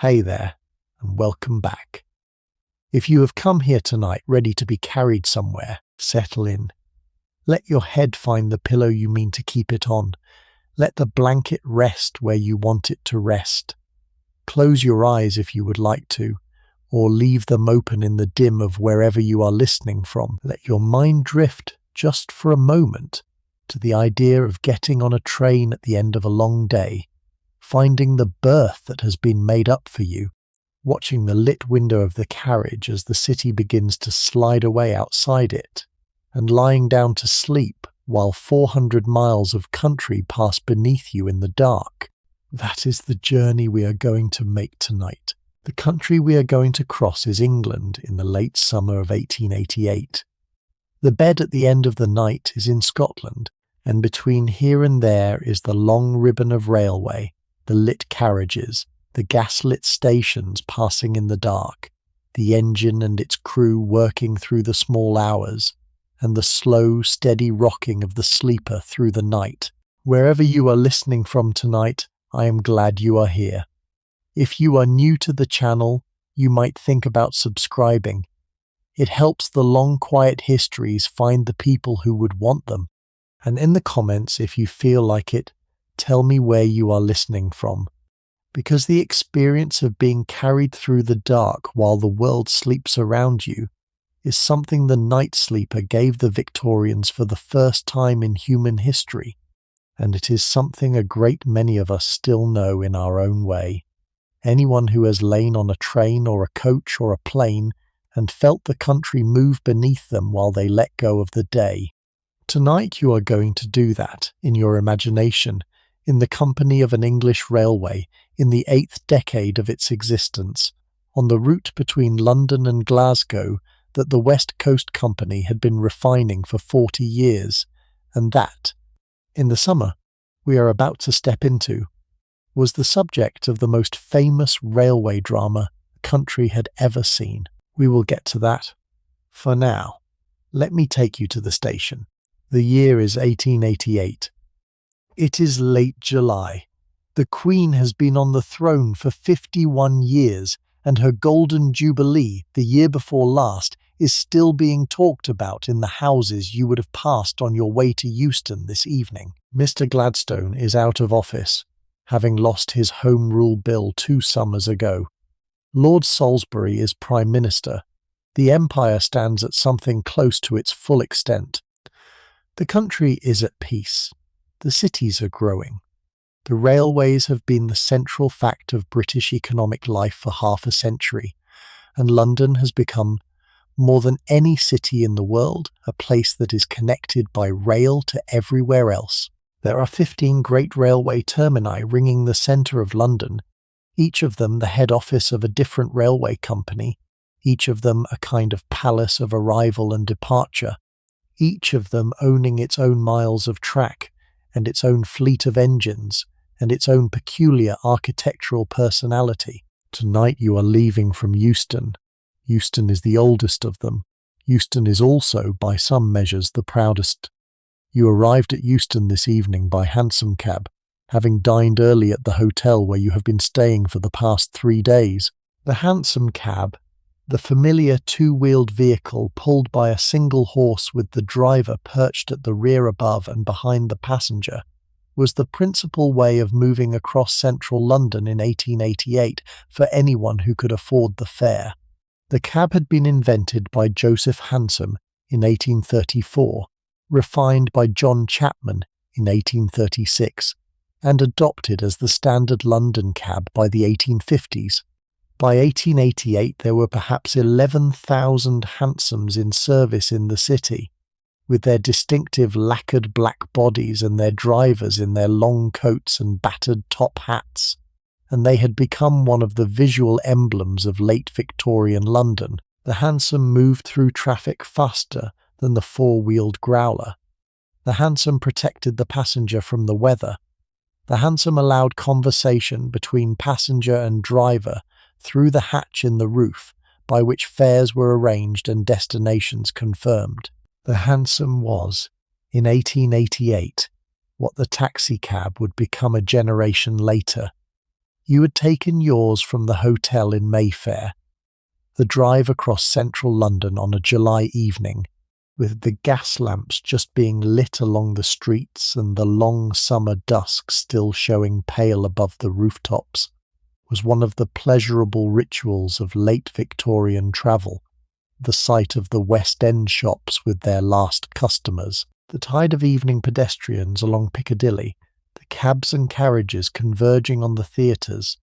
Hey there, and welcome back. If you have come here tonight ready to be carried somewhere, settle in. Let your head find the pillow you mean to keep it on. Let the blanket rest where you want it to rest. Close your eyes if you would like to, or leave them open in the dim of wherever you are listening from. Let your mind drift, just for a moment, to the idea of getting on a train at the end of a long day, finding the berth that has been made up for you, watching the lit window of the carriage as the city begins to slide away outside it, and lying down to sleep while 400 miles of country pass beneath you in the dark. That is the journey we are going to make tonight. The country we are going to cross is England in the late summer of 1888. The bed at the end of the night is in Scotland, and between here and there is the long ribbon of railway, the lit carriages, the gaslit stations passing in the dark, the engine and its crew working through the small hours, and the slow, steady rocking of the sleeper through the night. Wherever you are listening from tonight, I am glad you are here. If you are new to the channel, you might think about subscribing. It helps the long, quiet histories find the people who would want them. And in the comments, if you feel like it, tell me where you are listening from. Because the experience of being carried through the dark while the world sleeps around you is something the night sleeper gave the Victorians for the first time in human history, and it is something a great many of us still know in our own way. Anyone who has lain on a train or a coach or a plane and felt the country move beneath them while they let go of the day. Tonight you are going to do that in your imagination, in the company of an English railway in the 8th decade of its existence, on the route between London and Glasgow that the West Coast Company had been refining for 40 years, and that, in the summer we are about to step into, was the subject of the most famous railway drama the country had ever seen. We will get to that. For now, let me take you to the station. The year is 1888. It is late July. The Queen has been on the throne for 51 years, and her Golden Jubilee, the year before last, is still being talked about in the houses you would have passed on your way to Euston this evening. Mr. Gladstone is out of office, having lost his Home Rule Bill 2 summers ago. Lord Salisbury is Prime Minister. The Empire stands at something close to its full extent. The country is at peace. The cities are growing. The railways have been the central fact of British economic life for half a century, and London has become, more than any city in the world, a place that is connected by rail to everywhere else. There are 15 great railway termini ringing the centre of London, each of them the head office of a different railway company, each of them a kind of palace of arrival and departure, each of them owning its own miles of track, and its own fleet of engines, and its own peculiar architectural personality. Tonight you are leaving from Euston. Euston is the oldest of them. Euston is also, by some measures, the proudest. You arrived at Euston this evening by hansom cab, having dined early at the hotel where you have been staying for the past 3 days. The hansom cab, the familiar two-wheeled vehicle pulled by a single horse with the driver perched at the rear above and behind the passenger, was the principal way of moving across central London in 1888 for anyone who could afford the fare. The cab had been invented by Joseph Hansom in 1834, refined by John Chapman in 1836, and adopted as the standard London cab by the 1850s. By 1888 there were perhaps 11,000 hansoms in service in the city, with their distinctive lacquered black bodies and their drivers in their long coats and battered top hats, and they had become one of the visual emblems of late Victorian London. The hansom moved through traffic faster than the four-wheeled growler. The hansom protected the passenger from the weather. The hansom allowed conversation between passenger and driver through the hatch in the roof, by which fares were arranged and destinations confirmed. The hansom was, in 1888, what the taxicab would become a generation later. You had taken yours from the hotel in Mayfair. The drive across central London on a July evening, with the gas lamps just being lit along the streets and the long summer dusk still showing pale above the rooftops, was one of the pleasurable rituals of late Victorian travel. The sight of the West End shops with their last customers, the tide of evening pedestrians along Piccadilly, the cabs and carriages converging on the theatres,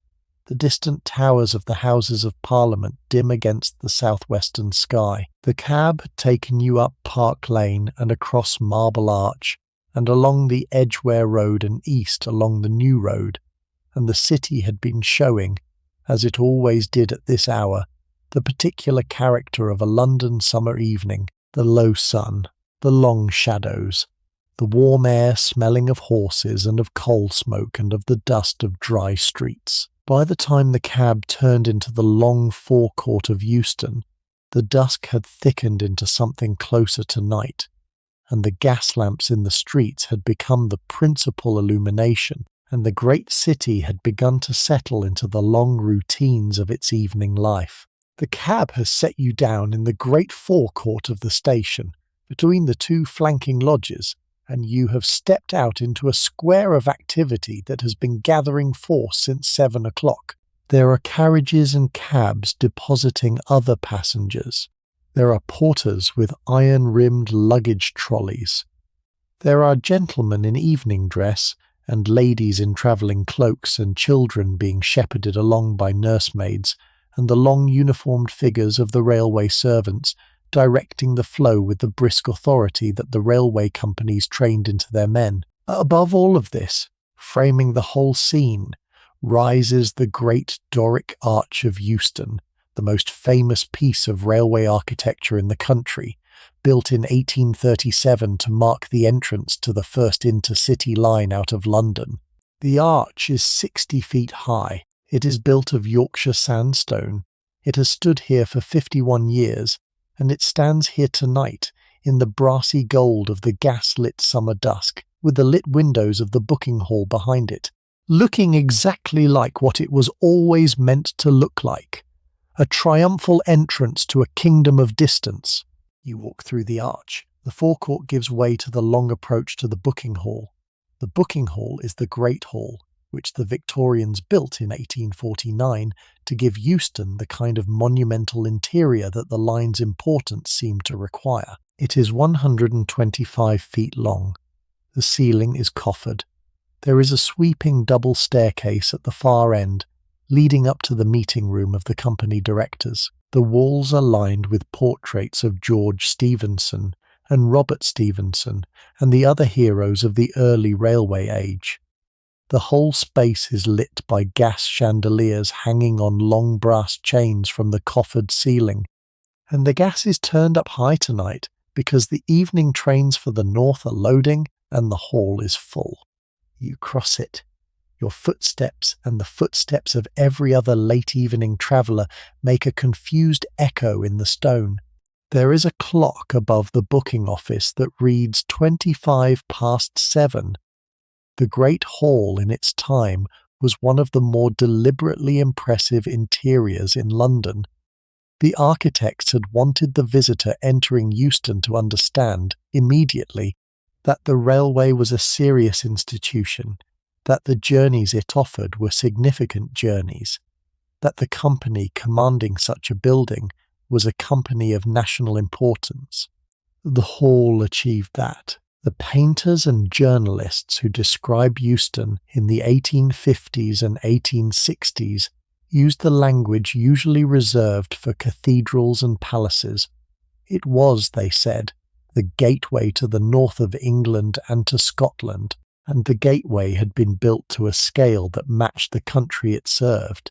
the distant towers of the Houses of Parliament dim against the southwestern sky. The cab had taken you up Park Lane and across Marble Arch, and along the Edgware Road and east along the New Road, and the city had been showing, as it always did at this hour, the particular character of a London summer evening, the low sun, the long shadows, the warm air smelling of horses and of coal smoke and of the dust of dry streets. By the time the cab turned into the long forecourt of Euston, the dusk had thickened into something closer to night, and the gas lamps in the streets had become the principal illumination, and the great city had begun to settle into the long routines of its evening life. The cab has set you down in the great forecourt of the station, between the two flanking lodges, and you have stepped out into a square of activity that has been gathering force since 7 o'clock. There are carriages and cabs depositing other passengers. There are porters with iron-rimmed luggage trolleys. There are gentlemen in evening dress, and ladies in travelling cloaks, and children being shepherded along by nursemaids, and the long uniformed figures of the railway servants directing the flow with the brisk authority that the railway companies trained into their men. Above all of this, framing the whole scene, rises the great Doric arch of Euston, the most famous piece of railway architecture in the country, built in 1837 to mark the entrance to the first intercity line out of London. The arch is 60 feet high. It is built of Yorkshire sandstone. It has stood here for 51 years, and it stands here tonight in the brassy gold of the gas-lit summer dusk, with the lit windows of the booking hall behind it, looking exactly like what it was always meant to look like, a triumphal entrance to a kingdom of distance. You walk through the arch. The forecourt gives way to the long approach to the booking hall. The booking hall is the Great Hall, which the Victorians built in 1849 to give Euston the kind of monumental interior that the line's importance seemed to require. It is 125 feet long. The ceiling is coffered. There is a sweeping double staircase at the far end, leading up to the meeting room of the company directors. The walls are lined with portraits of George Stephenson and Robert Stephenson and the other heroes of the early railway age. The whole space is lit by gas chandeliers hanging on long brass chains from the coffered ceiling, and the gas is turned up high tonight because the evening trains for the north are loading and the hall is full. You cross it. Your footsteps and the footsteps of every other late evening traveller make a confused echo in the stone. There is a clock above the booking office that reads 7:25. The Great Hall in its time was one of the more deliberately impressive interiors in London. The architects had wanted the visitor entering Euston to understand, immediately, that the railway was a serious institution, that the journeys it offered were significant journeys, that the company commanding such a building was a company of national importance. The hall achieved that. The painters and journalists who describe Euston in the 1850s and 1860s used the language usually reserved for cathedrals and palaces. It was, they said, the gateway to the north of England and to Scotland, and the gateway had been built to a scale that matched the country it served.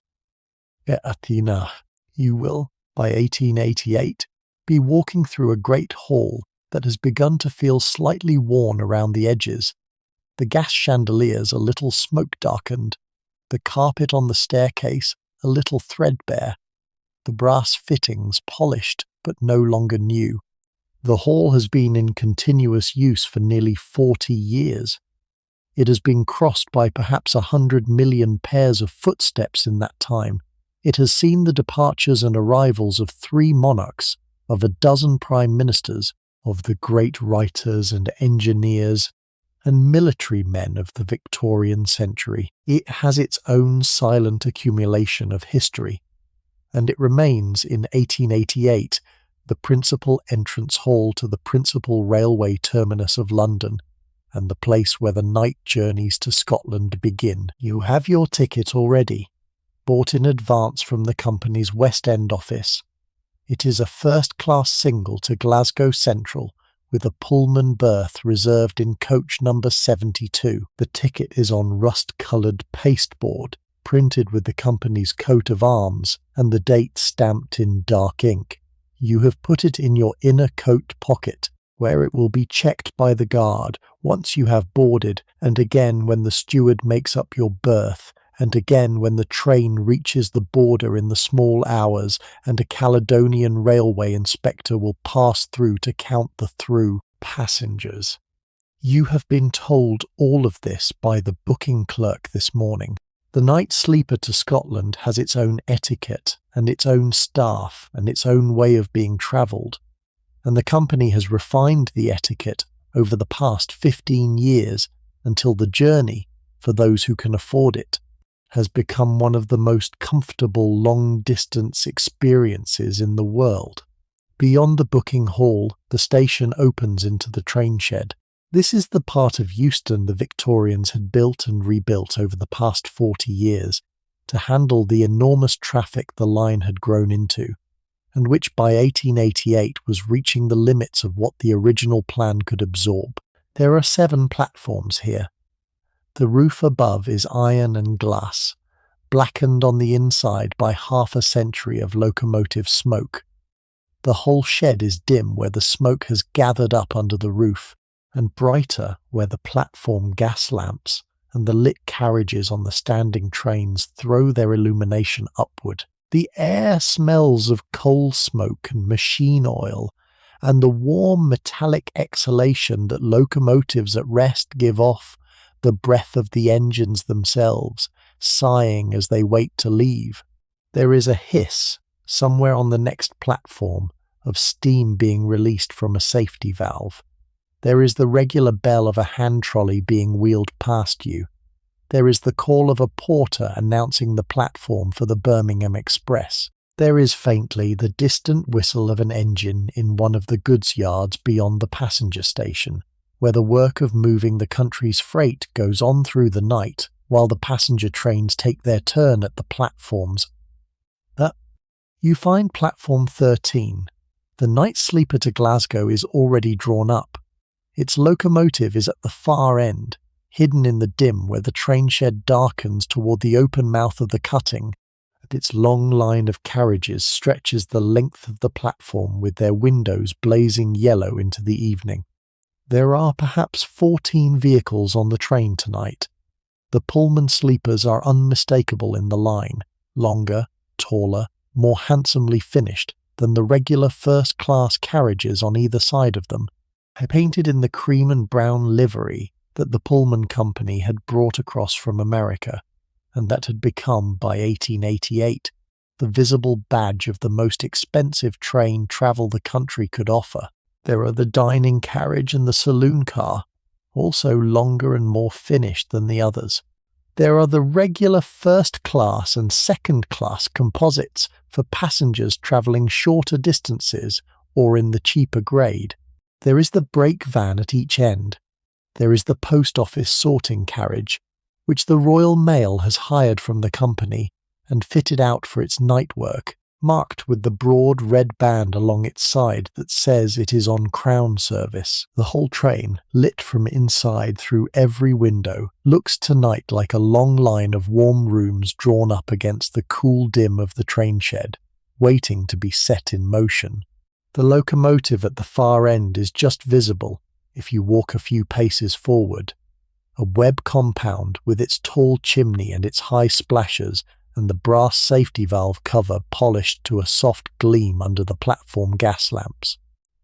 At Athena, you will, by 1888, be walking through a great hall that has begun to feel slightly worn around the edges. The gas chandeliers a little smoke-darkened, the carpet on the staircase a little threadbare, the brass fittings polished but no longer new. The hall has been in continuous use for nearly 40 years. It has been crossed by perhaps 100 million pairs of footsteps in that time. It has seen the departures and arrivals of 3 monarchs, of a dozen prime ministers, of the great writers and engineers and military men of the Victorian century. It has its own silent accumulation of history, and it remains in 1888 the principal entrance hall to the principal railway terminus of London, and the place where the night journeys to Scotland begin. You have your ticket already, bought in advance from the company's West End office. It is a first-class single to Glasgow Central, with a Pullman berth reserved in coach number 72. The ticket is on rust-coloured pasteboard, printed with the company's coat of arms, and the date stamped in dark ink. You have put it in your inner coat pocket, where it will be checked by the guard once you have boarded, and again when the steward makes up your berth, and again when the train reaches the border in the small hours, and a Caledonian railway inspector will pass through to count the through passengers. You have been told all of this by the booking clerk this morning. The night sleeper to Scotland has its own etiquette, and its own staff, and its own way of being travelled, and the company has refined the etiquette over the past 15 years until the journey, for those who can afford it, has become one of the most comfortable long-distance experiences in the world. Beyond the booking hall, the station opens into the train shed. This is the part of Euston the Victorians had built and rebuilt over the past 40 years to handle the enormous traffic the line had grown into, and which by 1888 was reaching the limits of what the original plan could absorb. There are 7 platforms here. The roof above is iron and glass, blackened on the inside by half a century of locomotive smoke. The whole shed is dim where the smoke has gathered up under the roof, and brighter where the platform gas lamps and the lit carriages on the standing trains throw their illumination upward. The air smells of coal smoke and machine oil, and the warm metallic exhalation that locomotives at rest give off, the breath of the engines themselves, sighing as they wait to leave. There is a hiss, somewhere on the next platform, of steam being released from a safety valve. There is the regular bell of a hand trolley being wheeled past you. There is the call of a porter announcing the platform for the Birmingham Express. There is faintly the distant whistle of an engine in one of the goods yards beyond the passenger station, where the work of moving the country's freight goes on through the night while the passenger trains take their turn at the platforms. You find platform 13. The night sleeper to Glasgow is already drawn up. Its locomotive is at the far end, hidden in the dim where the train shed darkens toward the open mouth of the cutting, and its long line of carriages stretches the length of the platform with their windows blazing yellow into the evening. There are perhaps 14 vehicles on the train tonight. The Pullman sleepers are unmistakable in the line, longer, taller, more handsomely finished than the regular first-class carriages on either side of them, painted in the cream and brown livery that the Pullman Company had brought across from America, and that had become, by 1888, the visible badge of the most expensive train travel the country could offer. There are the dining carriage and the saloon car, also longer and more finished than the others. There are the regular first-class and second-class composites for passengers travelling shorter distances or in the cheaper grade. There is the brake van at each end. There is the post office sorting carriage, which the Royal Mail has hired from the company and fitted out for its night work, marked with the broad red band along its side that says it is on Crown service. The whole train, lit from inside through every window, looks tonight like a long line of warm rooms drawn up against the cool dim of the train shed, waiting to be set in motion. The locomotive at the far end is just visible if you walk a few paces forward. A web compound with its tall chimney and its high splashers and the brass safety valve cover polished to a soft gleam under the platform gas lamps.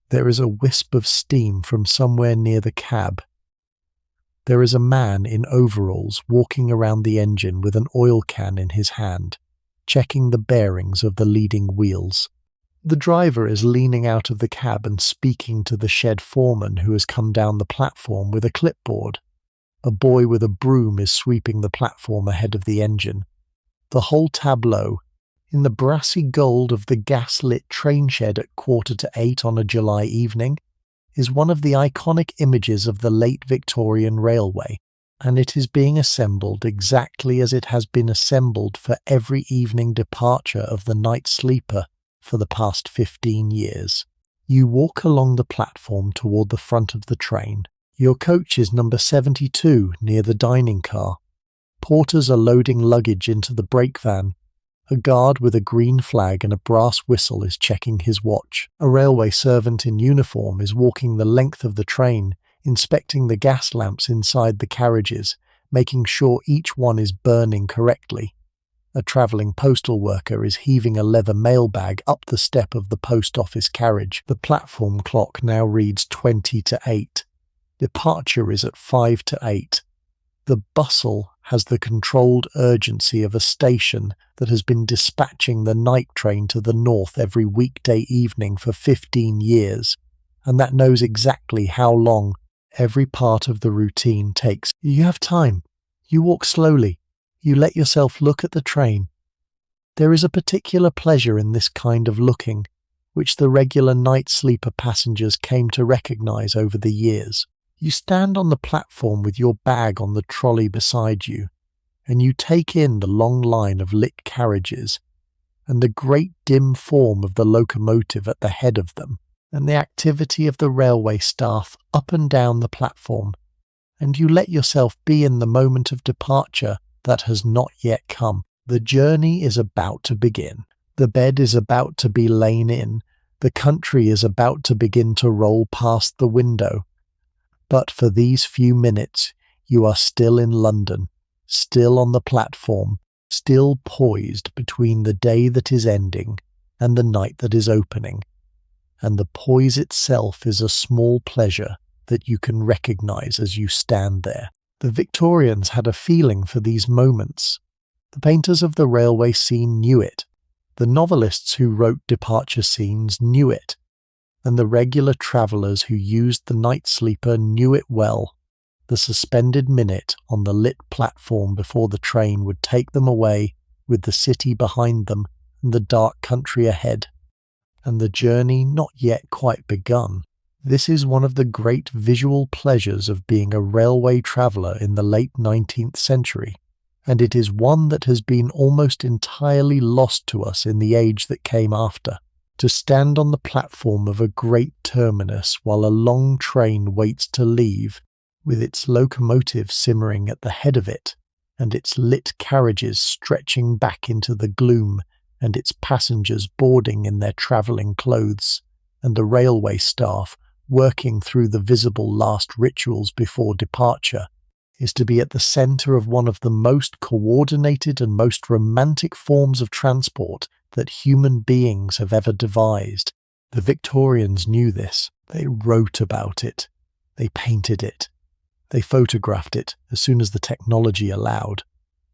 There is a wisp of steam from somewhere near the cab. There is a man in overalls walking around the engine with an oil can in his hand, checking the bearings of the leading wheels. The driver is leaning out of the cab and speaking to the shed foreman who has come down the platform with a clipboard. A boy with a broom is sweeping the platform ahead of the engine. The whole tableau, in the brassy gold of the gas-lit train shed at 7:45 on a July evening, is one of the iconic images of the late Victorian railway, and it is being assembled exactly as it has been assembled for every evening departure of the night sleeper for the past 15 years. You walk along the platform toward the front of the train. Your coach is number 72 near the dining car. Porters are loading luggage into the brake van. A guard with a green flag and a brass whistle is checking his watch. A railway servant in uniform is walking the length of the train, inspecting the gas lamps inside the carriages, making sure each one is burning correctly. A travelling postal worker is heaving a leather mailbag up the step of the post office carriage. The platform clock now reads 20 to 8. Departure is at 5 to 8. The bustle has the controlled urgency of a station that has been dispatching the night train to the north every weekday evening for 15 years, and that knows exactly how long every part of the routine takes. You have time. You walk slowly. You let yourself look at the train. There is a particular pleasure in this kind of looking, which the regular night sleeper passengers came to recognize over the years. You stand on the platform with your bag on the trolley beside you, and you take in the long line of lit carriages, and the great dim form of the locomotive at the head of them, and the activity of the railway staff up and down the platform, and you let yourself be in the moment of departure that has not yet come. The journey is about to begin. The bed is about to be lain in. The country is about to begin to roll past the window. But for these few minutes, you are still in London, still on the platform, still poised between the day that is ending and the night that is opening. And the poise itself is a small pleasure that you can recognize as you stand there. The Victorians had a feeling for these moments. The painters of the railway scene knew it. The novelists who wrote departure scenes knew it. And the regular travellers who used the night sleeper knew it well. The suspended minute on the lit platform before the train would take them away with the city behind them and the dark country ahead. And the journey not yet quite begun. This is one of the great visual pleasures of being a railway traveller in the late 19th century, and it is one that has been almost entirely lost to us in the age that came after. To stand on the platform of a great terminus while a long train waits to leave, with its locomotive simmering at the head of it, and its lit carriages stretching back into the gloom, and its passengers boarding in their travelling clothes, and the railway staff working through the visible last rituals before departure, is to be at the centre of one of the most coordinated and most romantic forms of transport that human beings have ever devised. The Victorians knew this. They wrote about it. They painted it. They photographed it as soon as the technology allowed.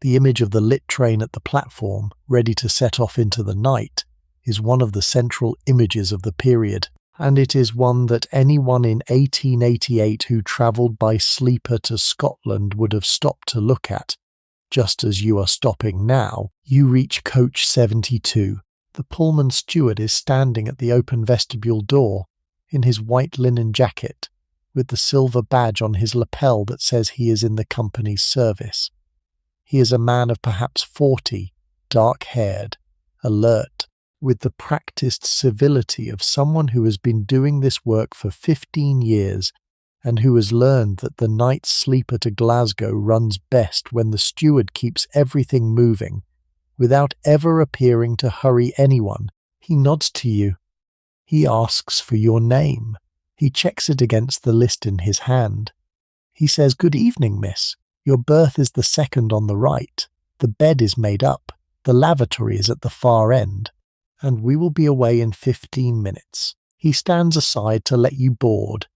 The image of the lit train at the platform, ready to set off into the night, is one of the central images of the period, and it is one that anyone in 1888 who travelled by sleeper to Scotland would have stopped to look at. Just as you are stopping now, you reach coach 72. The Pullman steward is standing at the open vestibule door, in his white linen jacket, with the silver badge on his lapel that says he is in the company's service. He is a man of perhaps 40, dark-haired, alert, with the practiced civility of someone who has been doing this work for 15 years and who has learned that the night sleeper to Glasgow runs best when the steward keeps everything moving, without ever appearing to hurry anyone. He nods to you. He asks for your name. He checks it against the list in his hand. He says, "Good evening, miss. Your berth is the second on the right. The bed is made up. The lavatory is at the far end. And we will be away in 15 minutes. He stands aside to let you board.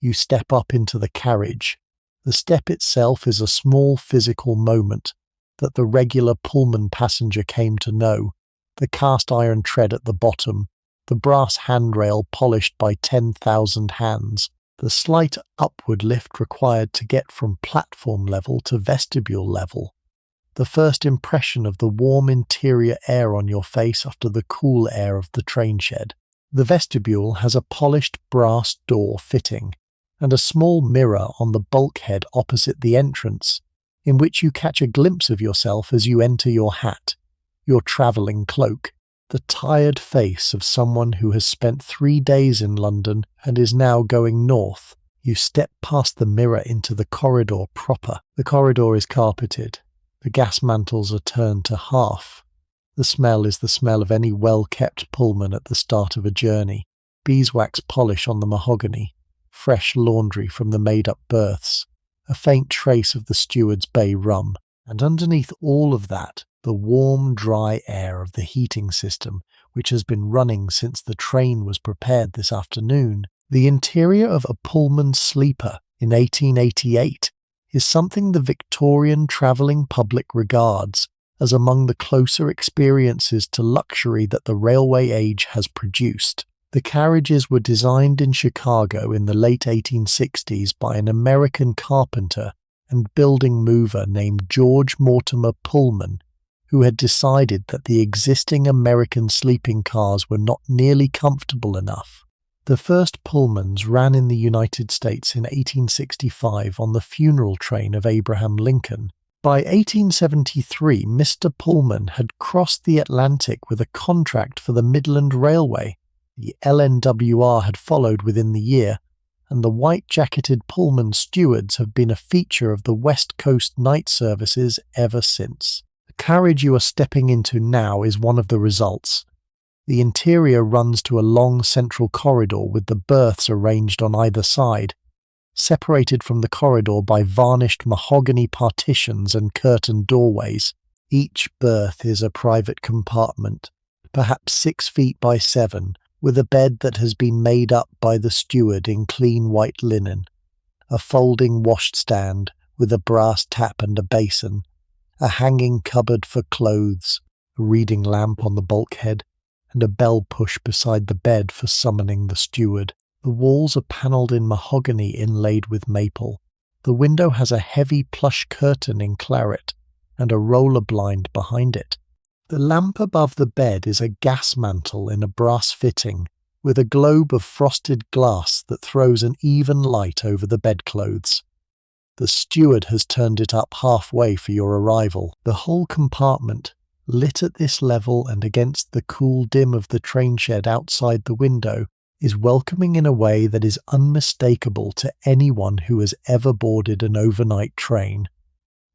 You step up into the carriage. The step itself is a small physical moment that the regular Pullman passenger came to know. The cast iron tread at the bottom, the brass handrail polished by 10,000 hands, the slight upward lift required to get from platform level to vestibule level, the first impression of the warm interior air on your face after the cool air of the train shed. The vestibule has a polished brass door fitting and a small mirror on the bulkhead opposite the entrance, in which you catch a glimpse of yourself as you enter your hat, your travelling cloak, the tired face of someone who has spent 3 days in London and is now going north. You step past the mirror into the corridor proper. The corridor is carpeted. The gas mantles are turned to half. The smell is the smell of any well-kept Pullman at the start of a journey. Beeswax polish on the mahogany, fresh laundry from the made-up berths, a faint trace of the steward's bay rum, and underneath all of that, the warm, dry air of the heating system, which has been running since the train was prepared this afternoon. The interior of a Pullman sleeper in 1888 is something the Victorian travelling public regards as among the closer experiences to luxury that the railway age has produced. The carriages were designed in Chicago in the late 1860s by an American carpenter and building mover named George Mortimer Pullman, who had decided that the existing American sleeping cars were not nearly comfortable enough. The first Pullmans ran in the United States in 1865 on the funeral train of Abraham Lincoln. By 1873, Mr. Pullman had crossed the Atlantic with a contract for the Midland Railway. The LNWR had followed within the year, and the white-jacketed Pullman stewards have been a feature of the West Coast night services ever since. The carriage you are stepping into now is one of the results. The interior runs to a long central corridor with the berths arranged on either side, separated from the corridor by varnished mahogany partitions and curtained doorways. Each berth is a private compartment, perhaps 6 feet by 7, with a bed that has been made up by the steward in clean white linen, a folding washstand with a brass tap and a basin, a hanging cupboard for clothes, a reading lamp on the bulkhead, and a bell push beside the bed for summoning the steward. The walls are panelled in mahogany inlaid with maple. The window has a heavy plush curtain in claret and a roller blind behind it. The lamp above the bed is a gas mantle in a brass fitting, with a globe of frosted glass that throws an even light over the bedclothes. The steward has turned it up halfway for your arrival. The whole compartment, lit at this level and against the cool dim of the train shed outside the window, is welcoming in a way that is unmistakable to anyone who has ever boarded an overnight train.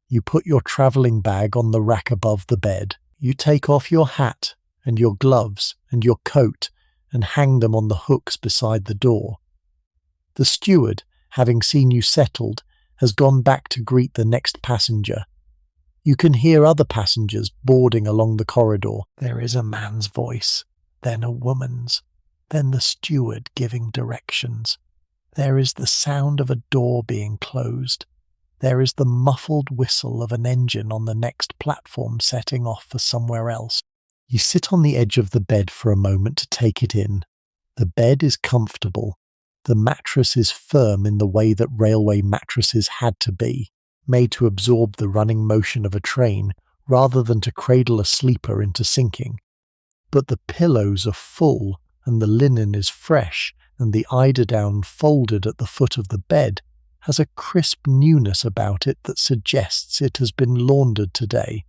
You put your travelling bag on the rack above the bed. You take off your hat and your gloves and your coat and hang them on the hooks beside the door. The steward, having seen you settled, has gone back to greet the next passenger. You can hear other passengers boarding along the corridor. There is a man's voice, then a woman's, then the steward giving directions. There is the sound of a door being closed. There is the muffled whistle of an engine on the next platform setting off for somewhere else. You sit on the edge of the bed for a moment to take it in. The bed is comfortable. The mattress is firm in the way that railway mattresses had to be, made to absorb the running motion of a train rather than to cradle a sleeper into sinking. But the pillows are full, and the linen is fresh, and the eiderdown folded at the foot of the bed has a crisp newness about it that suggests it has been laundered today.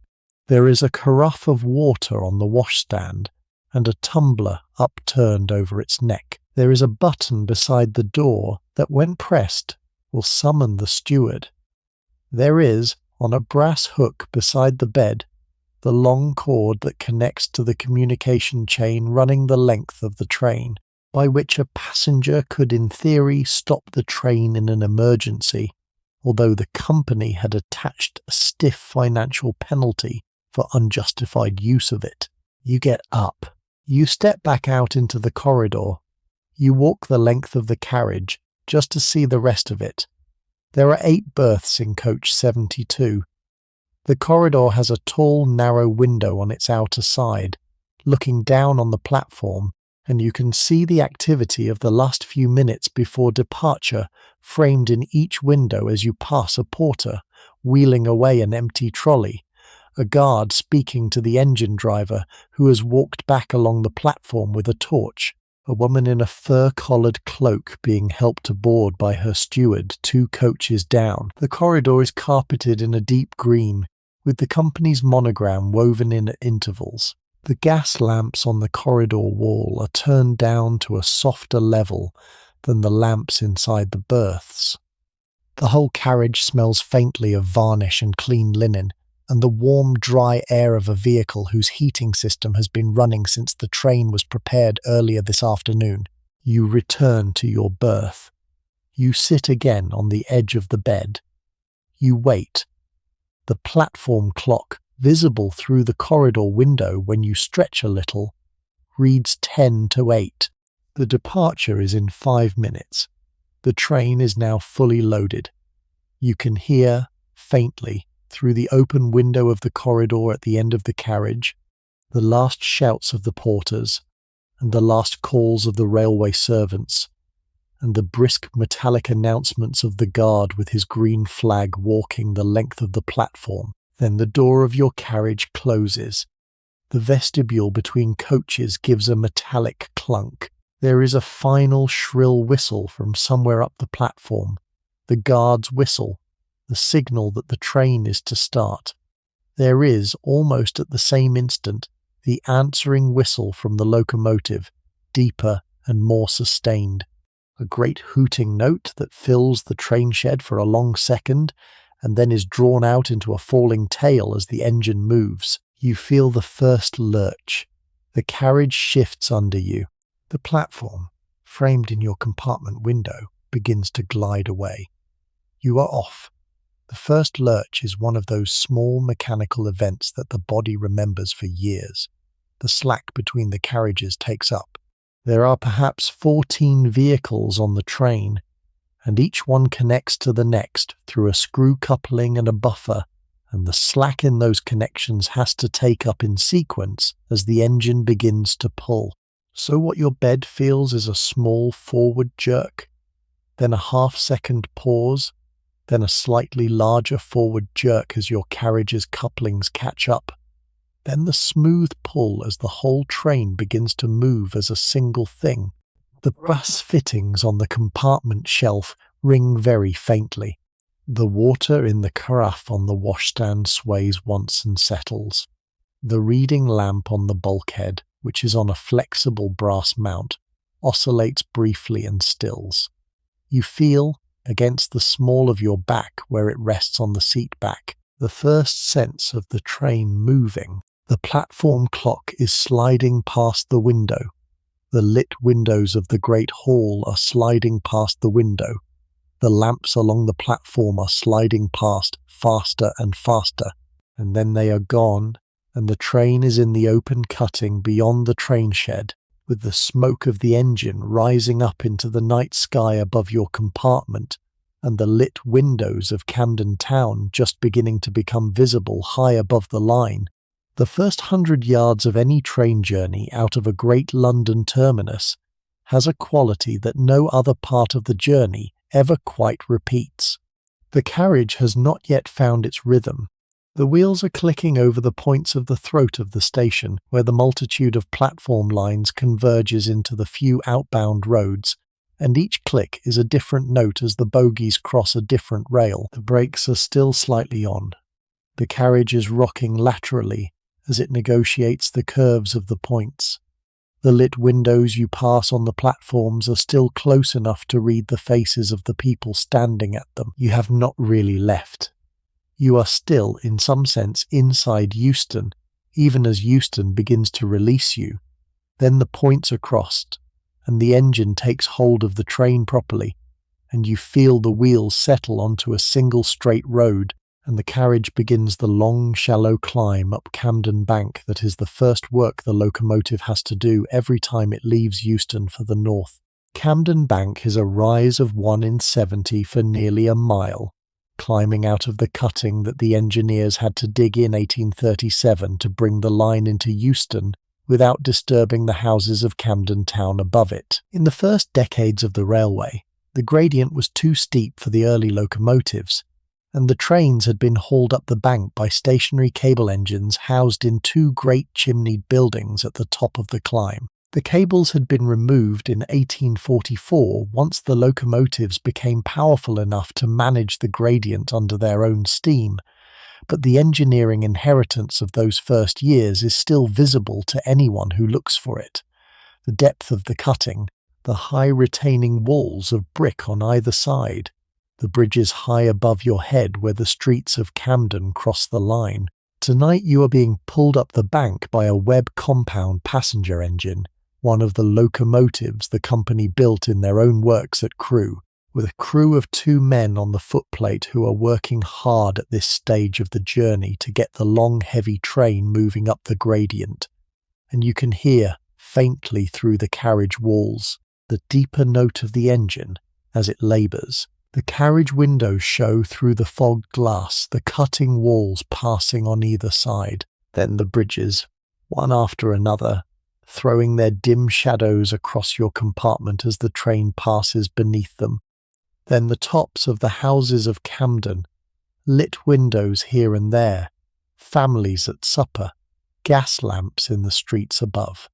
There is a carafe of water on the washstand, and a tumbler upturned over its neck. There is a button beside the door that, when pressed, will summon the steward. There is, on a brass hook beside the bed, the long cord that connects to the communication chain running the length of the train, by which a passenger could in theory stop the train in an emergency, although the company had attached a stiff financial penalty for unjustified use of it. You get up. You step back out into the corridor. You walk the length of the carriage just to see the rest of it. There are 8 berths in coach 72. The corridor has a tall, narrow window on its outer side, looking down on the platform, and you can see the activity of the last few minutes before departure framed in each window as you pass a porter wheeling away an empty trolley, a guard speaking to the engine driver who has walked back along the platform with a torch, a woman in a fur-collared cloak being helped aboard by her steward 2 coaches down. The corridor is carpeted in a deep green, with the company's monogram woven in at intervals. The gas lamps on the corridor wall are turned down to a softer level than the lamps inside the berths. The whole carriage smells faintly of varnish and clean linen, and the warm, dry air of a vehicle whose heating system has been running since the train was prepared earlier this afternoon. You return to your berth. You sit again on the edge of the bed. You wait. The platform clock, visible through the corridor window when you stretch a little, reads 10 to 8. The departure is in 5 minutes. The train is now fully loaded. You can hear, faintly, through the open window of the corridor at the end of the carriage, the last shouts of the porters, and the last calls of the railway servants, and the brisk metallic announcements of the guard with his green flag walking the length of the platform. Then the door of your carriage closes. The vestibule between coaches gives a metallic clunk. There is a final shrill whistle from somewhere up the platform, the guard's whistle, the signal that the train is to start. There is, almost at the same instant, the answering whistle from the locomotive, deeper and more sustained. A great hooting note that fills the train shed for a long second, and then is drawn out into a falling tail as the engine moves. You feel the first lurch. The carriage shifts under you. The platform, framed in your compartment window, begins to glide away. You are off. The first lurch is one of those small mechanical events that the body remembers for years. The slack between the carriages takes up. There are perhaps 14 vehicles on the train, and each one connects to the next through a screw coupling and a buffer, and the slack in those connections has to take up in sequence as the engine begins to pull. So what your bed feels is a small forward jerk, then a half-second pause, then a slightly larger forward jerk as your carriage's couplings catch up, then the smooth pull as the whole train begins to move as a single thing. The brass fittings on the compartment shelf ring very faintly. The water in the carafe on the washstand sways once and settles. The reading lamp on the bulkhead, which is on a flexible brass mount, oscillates briefly and stills. You feel, against the small of your back where it rests on the seat back, the first sense of the train moving. The platform clock is sliding past the window. The lit windows of the great hall are sliding past the window. The lamps along the platform are sliding past faster and faster, and then they are gone, and the train is in the open cutting beyond the train shed, with the smoke of the engine rising up into the night sky above your compartment, and the lit windows of Camden Town just beginning to become visible high above the line. The first 100 yards of any train journey out of a great London terminus has a quality that no other part of the journey ever quite repeats. The carriage has not yet found its rhythm. The wheels are clicking over the points of the throat of the station, where the multitude of platform lines converges into the few outbound roads, and each click is a different note as the bogies cross a different rail. The brakes are still slightly on. The carriage is rocking laterally as it negotiates the curves of the points. The lit windows you pass on the platforms are still close enough to read the faces of the people standing at them. You have not really left. You are still, in some sense, inside Euston, even as Euston begins to release you. Then the points are crossed, and the engine takes hold of the train properly, and you feel the wheels settle onto a single straight road, and the carriage begins the long, shallow climb up Camden Bank that is the first work the locomotive has to do every time it leaves Euston for the north. Camden Bank is a rise of 1 in 70 for nearly a mile, climbing out of the cutting that the engineers had to dig in 1837 to bring the line into Euston without disturbing the houses of Camden Town above it. In the first decades of the railway, the gradient was too steep for the early locomotives, and the trains had been hauled up the bank by stationary cable engines housed in 2 great chimneyed buildings at the top of the climb. The cables had been removed in 1844 once the locomotives became powerful enough to manage the gradient under their own steam, but the engineering inheritance of those first years is still visible to anyone who looks for it. The depth of the cutting, the high retaining walls of brick on either side, the bridges high above your head where the streets of Camden cross the line. Tonight you are being pulled up the bank by a Webb compound passenger engine, one of the locomotives the company built in their own works at Crewe, with a crew of 2 men on the footplate who are working hard at this stage of the journey to get the long heavy train moving up the gradient. And you can hear, faintly through the carriage walls, the deeper note of the engine as it labours. The carriage windows show through the fogged glass the cutting walls passing on either side, then the bridges, one after another, throwing their dim shadows across your compartment as the train passes beneath them. Then the tops of the houses of Camden, lit windows here and there, families at supper, gas lamps in the streets above.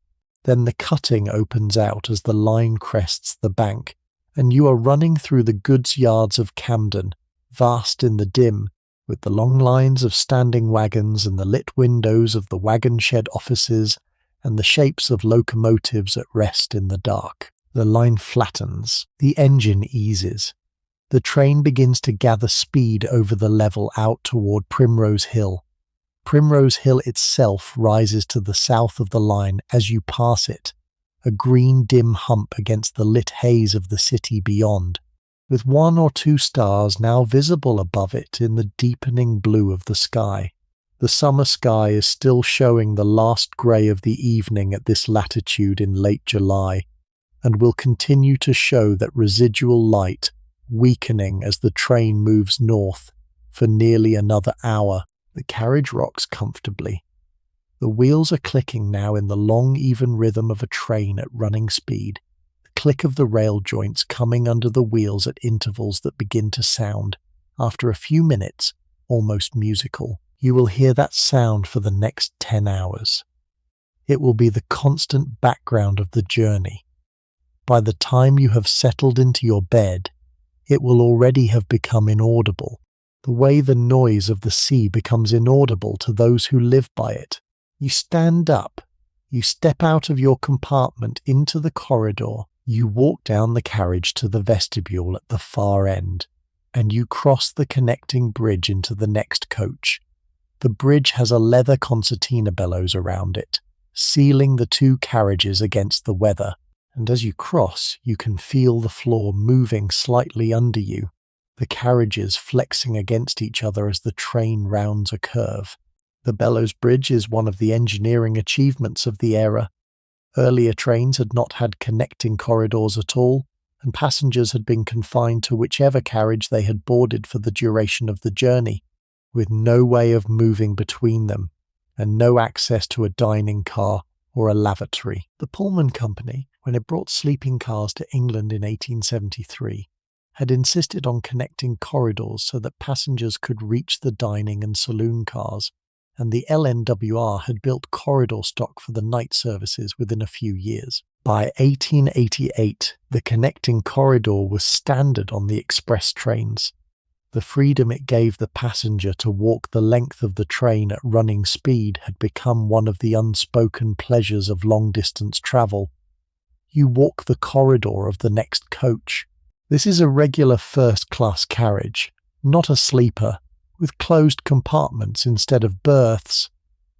Then the cutting opens out as the line crests the bank, and you are running through the goods yards of Camden, vast in the dim, with the long lines of standing wagons and the lit windows of the wagon shed offices and the shapes of locomotives at rest in the dark. The line flattens, the engine eases. The train begins to gather speed over the level out toward Primrose Hill. Primrose Hill itself rises to the south of the line as you pass it, a green dim hump against the lit haze of the city beyond, with 1 or 2 stars now visible above it in the deepening blue of the sky. The summer sky is still showing the last grey of the evening at this latitude in late July, and will continue to show that residual light, weakening as the train moves north for nearly another hour. The carriage rocks comfortably. The wheels are clicking now in the long, even rhythm of a train at running speed, the click of the rail joints coming under the wheels at intervals that begin to sound, after a few minutes, almost musical. You will hear that sound for the next 10 hours. It will be the constant background of the journey. By the time you have settled into your bed, it will already have become inaudible, the way the noise of the sea becomes inaudible to those who live by it. You stand up, you step out of your compartment into the corridor, you walk down the carriage to the vestibule at the far end, and you cross the connecting bridge into the next coach. The bridge has a leather concertina bellows around it, sealing the 2 carriages against the weather, and as you cross, you can feel the floor moving slightly under you, the carriages flexing against each other as the train rounds a curve. The bellows bridge is one of the engineering achievements of the era. Earlier trains had not had connecting corridors at all, and passengers had been confined to whichever carriage they had boarded for the duration of the journey, with no way of moving between them, and no access to a dining car or a lavatory. The Pullman Company, when it brought sleeping cars to England in 1873, had insisted on connecting corridors so that passengers could reach the dining and saloon cars, and the LNWR had built corridor stock for the night services within a few years. By 1888, the connecting corridor was standard on the express trains. The freedom it gave the passenger to walk the length of the train at running speed had become one of the unspoken pleasures of long-distance travel. You walk the corridor of the next coach. This is a regular first-class carriage, not a sleeper, with closed compartments instead of berths.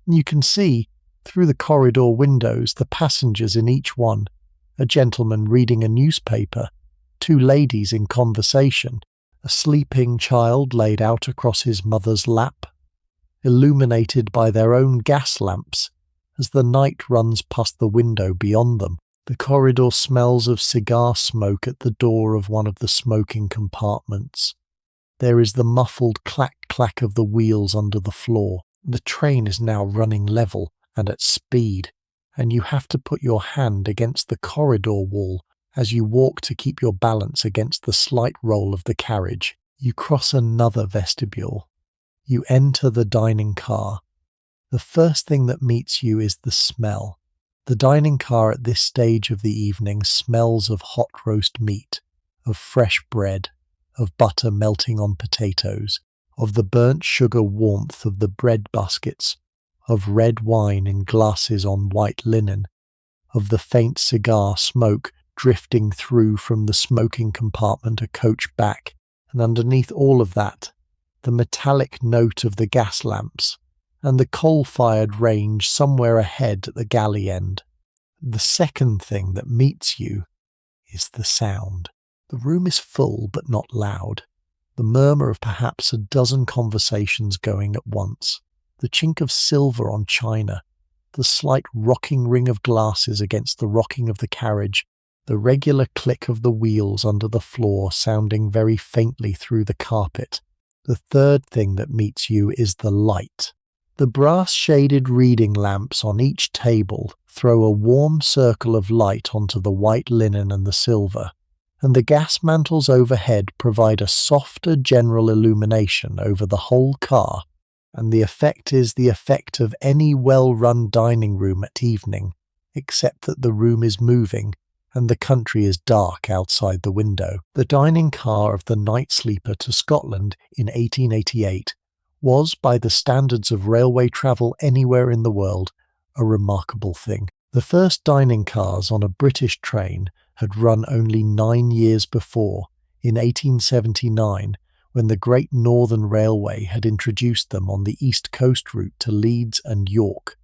You can see, through the corridor windows, the passengers in each one, a gentleman reading a newspaper, 2 ladies in conversation, a sleeping child laid out across his mother's lap, illuminated by their own gas lamps as the night runs past the window beyond them. The corridor smells of cigar smoke at the door of one of the smoking compartments. There is the muffled clack-clack of the wheels under the floor. The train is now running level and at speed, and you have to put your hand against the corridor wall as you walk to keep your balance against the slight roll of the carriage. You cross another vestibule. You enter the dining car. The first thing that meets you is the smell. The dining car at this stage of the evening smells of hot roast meat, of fresh bread, of butter melting on potatoes, of the burnt sugar warmth of the bread baskets, of red wine in glasses on white linen, of the faint cigar smoke drifting through from the smoking compartment a coach back, and underneath all of that, the metallic note of the gas lamps, and the coal-fired range somewhere ahead at the galley end. The second thing that meets you is the sound. The room is full but not loud. The murmur of perhaps a dozen conversations going at once. The chink of silver on china. The slight rocking ring of glasses against the rocking of the carriage. The regular click of the wheels under the floor sounding very faintly through the carpet. The third thing that meets you is the light. The brass-shaded reading lamps on each table throw a warm circle of light onto the white linen and the silver, and the gas mantles overhead provide a softer general illumination over the whole car, and the effect is the effect of any well-run dining room at evening, except that the room is moving and the country is dark outside the window. The dining car of the night sleeper to Scotland in 1888 was, by the standards of railway travel anywhere in the world, a remarkable thing. The first dining cars on a British train had run only 9 years before, in 1879, when the Great Northern Railway had introduced them on the East Coast route to Leeds and York.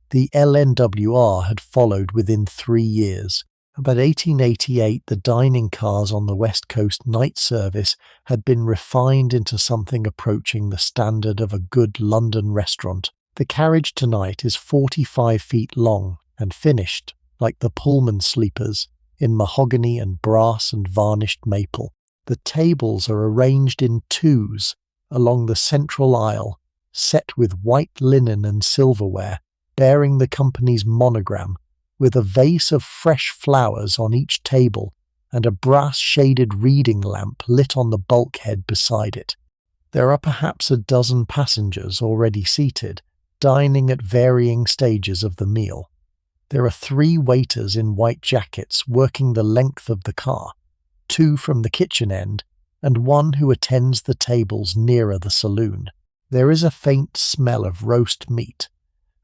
The LNWR had followed within 3 years. About 1888, the dining cars on the West Coast night service had been refined into something approaching the standard of a good London restaurant. The carriage tonight is 45 feet long and finished, like the Pullman sleepers, in mahogany and brass and varnished maple. The tables are arranged in twos along the central aisle, set with white linen and silverware, bearing the company's monogram, with a vase of fresh flowers on each table and a brass-shaded reading lamp lit on the bulkhead beside it. There are perhaps a dozen passengers already seated, dining at varying stages of the meal. There are 3 waiters in white jackets working the length of the car, 2 from the kitchen end, and 1 who attends the tables nearer the saloon. There is a faint smell of roast meat,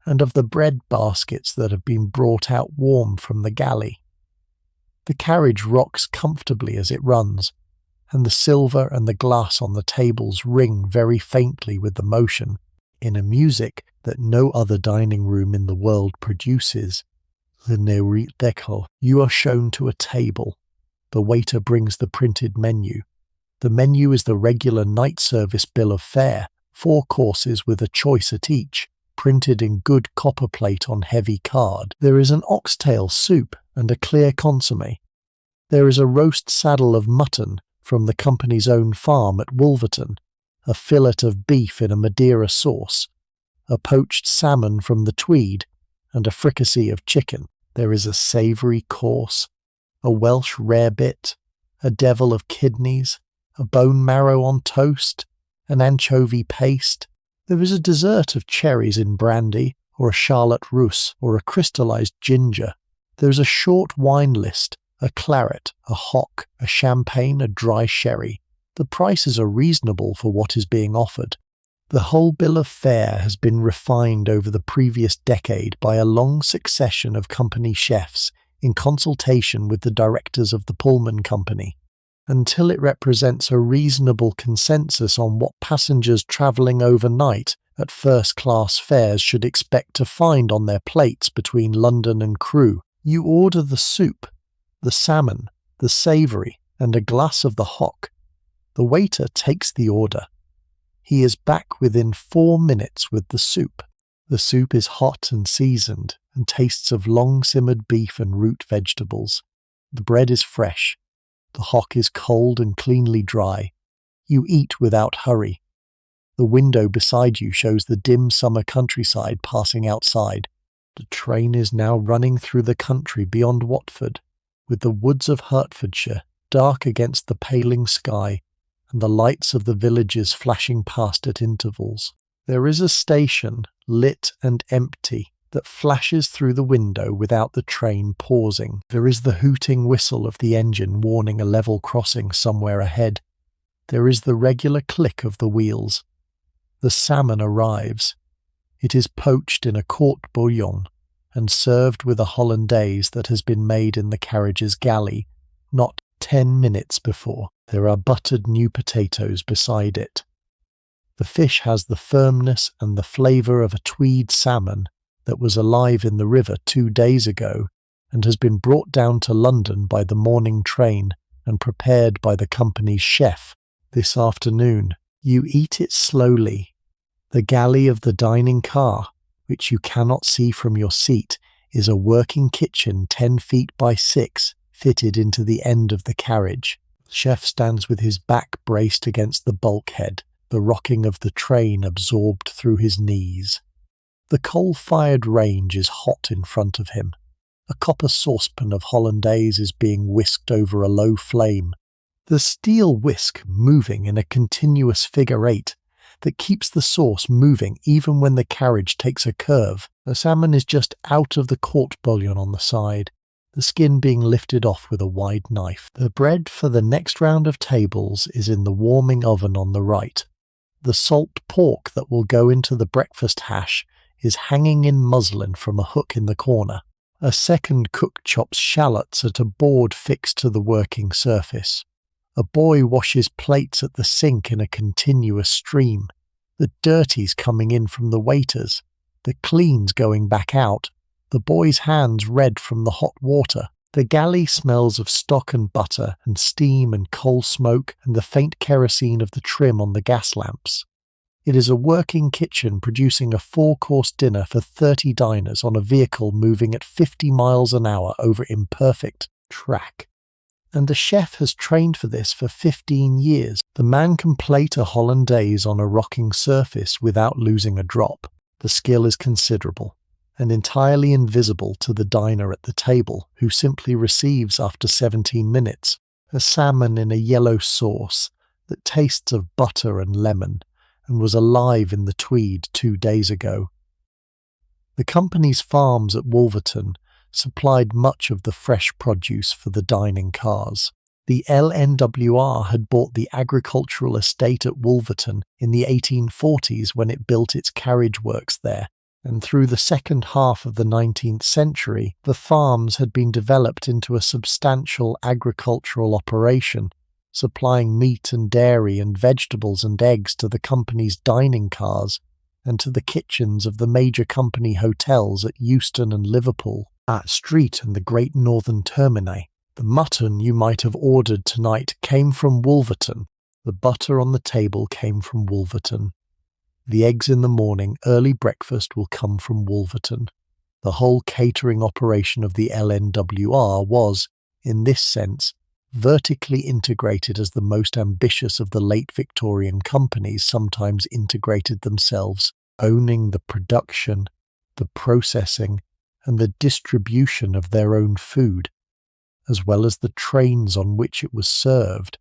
and of the bread baskets that have been brought out warm from the galley. The carriage rocks comfortably as it runs, and the silver and the glass on the tables ring very faintly with the motion, in a music that no other dining room in the world produces. You are shown to a table. The waiter brings the printed menu. The menu is the regular night service bill of fare, 4 courses with a choice at each, printed in good copperplate on heavy card. There is an oxtail soup and a clear consommé. There is a roast saddle of mutton from the company's own farm at Wolverton, a fillet of beef in a Madeira sauce, a poached salmon from the Tweed, and a fricassee of chicken. There is a savoury course, a Welsh rarebit, a devil of kidneys, a bone marrow on toast, an anchovy paste. There is a dessert of cherries in brandy, or a charlotte russe, or a crystallized ginger. There is a short wine list, a claret, a hock, a champagne, a dry sherry. The prices are reasonable for what is being offered. The whole bill of fare has been refined over the previous decade by a long succession of company chefs in consultation with the directors of the Pullman Company, until it represents a reasonable consensus on what passengers travelling overnight at first-class fares should expect to find on their plates between London and Crewe. You order the soup, the salmon, the savoury, and a glass of the hock. The waiter takes the order. He is back within 4 minutes with the soup. The soup is hot and seasoned and tastes of long-simmered beef and root vegetables. The bread is fresh. The hock is cold and cleanly dry. You eat without hurry. The window beside you shows the dim summer countryside passing outside. The train is now running through the country beyond Watford, with the woods of Hertfordshire dark against the paling sky and the lights of the villages flashing past at intervals. There is a station, lit and empty, that flashes through the window without the train pausing. There is the hooting whistle of the engine warning a level crossing somewhere ahead. There is the regular click of the wheels. The salmon arrives. It is poached in a court bouillon and served with a hollandaise that has been made in the carriage's galley, not 10 minutes before. There are buttered new potatoes beside it. The fish has the firmness and the flavour of a Tweed salmon that was alive in the river 2 days ago and has been brought down to London by the morning train and prepared by the company's chef this afternoon. You eat it slowly. The galley of the dining car, which you cannot see from your seat, is a working kitchen 10 feet by 6 fitted into the end of the carriage. The chef stands with his back braced against the bulkhead, the rocking of the train absorbed through his knees. The coal-fired range is hot in front of him. A copper saucepan of hollandaise is being whisked over a low flame, the steel whisk moving in a continuous figure 8 that keeps the sauce moving even when the carriage takes a curve. The salmon is just out of the court bouillon on the side, the skin being lifted off with a wide knife. The bread for the next round of tables is in the warming oven on the right. The salt pork that will go into the breakfast hash is hanging in muslin from a hook in the corner. A second cook chops shallots at a board fixed to the working surface. A boy washes plates at the sink in a continuous stream. The dirty's coming in from the waiters. The clean's going back out. The boy's hands red from the hot water. The galley smells of stock and butter and steam and coal smoke and the faint kerosene of the trim on the gas lamps. It is a working kitchen producing a 4-course dinner for 30 diners on a vehicle moving at 50 miles an hour over imperfect track. And the chef has trained for this for 15 years. The man can plate a hollandaise on a rocking surface without losing a drop. The skill is considerable and entirely invisible to the diner at the table, who simply receives after 17 minutes a salmon in a yellow sauce that tastes of butter and lemon and was alive in the Tweed 2 days ago. The company's farms at Wolverton supplied much of the fresh produce for the dining cars. The LNWR had bought the agricultural estate at Wolverton in the 1840s when it built its carriage works there, and through the second half of the 19th century, the farms had been developed into a substantial agricultural operation, supplying meat and dairy and vegetables and eggs to the company's dining cars and to the kitchens of the major company hotels at Euston and Liverpool, at Street and the Great Northern Termini. The mutton you might have ordered tonight came from Wolverton. The butter on the table came from Wolverton. The eggs in the morning early breakfast will come from Wolverton. The whole catering operation of the LNWR was, in this sense, vertically integrated as the most ambitious of the late Victorian companies sometimes integrated themselves, owning the production, the processing, and the distribution of their own food, as well as the trains on which it was served.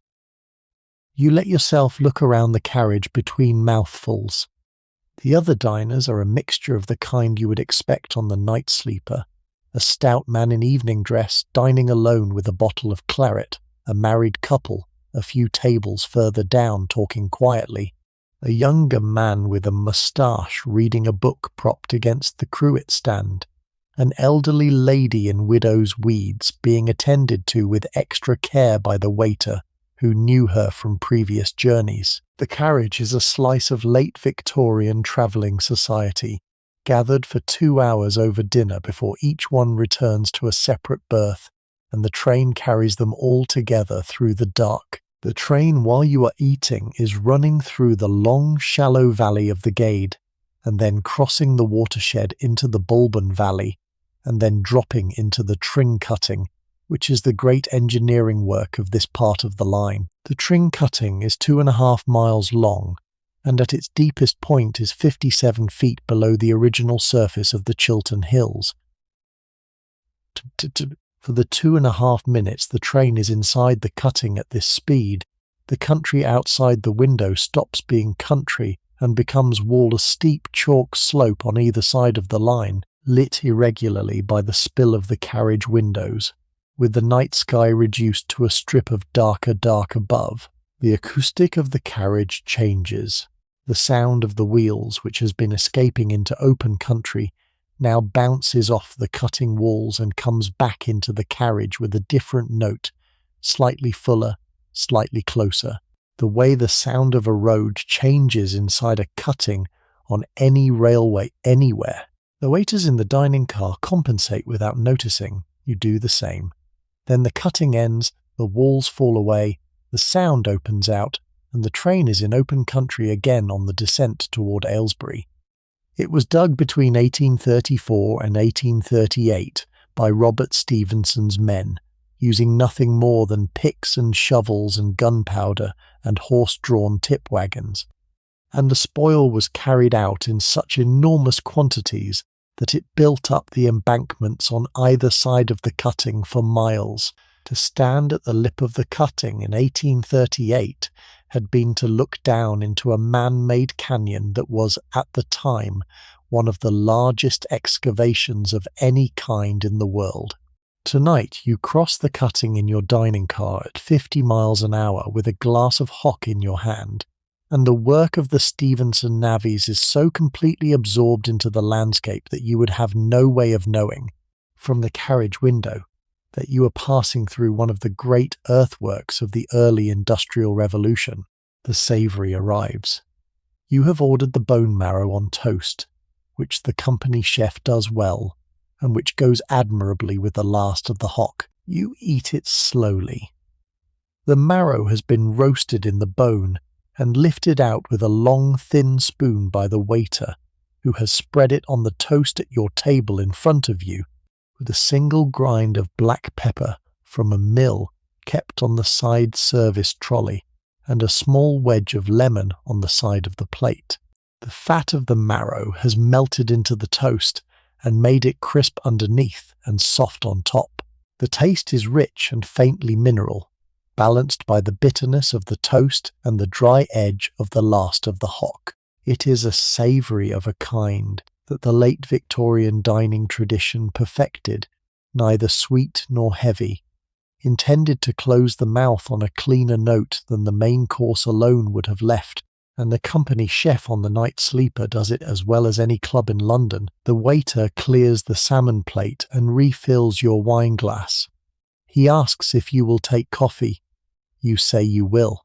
You let yourself look around the carriage between mouthfuls. The other diners are a mixture of the kind you would expect on the night sleeper. A stout man in evening dress dining alone with a bottle of claret, a married couple, a few tables further down talking quietly, a younger man with a moustache reading a book propped against the cruet stand, an elderly lady in widow's weeds being attended to with extra care by the waiter, who knew her from previous journeys. The carriage is a slice of late Victorian travelling society, gathered for 2 hours over dinner before each one returns to a separate berth, and the train carries them all together through the dark. The train, while you are eating, is running through the long, shallow valley of the Gade, and then crossing the watershed into the Bulban Valley, and then dropping into the Tring Cutting, which is the great engineering work of this part of the line. The Tring Cutting is 2.5 miles long, and at its deepest point is 57 feet below the original surface of the Chiltern Hills. For the 2.5 minutes the train is inside the cutting at this speed, the country outside the window stops being country and becomes a steep chalk slope on either side of the line, lit irregularly by the spill of the carriage windows, with the night sky reduced to a strip of darker dark above. The acoustic of the carriage changes. The sound of the wheels, which has been escaping into open country, now bounces off the cutting walls and comes back into the carriage with a different note, slightly fuller, slightly closer. The way the sound of a road changes inside a cutting on any railway anywhere. The waiters in the dining car compensate without noticing. You do the same. Then the cutting ends, the walls fall away, the sound opens out, and the train is in open country again on the descent toward Aylesbury. It was dug between 1834 and 1838 by Robert Stevenson's men, using nothing more than picks and shovels and gunpowder and horse-drawn tip wagons. And the spoil was carried out in such enormous quantities that it built up the embankments on either side of the cutting for miles. To stand at the lip of the cutting in 1838 had been to look down into a man-made canyon that was, at the time, one of the largest excavations of any kind in the world. Tonight you cross the cutting in your dining car at 50 miles an hour with a glass of hock in your hand, and the work of the Stevenson navvies is so completely absorbed into the landscape that you would have no way of knowing, from the carriage window, that you are passing through one of the great earthworks of the early Industrial Revolution. The savoury arrives. You have ordered the bone marrow on toast, which the company chef does well, and which goes admirably with the last of the hock. You eat it slowly. The marrow has been roasted in the bone and lifted out with a long, thin spoon by the waiter, who has spread it on the toast at your table in front of you, with a single grind of black pepper from a mill kept on the side service trolley, and a small wedge of lemon on the side of the plate. The fat of the marrow has melted into the toast and made it crisp underneath and soft on top. The taste is rich and faintly mineral, balanced by the bitterness of the toast and the dry edge of the last of the hock. It is a savoury of a kind that the late Victorian dining tradition perfected, neither sweet nor heavy, intended to close the mouth on a cleaner note than the main course alone would have left, and the company chef on the Night Sleeper does it as well as any club in London. The waiter clears the salmon plate and refills your wine glass. He asks if you will take coffee. You say you will.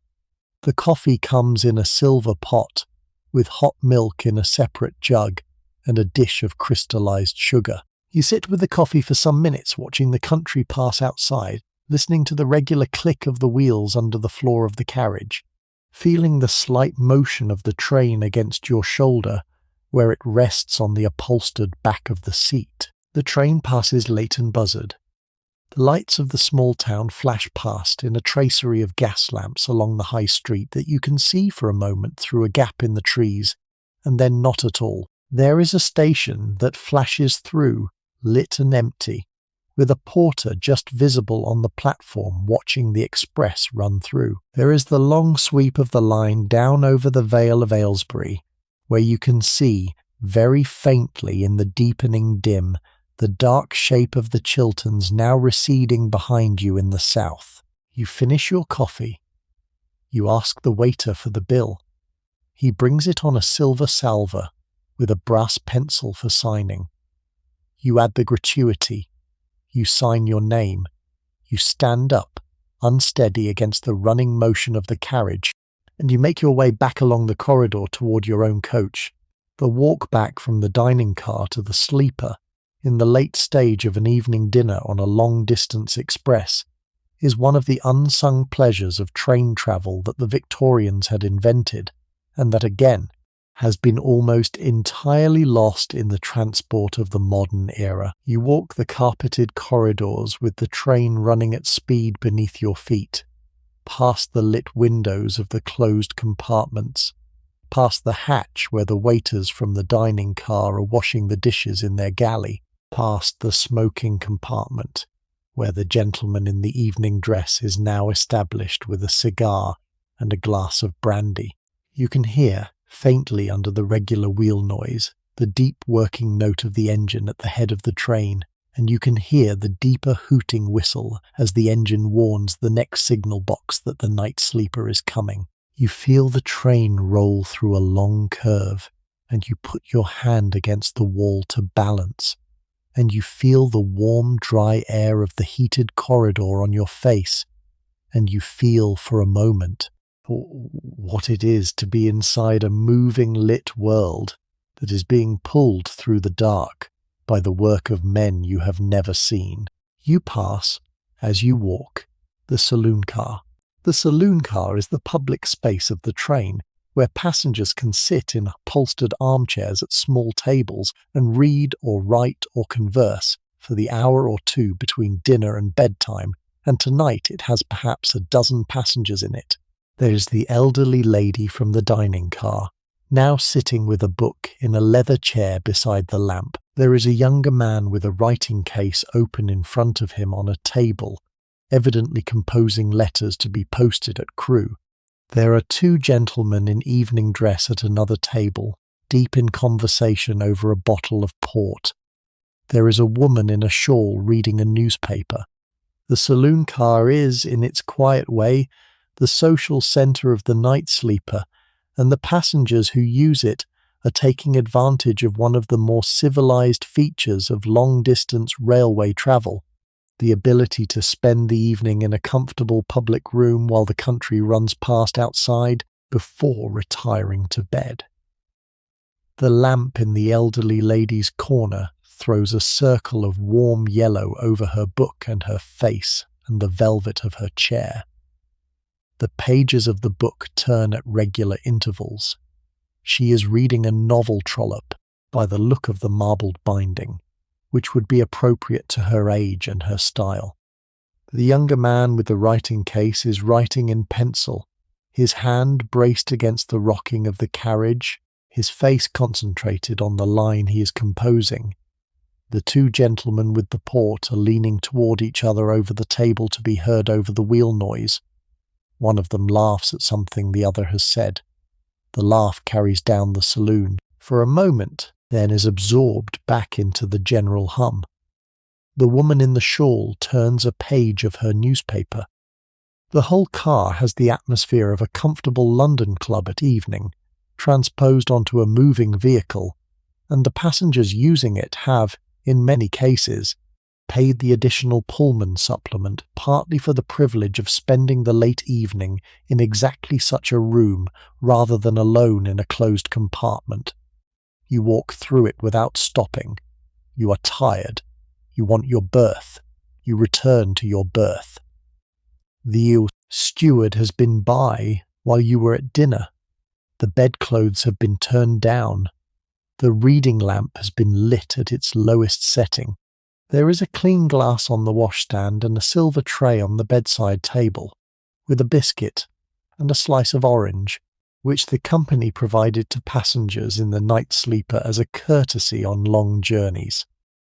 The coffee comes in a silver pot, with hot milk in a separate jug, and a dish of crystallized sugar. You sit with the coffee for some minutes, watching the country pass outside, listening to the regular click of the wheels under the floor of the carriage, feeling the slight motion of the train against your shoulder where it rests on the upholstered back of the seat. The train passes Leighton Buzzard. The lights of the small town flash past in a tracery of gas lamps along the high street that you can see for a moment through a gap in the trees, and then not at all. There is a station that flashes through, lit and empty, with a porter just visible on the platform watching the express run through. There is the long sweep of the line down over the Vale of Aylesbury, where you can see, very faintly in the deepening dim, the dark shape of the Chilterns now receding behind you in the south. You finish your coffee. You ask the waiter for the bill. He brings it on a silver salver, with a brass pencil for signing. You add the gratuity. You sign your name. You stand up, unsteady against the running motion of the carriage, and you make your way back along the corridor toward your own coach. The walk back from the dining car to the sleeper, in the late stage of an evening dinner on a long-distance express, is one of the unsung pleasures of train travel that the Victorians had invented, and that again has been almost entirely lost in the transport of the modern era. You walk the carpeted corridors with the train running at speed beneath your feet, past the lit windows of the closed compartments, past the hatch where the waiters from the dining car are washing the dishes in their galley, past the smoking compartment where the gentleman in the evening dress is now established with a cigar and a glass of brandy. You can hear, faintly under the regular wheel noise, the deep working note of the engine at the head of the train, and you can hear the deeper hooting whistle as the engine warns the next signal box that the night sleeper is coming. You feel the train roll through a long curve, and you put your hand against the wall to balance, and you feel the warm, dry air of the heated corridor on your face, and you feel for a moment what it is to be inside a moving lit world that is being pulled through the dark by the work of men you have never seen. You pass, as you walk, the saloon car. The saloon car is the public space of the train, where passengers can sit in upholstered armchairs at small tables and read or write or converse for the hour or two between dinner and bedtime, and tonight it has perhaps a dozen passengers in it. There is the elderly lady from the dining car, now sitting with a book in a leather chair beside the lamp. There is a younger man with a writing case open in front of him on a table, evidently composing letters to be posted at Crewe. There are two gentlemen in evening dress at another table, deep in conversation over a bottle of port. There is a woman in a shawl reading a newspaper. The saloon car is, in its quiet way, the social centre of the night sleeper, and the passengers who use it are taking advantage of one of the more civilised features of long-distance railway travel, the ability to spend the evening in a comfortable public room while the country runs past outside before retiring to bed. The lamp in the elderly lady's corner throws a circle of warm yellow over her book and her face and the velvet of her chair. The pages of the book turn at regular intervals. She is reading a novel trollop, by the look of the marbled binding, which would be appropriate to her age and her style. The younger man with the writing case is writing in pencil, his hand braced against the rocking of the carriage, his face concentrated on the line he is composing. The two gentlemen with the port are leaning toward each other over the table to be heard over the wheel noise. One of them laughs at something the other has said. The laugh carries down the saloon, for a moment, then is absorbed back into the general hum. The woman in the shawl turns a page of her newspaper. The whole car has the atmosphere of a comfortable London club at evening, transposed onto a moving vehicle, and the passengers using it have, in many cases, paid the additional Pullman supplement partly for the privilege of spending the late evening in exactly such a room rather than alone in a closed compartment. You walk through it without stopping. You are tired. You want your berth. You return to your berth. The steward has been by while you were at dinner. The bedclothes have been turned down. The reading lamp has been lit at its lowest setting. There is a clean glass on the washstand and a silver tray on the bedside table, with a biscuit and a slice of orange, which the company provided to passengers in the night sleeper as a courtesy on long journeys.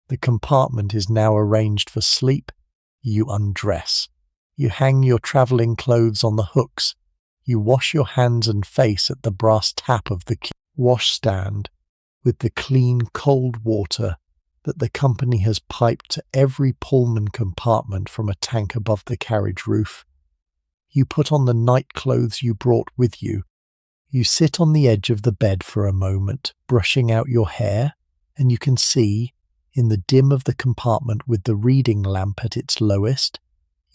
The compartment is now arranged for sleep. You undress. You hang your travelling clothes on the hooks. You wash your hands and face at the brass tap of the washstand with the clean, cold water that the company has piped to every Pullman compartment from a tank above the carriage roof. You put on the night clothes you brought with you. You sit on the edge of the bed for a moment, brushing out your hair, and you can see, in the dim of the compartment with the reading lamp at its lowest,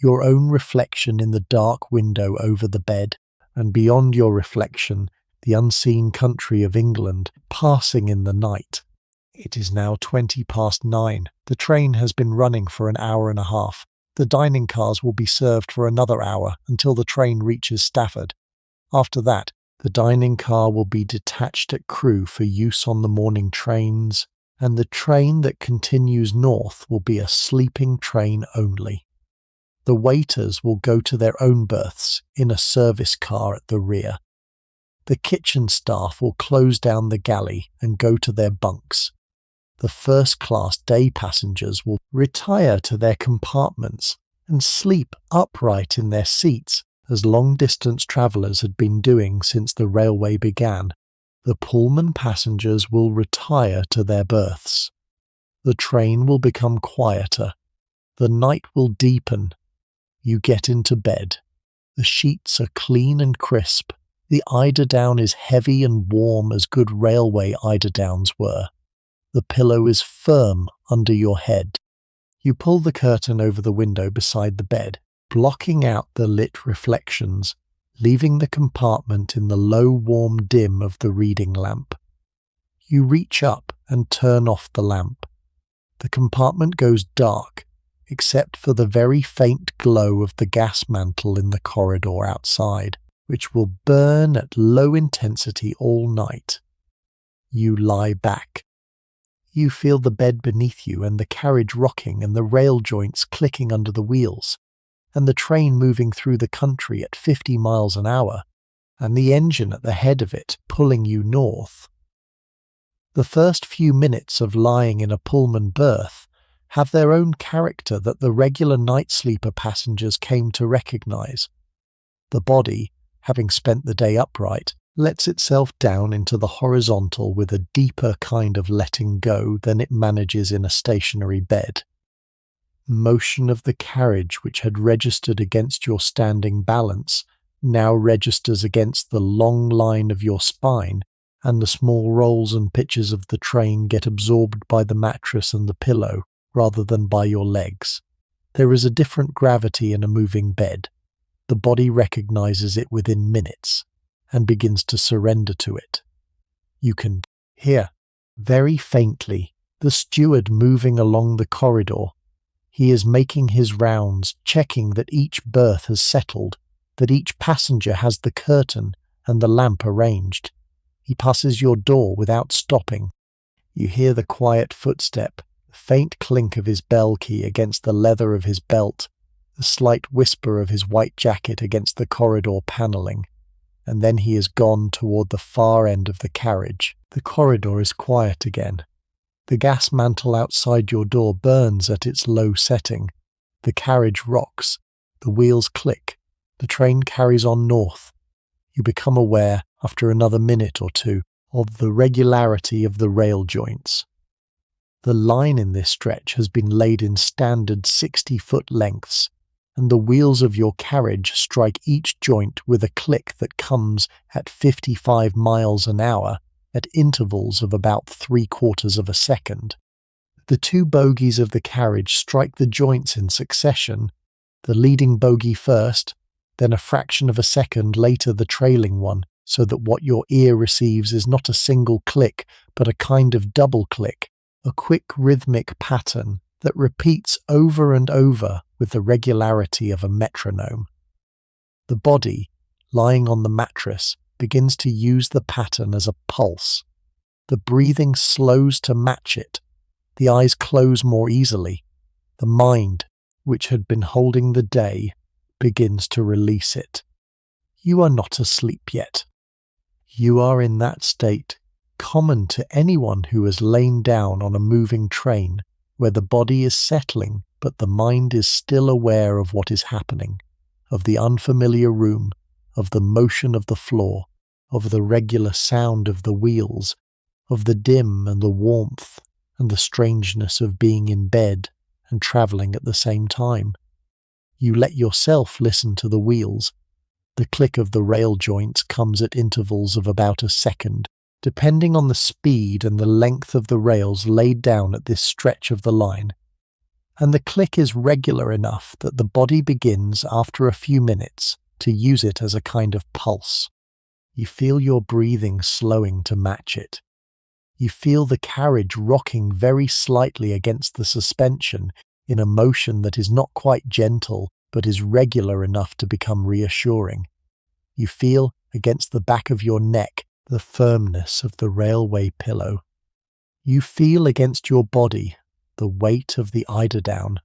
your own reflection in the dark window over the bed, and beyond your reflection, the unseen country of England passing in the night. It is now 9:20. The train has been running for an hour and a half. The dining cars will be served for another hour until the train reaches Stafford. After that, The dining car will be detached at Crewe for use on the morning trains, and the train that continues north will be a sleeping train only. The waiters will go to their own berths in a service car at the rear. The kitchen staff will close down the galley and go to their bunks. The first-class day passengers will retire to their compartments and sleep upright in their seats, as long-distance travellers had been doing since the railway began. The Pullman passengers will retire to their berths. The train will become quieter. The night will deepen. You get into bed. The sheets are clean and crisp. The eiderdown is heavy and warm as good railway eiderdowns were. The pillow is firm under your head. You pull the curtain over the window beside the bed, blocking out the lit reflections, leaving the compartment in the low warm dim of the reading lamp. You reach up and turn off the lamp. The compartment goes dark, except for the very faint glow of the gas mantle in the corridor outside, which will burn at low intensity all night. You lie back. You feel the bed beneath you and the carriage rocking and the rail joints clicking under the wheels, and the train moving through the country at 50 miles an hour, and the engine at the head of it pulling you north. The first few minutes of lying in a Pullman berth have their own character that the regular night sleeper passengers came to recognise. The body, having spent the day upright, lets itself down into the horizontal with a deeper kind of letting go than it manages in a stationary bed. Motion of the carriage which had registered against your standing balance now registers against the long line of your spine, and the small rolls and pitches of the train get absorbed by the mattress and the pillow rather than by your legs. There is a different gravity in a moving bed. The body recognises it within minutes and begins to surrender to it. You can hear, very faintly, the steward moving along the corridor. He is making his rounds, checking that each berth has settled, that each passenger has the curtain and the lamp arranged. He passes your door without stopping. You hear the quiet footstep, the faint clink of his bell key against the leather of his belt, the slight whisper of his white jacket against the corridor panelling, and then he is gone toward the far end of the carriage. The corridor is quiet again. The gas mantle outside your door burns at its low setting. The carriage rocks. The wheels click. The train carries on north. You become aware, after another minute or two, of the regularity of the rail joints. The line in this stretch has been laid in standard 60-foot lengths, and the wheels of your carriage strike each joint with a click that comes at 55 miles an hour at intervals of about 3/4 of a second. The two bogies of the carriage strike the joints in succession, the leading bogie first, then a fraction of a second later the trailing one, so that what your ear receives is not a single click, but a kind of double click, a quick rhythmic pattern that repeats over and over with the regularity of a metronome. The body, lying on the mattress, begins to use the pattern as a pulse. The breathing slows to match it. The eyes close more easily. The mind, which had been holding the day, begins to release it. You are not asleep yet. You are in that state common to anyone who has lain down on a moving train, where the body is settling but the mind is still aware of what is happening, of the unfamiliar room, of the motion of the floor, of the regular sound of the wheels, of the dim and the warmth, and the strangeness of being in bed and travelling at the same time. You let yourself listen to the wheels. The click of the rail joints comes at intervals of about a second, depending on the speed and the length of the rails laid down at this stretch of the line. And the click is regular enough that the body begins, after a few minutes, to use it as a kind of pulse. You feel your breathing slowing to match it. You feel the carriage rocking very slightly against the suspension in a motion that is not quite gentle, but is regular enough to become reassuring. You feel against the back of your neck the firmness of the railway pillow. You feel against your body the weight of the eiderdown.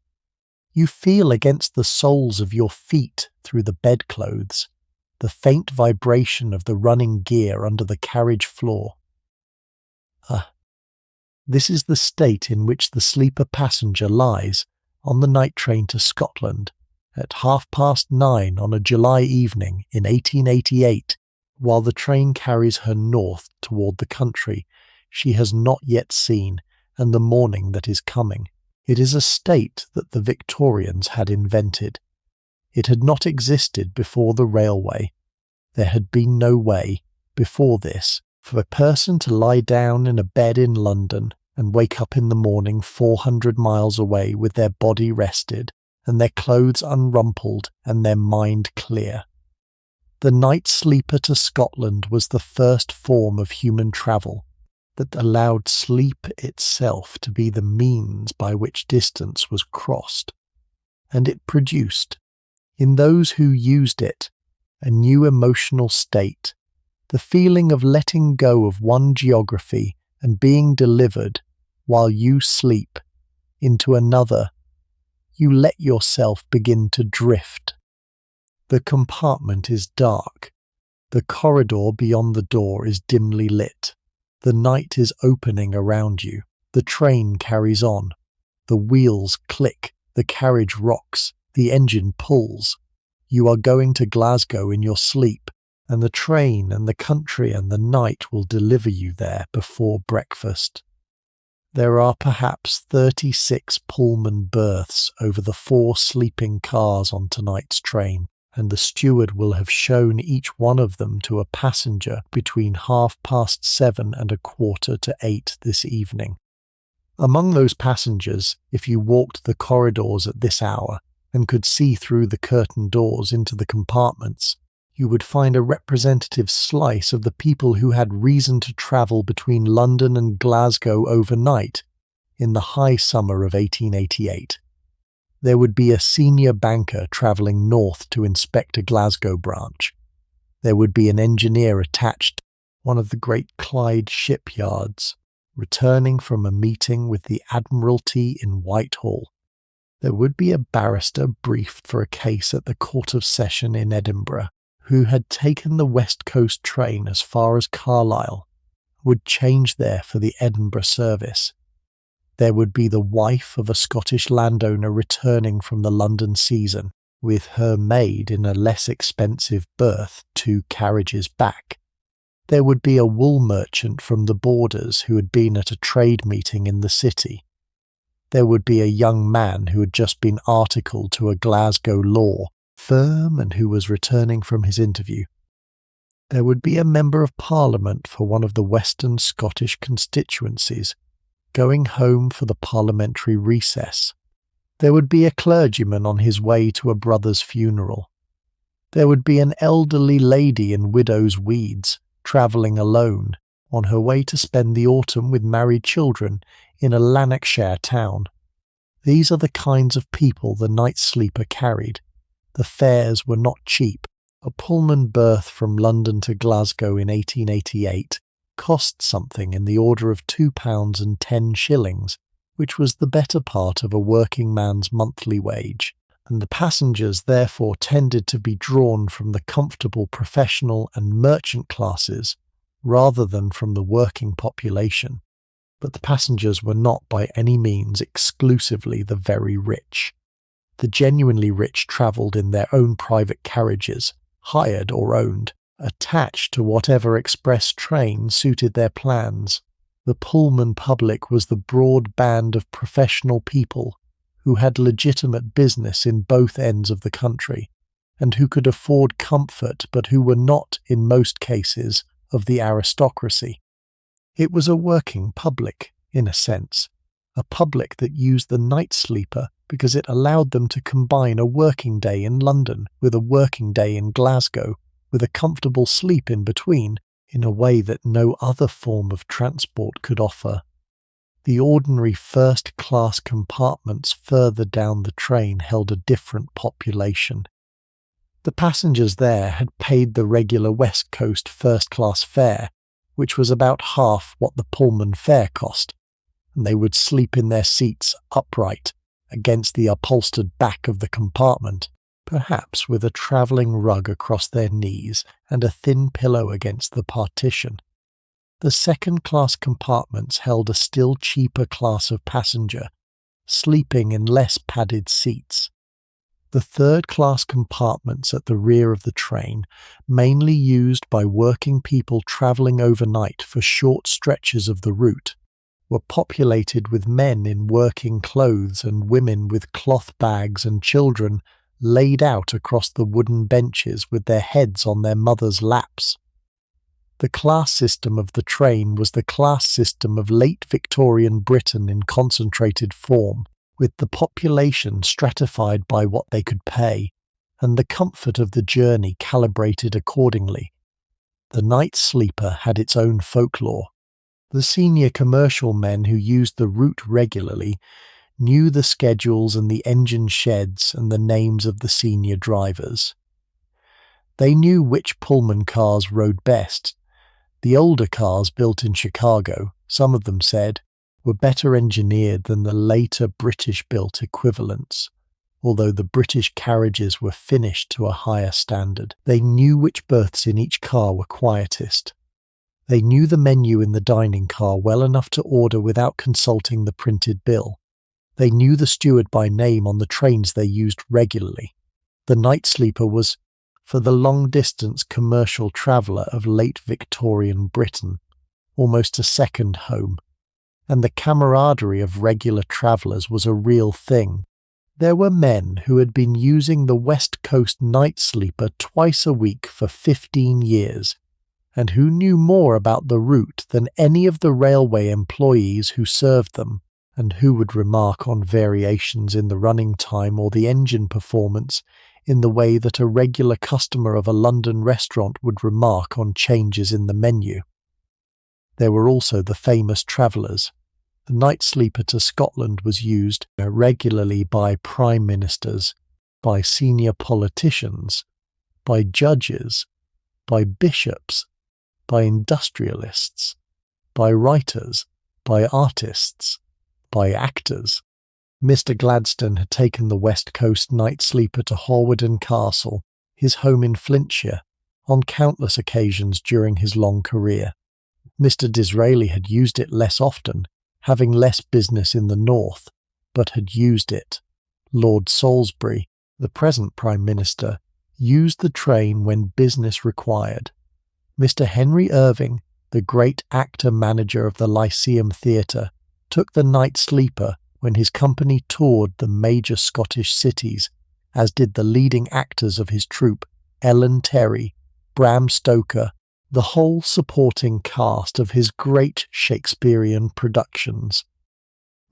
You feel against the soles of your feet through the bedclothes the faint vibration of the running gear under the carriage floor. This is the state in which the sleeper passenger lies on the night train to Scotland at 9:30 on a July evening in 1888, while the train carries her north toward the country she has not yet seen and the morning that is coming. It is a state that the Victorians had invented. It had not existed before the railway. There had been no way, before this, for a person to lie down in a bed in London and wake up in the morning 400 miles away with their body rested and their clothes unrumpled and their mind clear. The night sleeper to Scotland was the first form of human travel that allowed sleep itself to be the means by which distance was crossed, and it produced, in those who used it, a new emotional state, the feeling of letting go of one geography and being delivered, while you sleep, into another. You let yourself begin to drift. The compartment is dark. The corridor beyond the door is dimly lit. The night is opening around you. The train carries on. The wheels click. The carriage rocks. The engine pulls. You are going to Glasgow in your sleep, and the train and the country and the night will deliver you there before breakfast. There are perhaps 36 Pullman berths over the 4 sleeping cars on tonight's train, and the steward will have shown each one of them to a passenger between 7:30 and 7:15 this evening. Among those passengers, if you walked the corridors at this hour and could see through the curtain doors into the compartments, you would find a representative slice of the people who had reason to travel between London and Glasgow overnight in the high summer of 1888. There would be a senior banker travelling north to inspect a Glasgow branch. There would be an engineer attached to one of the great Clyde shipyards, returning from a meeting with the Admiralty in Whitehall. There would be a barrister briefed for a case at the Court of Session in Edinburgh, who had taken the West Coast train as far as Carlisle, would change there for the Edinburgh service. There would be the wife of a Scottish landowner returning from the London season, with her maid in a less expensive berth 2 carriages back. There would be a wool merchant from the borders who had been at a trade meeting in the city. There would be a young man who had just been articled to a Glasgow law firm and who was returning from his interview. There would be a member of Parliament for one of the western Scottish constituencies, going home for the parliamentary recess. There would be a clergyman on his way to a brother's funeral. There would be an elderly lady in widow's weeds, travelling alone, on her way to spend the autumn with married children in a Lanarkshire town. These are the kinds of people the night sleeper carried. The fares were not cheap. A Pullman berth from London to Glasgow in 1888 cost something in the order of £2.10, which was the better part of a working man's monthly wage, and the passengers therefore tended to be drawn from the comfortable professional and merchant classes rather than from the working population. But the passengers were not by any means exclusively the very rich. The genuinely rich travelled in their own private carriages, hired or owned, attached to whatever express train suited their plans. The Pullman public was the broad band of professional people who had legitimate business in both ends of the country, and who could afford comfort but who were not, in most cases, of the aristocracy. It was a working public, in a sense, a public that used the night sleeper because it allowed them to combine a working day in London with a working day in Glasgow, with a comfortable sleep in between, in a way that no other form of transport could offer. The ordinary first-class compartments further down the train held a different population. The passengers there had paid the regular West Coast first-class fare, which was about half what the Pullman fare cost, and they would sleep in their seats upright against the upholstered back of the compartment, perhaps with a travelling rug across their knees and a thin pillow against the partition. The second-class compartments held a still cheaper class of passenger, sleeping in less padded seats. The third-class compartments at the rear of the train, mainly used by working people travelling overnight for short stretches of the route, were populated with men in working clothes and women with cloth bags and children laid out across the wooden benches with their heads on their mothers' laps. The class system of the train was the class system of late Victorian Britain in concentrated form, with the population stratified by what they could pay, and the comfort of the journey calibrated accordingly. The night sleeper had its own folklore. The senior commercial men who used the route regularly knew the schedules and the engine sheds and the names of the senior drivers. They knew which Pullman cars rode best. The older cars built in Chicago, some of them said, were better engineered than the later British-built equivalents. Although the British carriages were finished to a higher standard, they knew which berths in each car were quietest. They knew the menu in the dining car well enough to order without consulting the printed bill. They knew the steward by name on the trains they used regularly. The night sleeper was, for the long-distance commercial traveller of late Victorian Britain, almost a second home, and the camaraderie of regular travellers was a real thing. There were men who had been using the West Coast night sleeper twice a week for 15 years, and who knew more about the route than any of the railway employees who served them, and who would remark on variations in the running time or the engine performance in the way that a regular customer of a London restaurant would remark on changes in the menu. There were also the famous travellers. The night sleeper to Scotland was used regularly by prime ministers, by senior politicians, by judges, by bishops, by industrialists, by writers, by artists, by actors. Mr. Gladstone had taken the West Coast night sleeper to Hawarden Castle, his home in Flintshire, on countless occasions during his long career. Mr. Disraeli had used it less often, having less business in the north, but had used it. Lord Salisbury, the present Prime Minister, used the train when business required. Mr. Henry Irving, the great actor-manager of the Lyceum Theatre, took the night sleeper when his company toured the major Scottish cities, as did the leading actors of his troupe, Ellen Terry, Bram Stoker, the whole supporting cast of his great Shakespearean productions.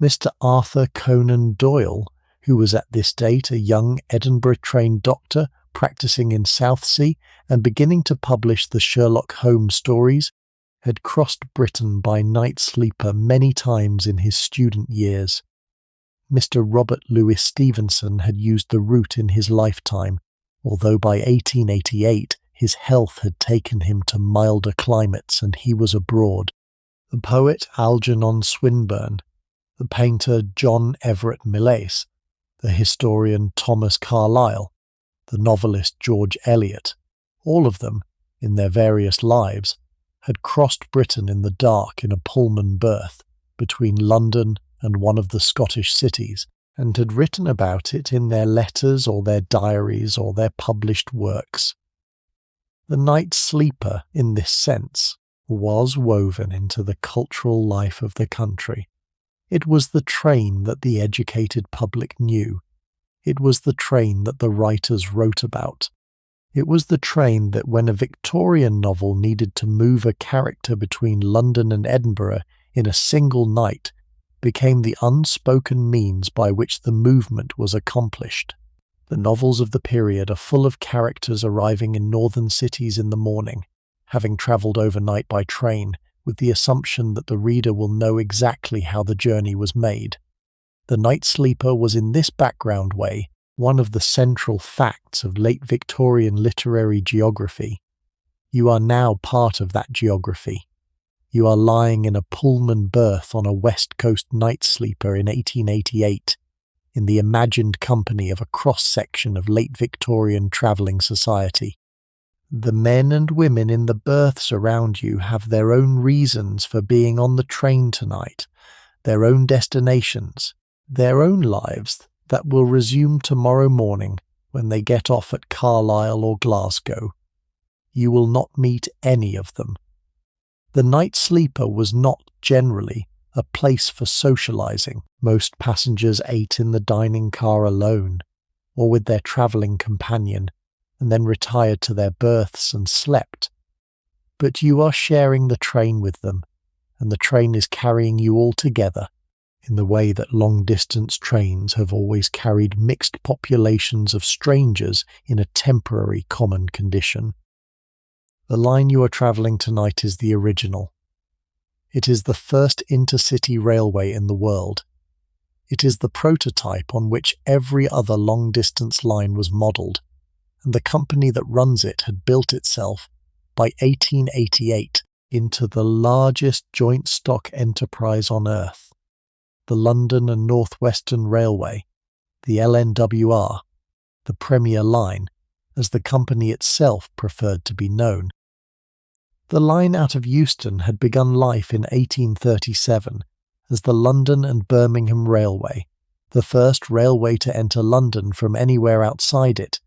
Mr. Arthur Conan Doyle, who was at this date a young Edinburgh-trained doctor practising in Southsea and beginning to publish the Sherlock Holmes stories, had crossed Britain by night sleeper many times in his student years. Mr. Robert Louis Stevenson had used the route in his lifetime, although by 1888 his health had taken him to milder climates and he was abroad. The poet Algernon Swinburne, the painter John Everett Millais, the historian Thomas Carlyle, the novelist George Eliot, all of them, in their various lives, had crossed Britain in the dark in a Pullman berth between London and one of the Scottish cities, and had written about it in their letters or their diaries or their published works. The night sleeper, in this sense, was woven into the cultural life of the country. It was the train that the educated public knew. It was the train that the writers wrote about. It was the train that when a Victorian novel needed to move a character between London and Edinburgh in a single night, became the unspoken means by which the movement was accomplished. The novels of the period are full of characters arriving in northern cities in the morning, having travelled overnight by train, with the assumption that the reader will know exactly how the journey was made. The night sleeper was in this background way one of the central facts of late Victorian literary geography. You are now part of that geography. You are lying in a Pullman berth on a West Coast night sleeper in 1888, in the imagined company of a cross-section of late Victorian travelling society. The men and women in the berths around you have their own reasons for being on the train tonight, their own destinations, their own lives that will resume tomorrow morning when they get off at Carlisle or Glasgow. You will not meet any of them. The night sleeper was not generally a place for socializing. Most passengers ate in the dining car alone, or with their travelling companion, and then retired to their berths and slept. But you are sharing the train with them, and the train is carrying you all together, in the way that long-distance trains have always carried mixed populations of strangers in a temporary common condition. The line you are travelling tonight is the original. It is the first intercity railway in the world. It is the prototype on which every other long-distance line was modelled, and the company that runs it had built itself, by 1888, into the largest joint stock enterprise on earth. The London and North Western Railway, the LNWR, the Premier Line, as the company itself preferred to be known. The line out of Euston had begun life in 1837 as the London and Birmingham Railway, the first railway to enter London from anywhere outside it,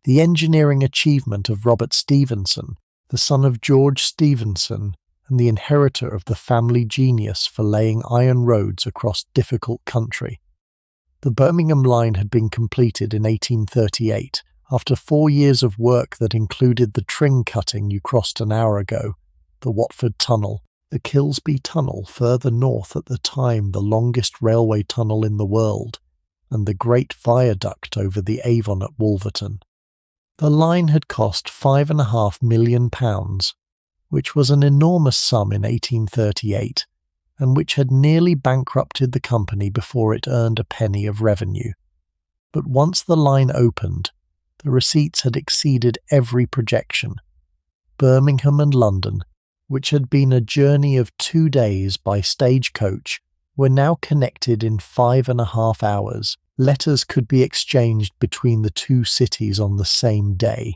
the engineering achievement of Robert Stephenson, the son of George Stephenson, and the inheritor of the family genius for laying iron roads across difficult country. The Birmingham line had been completed in 1838, after 4 years of work that included the Tring cutting you crossed an hour ago, the Watford Tunnel, the Kilsby Tunnel further north, at the time the longest railway tunnel in the world, and the Great Viaduct over the Avon at Wolverton. The line had cost £5.5 million, which was an enormous sum in 1838, and which had nearly bankrupted the company before it earned a penny of revenue. But once the line opened, the receipts had exceeded every projection. Birmingham and London, which had been a journey of 2 days by stagecoach, were now connected in 5.5 hours. Letters could be exchanged between the two cities on the same day.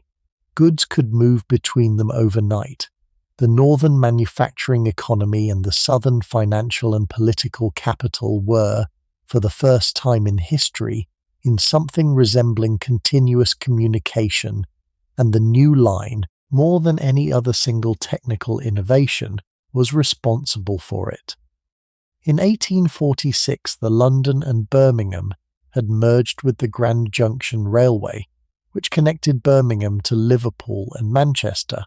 Goods could move between them overnight. The northern manufacturing economy and the southern financial and political capital were, for the first time in history, in something resembling continuous communication, and the new line, more than any other single technical innovation, was responsible for it. In 1846, the London and Birmingham had merged with the Grand Junction Railway, which connected Birmingham to Liverpool and Manchester,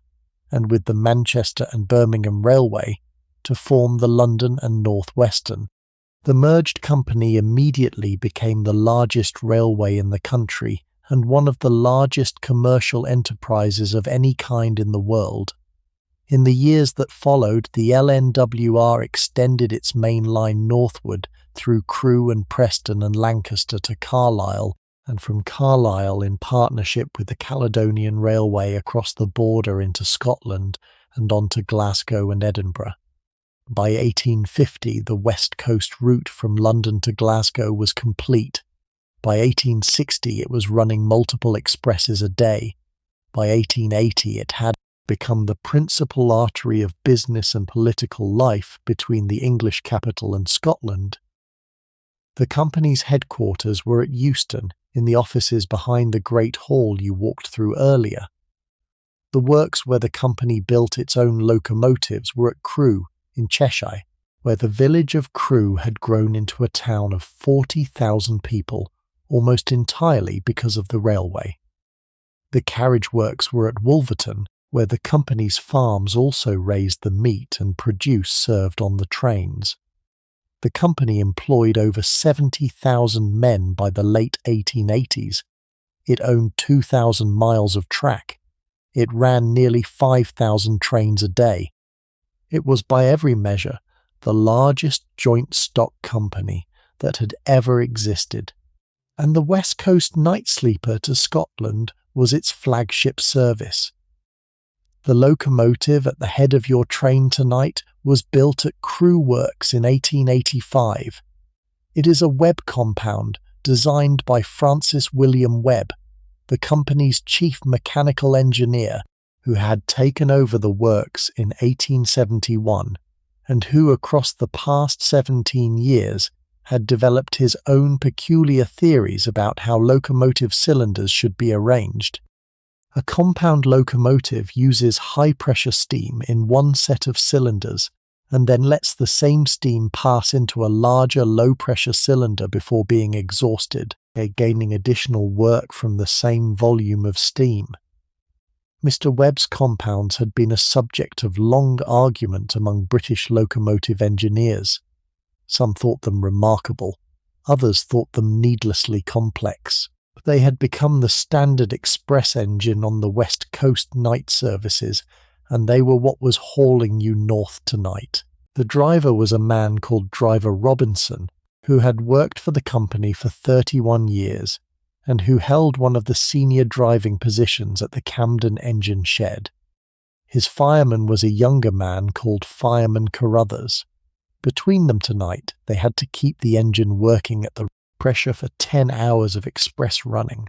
and with the Manchester and Birmingham Railway to form the London and North Western. The merged company immediately became the largest railway in the country and one of the largest commercial enterprises of any kind in the world. In the years that followed, the LNWR extended its main line northward through Crewe and Preston and Lancaster to Carlisle, and from Carlisle in partnership with the Caledonian Railway across the border into Scotland and on to Glasgow and Edinburgh. By 1850, the West Coast route from London to Glasgow was complete. By 1860, it was running multiple expresses a day. By 1880, it had become the principal artery of business and political life between the English capital and Scotland. The company's headquarters were at Euston, in the offices behind the great hall you walked through earlier. The works where the company built its own locomotives were at Crewe, in Cheshire, where the village of Crewe had grown into a town of 40,000 people, almost entirely because of the railway. The carriage works were at Wolverton, where the company's farms also raised the meat and produce served on the trains. The company employed over 70,000 men by the late 1880s. It owned 2,000 miles of track. It ran nearly 5,000 trains a day. It was by every measure the largest joint stock company that had ever existed. and the West Coast night sleeper to Scotland was its flagship service. The locomotive at the head of your train tonight was built at Crewe Works in 1885. It is a Webb compound designed by Francis William Webb, the company's chief mechanical engineer, who had taken over the works in 1871 and who across the past 17 years had developed his own peculiar theories about how locomotive cylinders should be arranged. A compound locomotive uses high-pressure steam in one set of cylinders and then lets the same steam pass into a larger low-pressure cylinder before being exhausted, gaining additional work from the same volume of steam. Mr. Webb's compounds had been a subject of long argument among British locomotive engineers. Some thought them remarkable, others thought them needlessly complex. They had become the standard express engine on the West Coast night services, and they were what was hauling you north tonight. The driver was a man called Driver Robinson, who had worked for the company for 31 years, and who held one of the senior driving positions at the Camden engine shed. His fireman was a younger man called Fireman Carruthers. Between them tonight, they had to keep the engine working at the pressure for 10 hours of express running,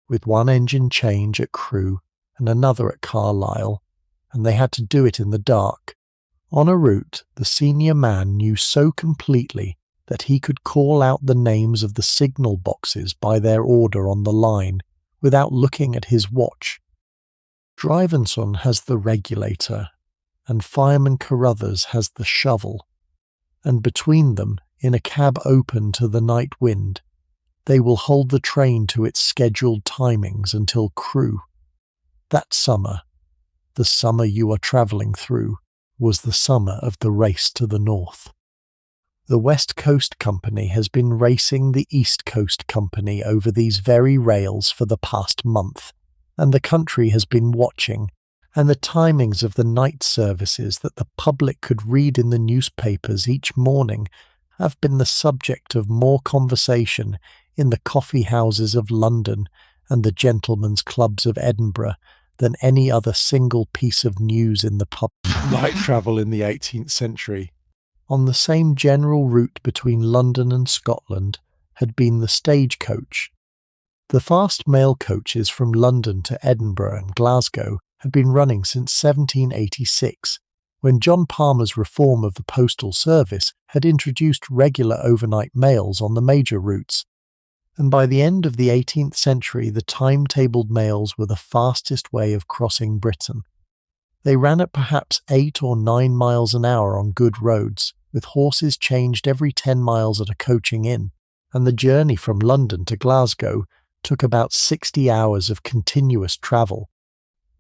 with one engine change at Crewe and another at Carlisle, and they had to do it in the dark. On a route the senior man knew so completely that he could call out the names of the signal boxes by their order on the line without looking at his watch. Drivenson has the regulator, and Fireman Carruthers has the shovel, and between them, in a cab open to the night wind, they will hold the train to its scheduled timings until Crewe. That summer, the summer you are travelling through, was the summer of the race to the north. The West Coast Company has been racing the East Coast Company over these very rails for the past month, and the country has been watching, and the timings of the night services that the public could read in the newspapers each morning have been the subject of more conversation in the coffee houses of London and the gentlemen's clubs of Edinburgh than any other single piece of news in the pub. Night travel in the 18th century. On the same general route between London and Scotland had been the stagecoach. The fast mail coaches from London to Edinburgh and Glasgow had been running since 1786, when John Palmer's reform of the postal service had introduced regular overnight mails on the major routes, and by the end of the 18th century the timetabled mails were the fastest way of crossing Britain. They ran at perhaps 8 or 9 miles an hour on good roads, with horses changed every 10 miles at a coaching inn, and the journey from London to Glasgow took about 60 hours of continuous travel.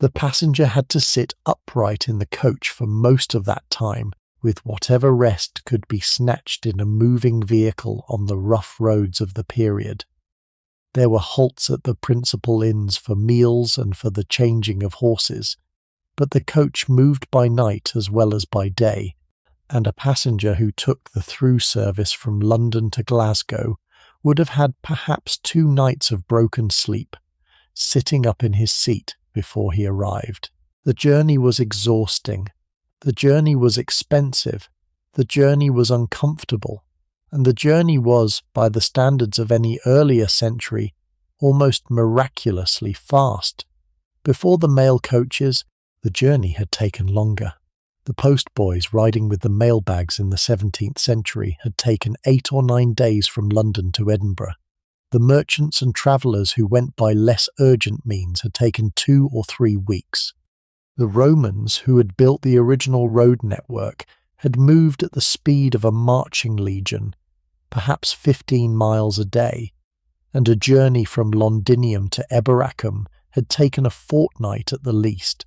The passenger had to sit upright in the coach for most of that time, with whatever rest could be snatched in a moving vehicle on the rough roads of the period. There were halts at the principal inns for meals and for the changing of horses, but the coach moved by night as well as by day, and a passenger who took the through service from London to Glasgow would have had perhaps 2 nights of broken sleep, sitting up in his seat before he arrived. The journey was exhausting, the journey was expensive, the journey was uncomfortable, and the journey was, by the standards of any earlier century, almost miraculously fast. Before the mail coaches, the journey had taken longer. The postboys riding with the mail bags in the 17th century had taken 8 or 9 days from London to Edinburgh. The merchants and travellers who went by less urgent means had taken 2 or 3 weeks. The Romans, who had built the original road network, had moved at the speed of a marching legion, perhaps 15 miles a day, and a journey from Londinium to Eboracum had taken a fortnight at the least.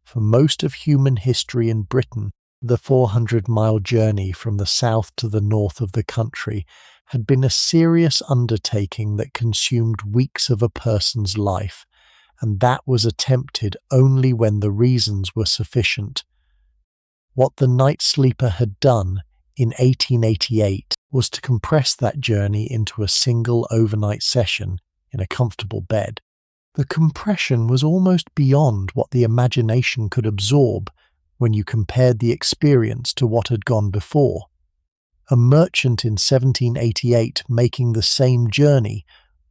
For most of human history in Britain, the 400-mile journey from the south to the north of the country had been a serious undertaking that consumed weeks of a person's life, and that was attempted only when the reasons were sufficient. What the night sleeper had done in 1888 was to compress that journey into a single overnight session in a comfortable bed. The compression was almost beyond what the imagination could absorb when you compared the experience to what had gone before. A merchant in 1788 making the same journey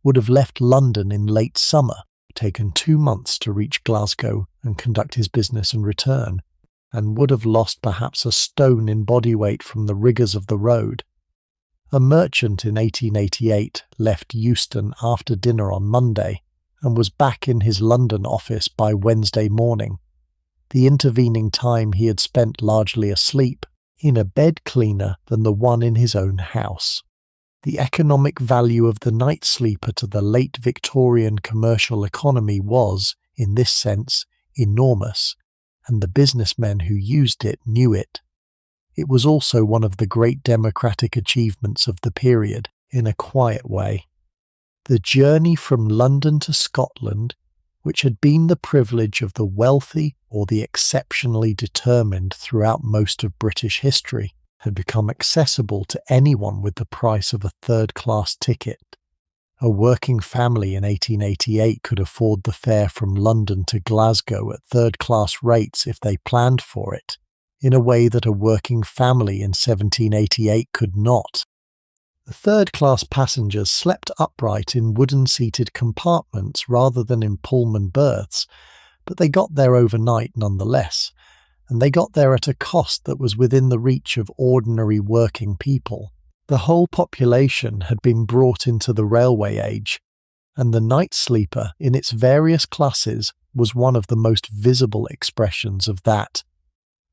would have left London in late summer, taken 2 months to reach Glasgow and conduct his business and return, and would have lost perhaps a stone in body weight from the rigours of the road. A merchant in 1888 left Euston after dinner on Monday and was back in his London office by Wednesday morning. The intervening time he had spent largely asleep, in a bed cleaner than the one in his own house. The economic value of the night sleeper to the late Victorian commercial economy was, in this sense, enormous, and the businessmen who used it knew it. It was also one of the great democratic achievements of the period, in a quiet way. The journey from London to Scotland, which had been the privilege of the wealthy or the exceptionally determined throughout most of British history, had become accessible to anyone with the price of a third-class ticket. A working family in 1888 could afford the fare from London to Glasgow at third-class rates if they planned for it, in a way that a working family in 1788 could not. The third-class passengers slept upright in wooden-seated compartments rather than in Pullman berths, but they got there overnight nonetheless, and they got there at a cost that was within the reach of ordinary working people. The whole population had been brought into the railway age, and the night sleeper in its various classes was one of the most visible expressions of that.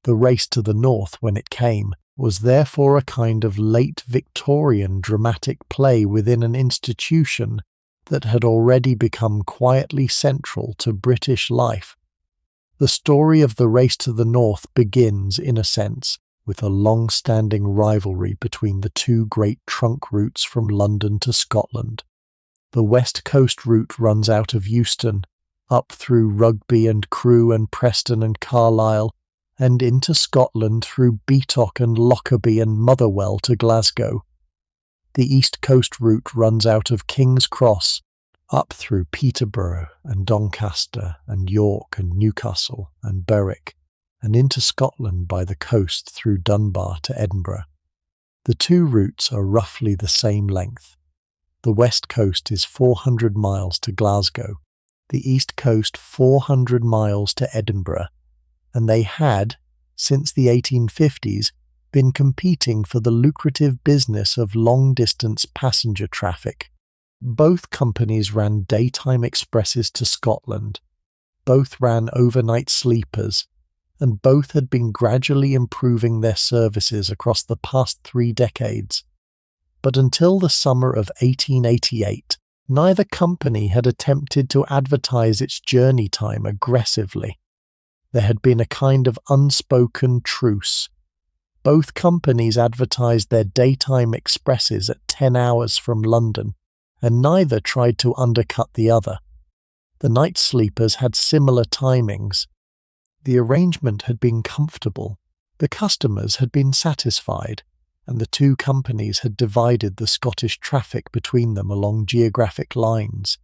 The race to the north, when it came, was therefore a kind of late Victorian dramatic play within an institution that had already become quietly central to British life. The story of the race to the north begins, in a sense, with a long-standing rivalry between the two great trunk routes from London to Scotland. The West Coast route runs out of Euston, up through Rugby and Crewe and Preston and Carlisle, and into Scotland through Beatock and Lockerbie and Motherwell to Glasgow. The East Coast route runs out of King's Cross, up through Peterborough and Doncaster and York and Newcastle and Berwick, and into Scotland by the coast through Dunbar to Edinburgh. The two routes are roughly the same length. The West Coast is 400 miles to Glasgow, the East Coast 400 miles to Edinburgh, and they had, since the 1850s, been competing for the lucrative business of long-distance passenger traffic. Both companies ran daytime expresses to Scotland, both ran overnight sleepers, and both had been gradually improving their services across the past 3 decades. But until the summer of 1888, neither company had attempted to advertise its journey time aggressively. There had been a kind of unspoken truce. Both companies advertised their daytime expresses at 10 hours from London, and neither tried to undercut the other. The night sleepers had similar timings. The arrangement had been comfortable, the customers had been satisfied, and the two companies had divided the Scottish traffic between them along geographic lines,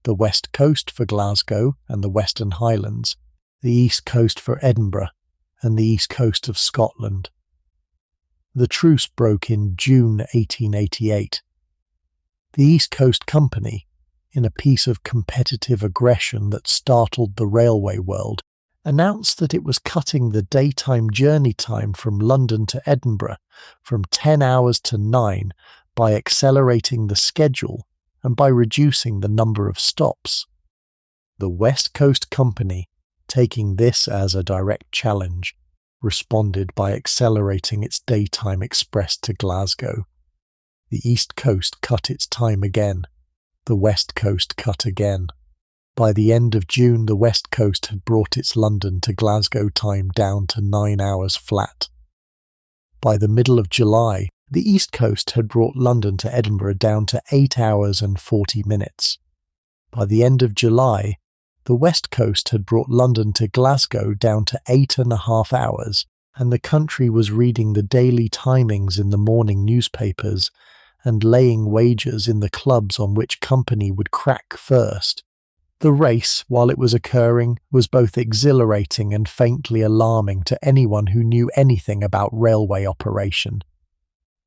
the West Coast for Glasgow and the Western Highlands, the East Coast for Edinburgh, and the East Coast of Scotland. The truce broke in June 1888. The East Coast Company, in a piece of competitive aggression that startled the railway world, announced that it was cutting the daytime journey time from London to Edinburgh from 10 hours to 9 by accelerating the schedule and by reducing the number of stops. The West Coast Company, taking this as a direct challenge, responded by accelerating its daytime express to Glasgow. The East Coast cut its time again. The West Coast cut again. By the end of June, the West Coast had brought its London to Glasgow time down to 9 hours flat. By the middle of July, the East Coast had brought London to Edinburgh down to 8 hours and 40 minutes. By the end of July, the West Coast had brought London to Glasgow down to 8.5 hours, and the country was reading the daily timings in the morning newspapers and laying wagers in the clubs on which company would crack first. The race, while it was occurring, was both exhilarating and faintly alarming to anyone who knew anything about railway operation.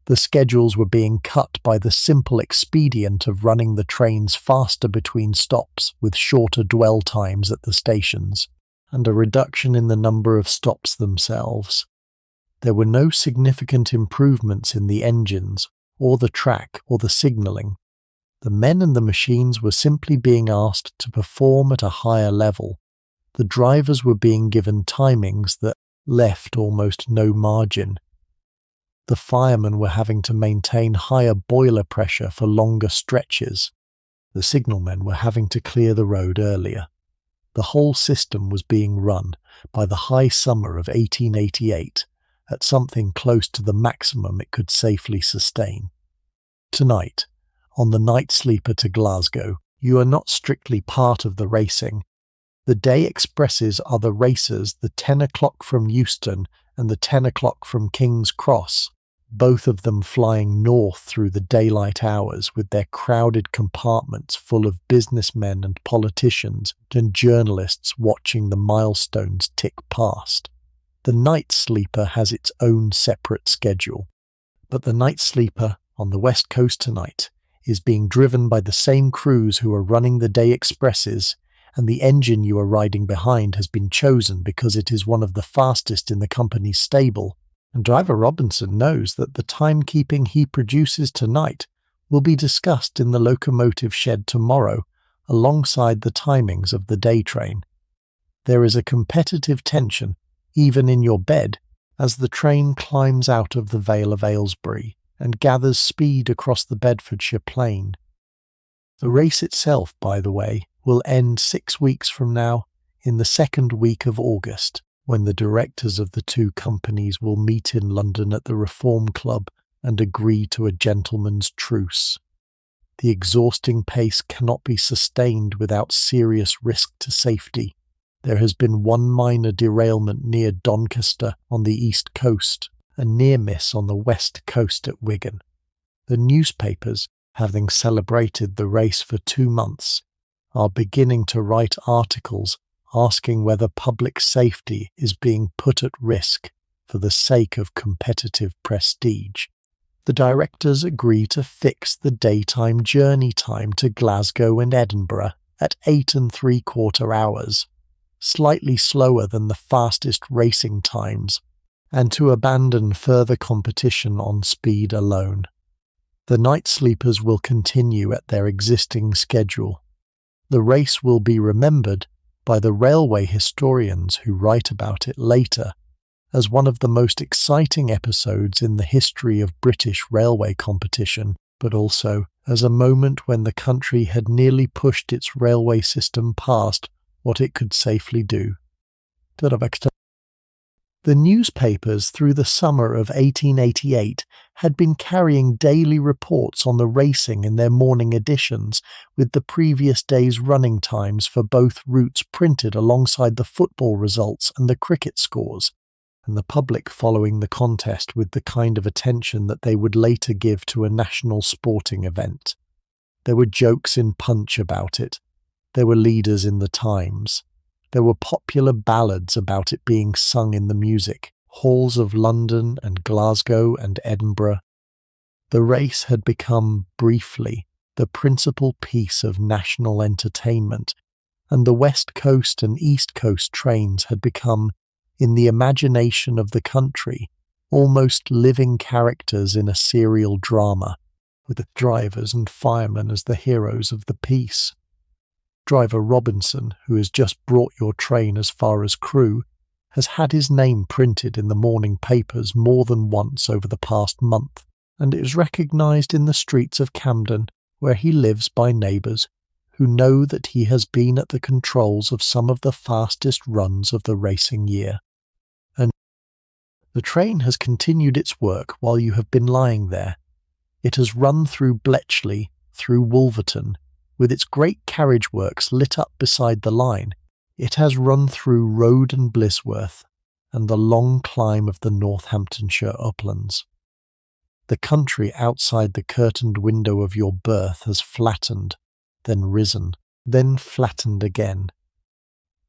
The schedules were being cut by the simple expedient of running the trains faster between stops with shorter dwell times at the stations, and a reduction in the number of stops themselves. There were no significant improvements in the engines, or the track, or the signalling. The men and the machines were simply being asked to perform at a higher level. The drivers were being given timings that left almost no margin. The firemen were having to maintain higher boiler pressure for longer stretches. The signalmen were having to clear the road earlier. The whole system was being run by the high summer of 1888 at something close to the maximum it could safely sustain. Tonight, on the night sleeper to Glasgow, you are not strictly part of the racing. The day expresses are the racers, the 10 o'clock from Euston and the 10 o'clock from King's Cross, both of them flying north through the daylight hours with their crowded compartments full of businessmen and politicians and journalists watching the milestones tick past. The night sleeper has its own separate schedule, but the night sleeper on the west coast tonight is being driven by the same crews who are running the day expresses, and the engine you are riding behind has been chosen because it is one of the fastest in the company's stable, and driver Robinson knows that the timekeeping he produces tonight will be discussed in the locomotive shed tomorrow alongside the timings of the day train. There is a competitive tension, even in your bed, as the train climbs out of the Vale of Aylesbury and gathers speed across the Bedfordshire plain. The race itself, by the way, will end 6 weeks from now, in the second week of August, when the directors of the two companies will meet in London at the Reform Club and agree to a gentleman's truce. The exhausting pace cannot be sustained without serious risk to safety. There has been one minor derailment near Doncaster on the east coast, a near miss on the west coast at Wigan. The newspapers, having celebrated the race for 2 months, are beginning to write articles asking whether public safety is being put at risk for the sake of competitive prestige. The directors agree to fix the daytime journey time to Glasgow and Edinburgh at 8 3/4 hours, slightly slower than the fastest racing times, and to abandon further competition on speed alone. The night sleepers will continue at their existing schedule. The race will be remembered by the railway historians who write about it later as one of the most exciting episodes in the history of British railway competition, but also as a moment when the country had nearly pushed its railway system past what it could safely do. The newspapers through the summer of 1888 had been carrying daily reports on the racing in their morning editions, with the previous day's running times for both routes printed alongside the football results and the cricket scores, and the public following the contest with the kind of attention that they would later give to a national sporting event. There were jokes in Punch about it. There were leaders in the Times. There were popular ballads about it being sung in the music halls of London and Glasgow and Edinburgh. The race had become, briefly, the principal piece of national entertainment, and the West Coast and East Coast trains had become, in the imagination of the country, almost living characters in a serial drama, with the drivers and firemen as the heroes of the piece. Driver Robinson, who has just brought your train as far as Crewe, has had his name printed in the morning papers more than once over the past month, and is recognised in the streets of Camden, where he lives, by neighbours who know that he has been at the controls of some of the fastest runs of the racing year. And the train has continued its work while you have been lying there. It has run through Bletchley, through Wolverton, with its great carriage works lit up beside the line. It has run through Road and Blisworth, and the long climb of the Northamptonshire uplands. The country outside the curtained window of your berth has flattened, then risen, then flattened again.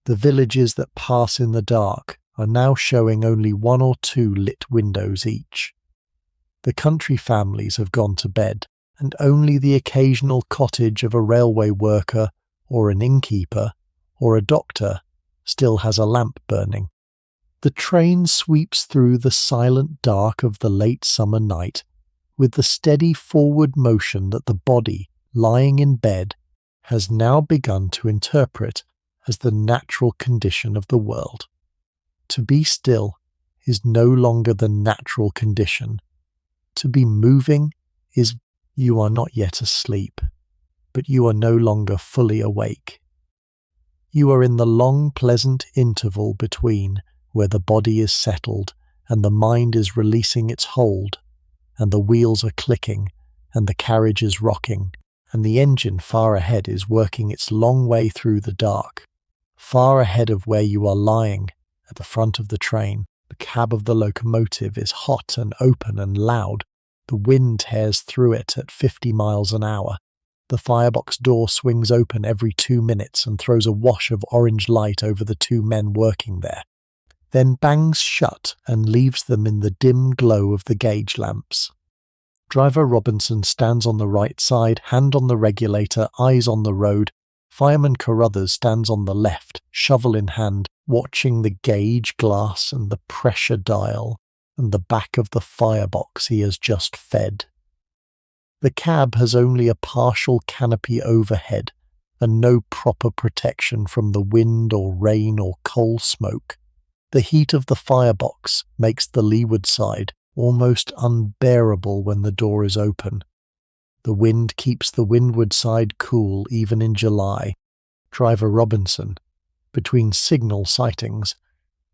The villages that pass in the dark are now showing only 1 or 2 lit windows each. The country families have gone to bed, and only the occasional cottage of a railway worker or an innkeeper or a doctor still has a lamp burning. The train sweeps through the silent dark of the late summer night with the steady forward motion that the body, lying in bed, has now begun to interpret as the natural condition of the world. To be still is no longer the natural condition. To be moving is you are not yet asleep, but you are no longer fully awake. You are in the long pleasant interval between where the body is settled and the mind is releasing its hold, and the wheels are clicking, and the carriage is rocking, and the engine far ahead is working its long way through the dark. Far ahead of where you are lying, at the front of the train, the cab of the locomotive is hot and open and loud. The wind tears through it at 50 miles an hour. The firebox door swings open every 2 minutes and throws a wash of orange light over the 2 men working there, then bangs shut and leaves them in the dim glow of the gauge lamps. Driver Robinson stands on the right side, hand on the regulator, eyes on the road. Fireman Carruthers stands on the left, shovel in hand, watching the gauge glass and the pressure dial and the back of the firebox he has just fed. The cab has only a partial canopy overhead and no proper protection from the wind or rain or coal smoke. The heat of the firebox makes the leeward side almost unbearable when the door is open. The wind keeps the windward side cool even in July. Driver Robinson, between signal sightings,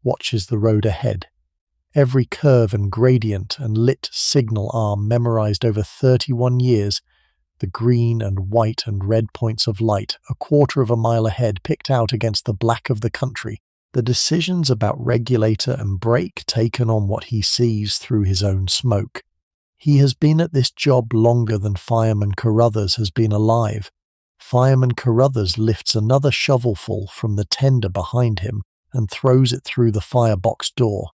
watches the road ahead. Every curve and gradient and lit signal arm memorized over 31 years, the green and white and red points of light a quarter of a mile ahead picked out against the black of the country, the decisions about regulator and brake taken on what he sees through his own smoke. He has been at this job longer than Fireman Carruthers has been alive. Fireman Carruthers lifts another shovelful from the tender behind him and throws it through the firebox door.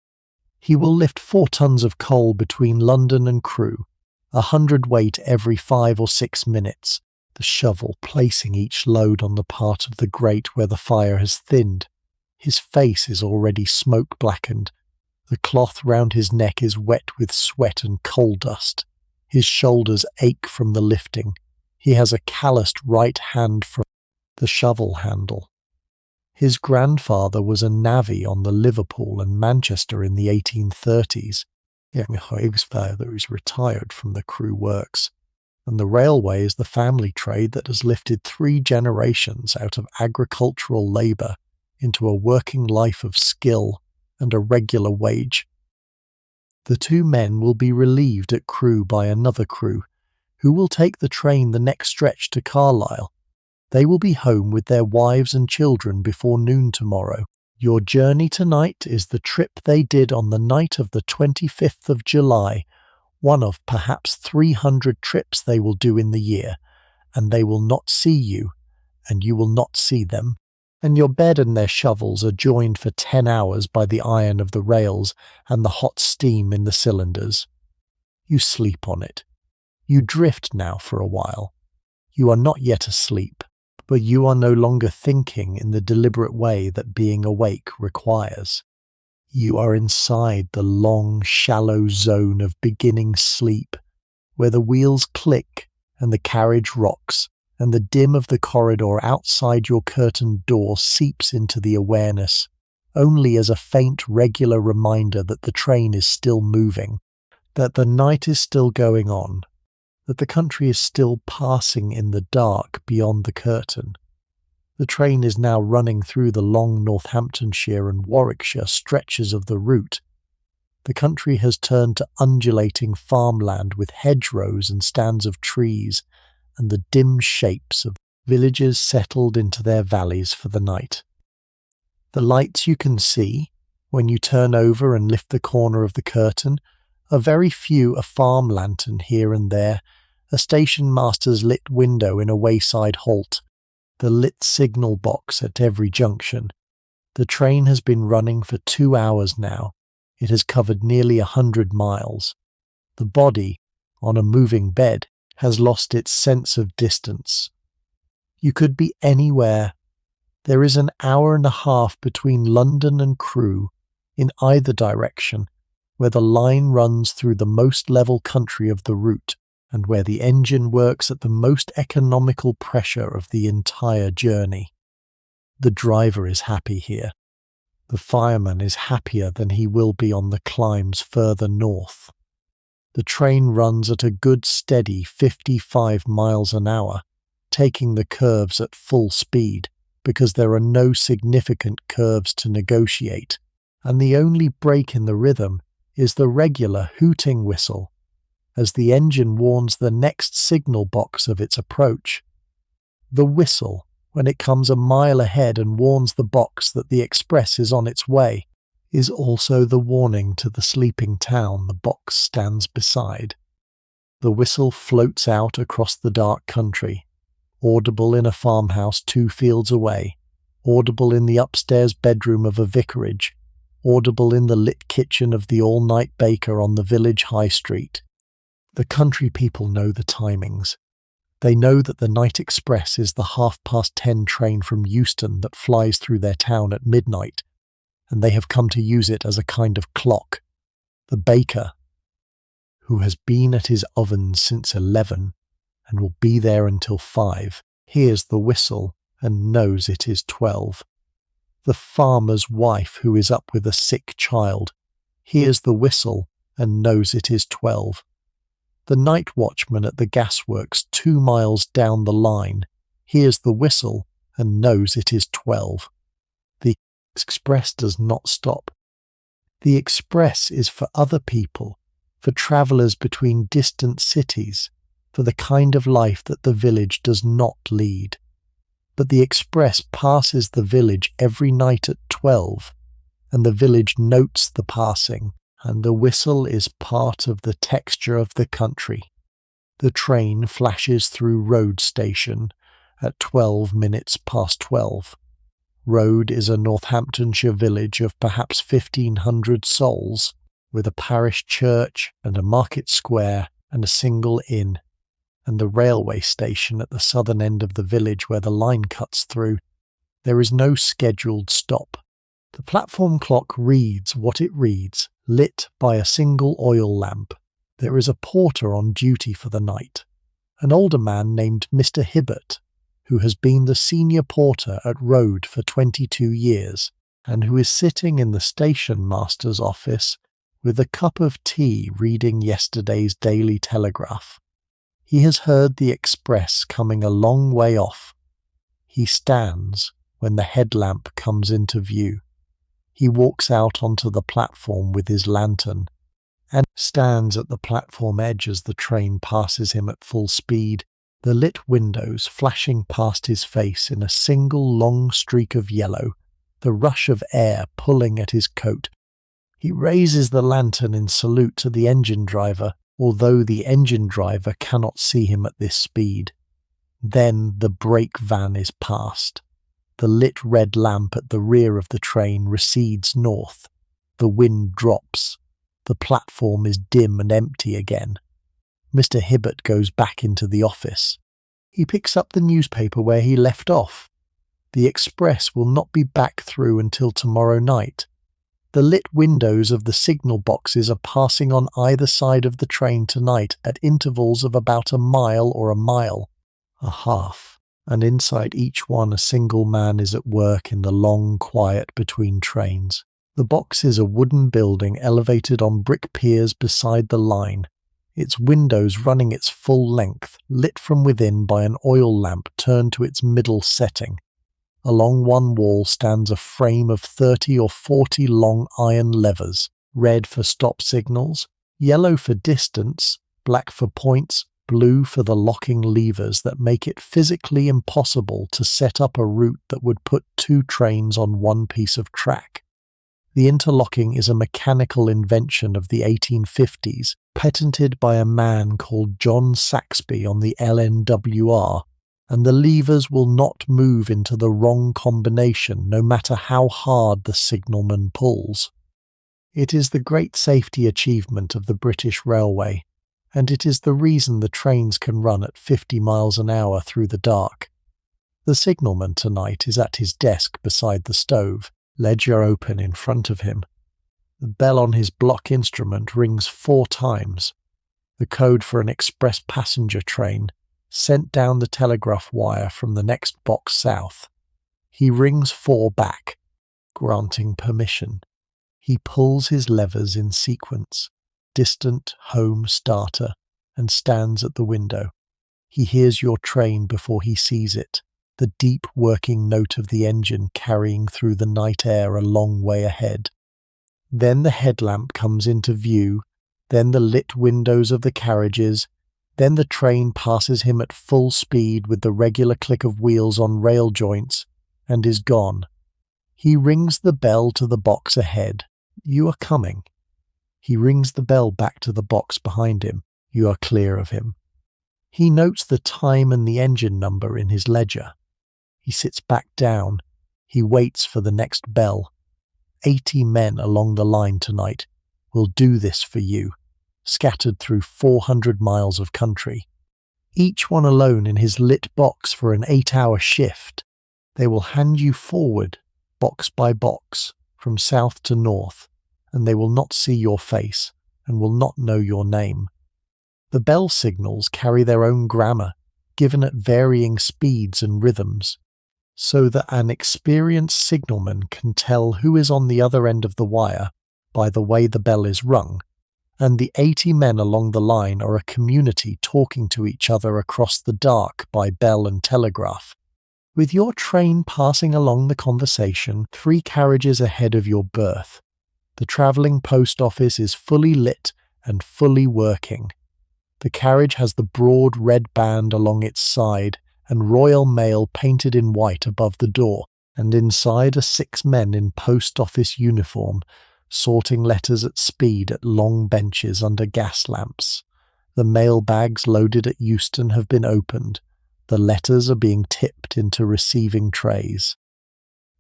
He will lift 4 tons of coal between London and Crewe, 100 weight every 5 or 6 minutes, the shovel placing each load on the part of the grate where the fire has thinned. His face is already smoke-blackened. The cloth round his neck is wet with sweat and coal dust. His shoulders ache from the lifting. He has a calloused right hand from the shovel handle. His grandfather was a navvy on the Liverpool and Manchester in the 1830s. That was retired from the Crewe works. And the railway is the family trade that has lifted 3 generations out of agricultural labour into a working life of skill and a regular wage. The 2 men will be relieved at Crewe by another crew, who will take the train the next stretch to Carlisle. They will be home with their wives and children before noon tomorrow. Your journey tonight is the trip they did on the night of the 25th of July, one of perhaps 300 trips they will do in the year, and they will not see you, and you will not see them. And your bed and their shovels are joined for 10 hours by the iron of the rails and the hot steam in the cylinders. You sleep on it. You drift now for a while. You are not yet asleep, but you are no longer thinking in the deliberate way that being awake requires. You are inside the long, shallow zone of beginning sleep, where the wheels click and the carriage rocks, and the dim of the corridor outside your curtained door seeps into the awareness, only as a faint regular reminder that the train is still moving, that the night is still going on, that the country is still passing in the dark beyond the curtain. The train is now running through the long Northamptonshire and Warwickshire stretches of the route. The country has turned to undulating farmland with hedgerows and stands of trees, and the dim shapes of villages settled into their valleys for the night. The lights you can see, When you turn over and lift the corner of the curtain, a very few a farm lantern here and there, a station master's lit window in a wayside halt, the lit signal box at every junction. The train has been running for 2 hours now. It has covered nearly 100 miles. The body, on a moving bed, has lost its sense of distance. You could be anywhere. There is an hour and a half between London and Crewe, in either direction, where the line runs through the most level country of the route, and where the engine works at the most economical pressure of the entire journey. The driver is happy here. The fireman is happier than he will be on the climbs further north. The train runs at a good steady 55 miles an hour, taking the curves at full speed, because there are no significant curves to negotiate, and the only break in the rhythm is the regular hooting whistle, as the engine warns the next signal box of its approach. The whistle, when it comes a mile ahead and warns the box that the express is on its way, is also the warning to the sleeping town the box stands beside. The whistle floats out across the dark country, audible in a farmhouse 2 fields away, audible in the upstairs bedroom of a vicarage, audible in the lit kitchen of the all-night baker on the village high street. The country people know the timings. They know that the night express is the 10:30 train from Euston that flies through their town at midnight, and they have come to use it as a kind of clock. The baker, who has been at his oven since 11 and will be there until 5, hears the whistle and knows it is 12. The farmer's wife, who is up with a sick child, hears the whistle and knows it is 12. The night watchman at the gasworks 2 miles down the line hears the whistle and knows it is 12. The express does not stop. The express is for other people, for travellers between distant cities, for the kind of life that the village does not lead. But the express passes the village every night at 12, and the village notes the passing, and the whistle is part of the texture of the country. The train flashes through Road Station at 12 minutes past 12. Road is a Northamptonshire village of perhaps 1,500 souls, with a parish church and a market square and a single inn, and the railway station at the southern end of the village where the line cuts through. There is no scheduled stop. The platform clock reads what it reads, lit by a single oil lamp. There is a porter on duty for the night, an older man named Mr. Hibbert, who has been the senior porter at Road for 22 years, and who is sitting in the station master's office with a cup of tea reading yesterday's Daily Telegraph. He has heard the express coming a long way off. He stands when the headlamp comes into view. He walks out onto the platform with his lantern, and stands at the platform edge as the train passes him at full speed, the lit windows flashing past his face in a single long streak of yellow, the rush of air pulling at his coat. He raises the lantern in salute to the engine driver, although the engine driver cannot see him at this speed. Then the brake van is passed. The lit red lamp at the rear of the train recedes north. The wind drops. The platform is dim and empty again. Mr. Hibbert goes back into the office. He picks up the newspaper where he left off. The express will not be back through until tomorrow night. The lit windows of the signal boxes are passing on either side of the train tonight at intervals of about a mile or a mile, a half, and inside each one a single man is at work in the long quiet between trains. The box is a wooden building elevated on brick piers beside the line, its windows running its full length, lit from within by an oil lamp turned to its middle setting. Along one wall stands a frame of 30 or 40 long iron levers, red for stop signals, yellow for distance, black for points, blue for the locking levers that make it physically impossible to set up a route that would put 2 trains on one piece of track. The interlocking is a mechanical invention of the 1850s, patented by a man called John Saxby on the LNWR, and the levers will not move into the wrong combination no matter how hard the signalman pulls. It is the great safety achievement of the British Railway, and it is the reason the trains can run at 50 miles an hour through the dark. The signalman tonight is at his desk beside the stove, ledger open in front of him. The bell on his block instrument rings 4 times, the code for an express passenger train, sent down the telegraph wire from the next box south. He rings 4 back, granting permission. He pulls his levers in sequence, distant home starter, and stands at the window. He hears your train before he sees it, the deep working note of the engine carrying through the night air a long way ahead. Then the headlamp comes into view, then the lit windows of the carriages, then the train passes him at full speed with the regular click of wheels on rail joints, and is gone. He rings the bell to the box ahead. You are coming. He rings the bell back to the box behind him. You are clear of him. He notes the time and the engine number in his ledger. He sits back down. He waits for the next bell. 80 men along the line tonight will do this for you, scattered through 400 miles of country. Each one alone in his lit box for an 8-hour shift. They will hand you forward, box by box, from south to north, and they will not see your face and will not know your name. The bell signals carry their own grammar, given at varying speeds and rhythms, so that an experienced signalman can tell who is on the other end of the wire by the way the bell is rung, and the 80 men along the line are a community talking to each other across the dark by bell and telegraph. With your train passing along the conversation 3 carriages ahead of your berth, the travelling post office is fully lit and fully working. The carriage has the broad red band along its side and Royal Mail painted in white above the door, and inside are 6 men in post office uniform, sorting letters at speed at long benches under gas lamps. The mail bags loaded at Euston have been opened. The letters are being tipped into receiving trays.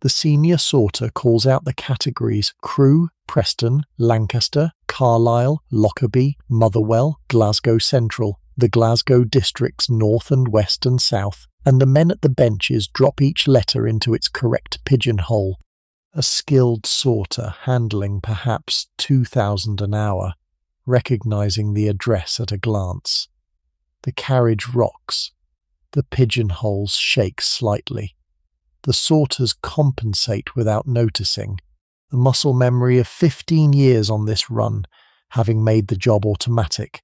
The senior sorter calls out the categories Crewe, Preston, Lancaster, Carlisle, Lockerbie, Motherwell, Glasgow Central, the Glasgow districts north and west and south, and the men at the benches drop each letter into its correct pigeonhole. A skilled sorter handling perhaps 2,000 an hour, recognising the address at a glance. The carriage rocks. The pigeonholes shake slightly. The sorters compensate without noticing, the muscle memory of 15 years on this run, having made the job automatic.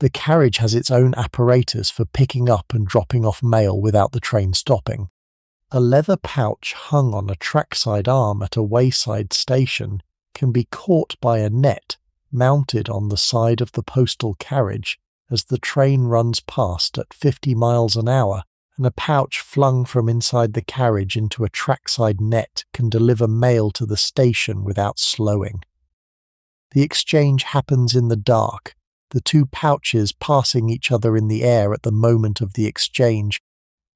The carriage has its own apparatus for picking up and dropping off mail without the train stopping. A leather pouch hung on a trackside arm at a wayside station can be caught by a net mounted on the side of the postal carriage as the train runs past at 50 miles an hour, and a pouch flung from inside the carriage into a trackside net can deliver mail to the station without slowing. The exchange happens in the dark, the 2 pouches passing each other in the air at the moment of the exchange,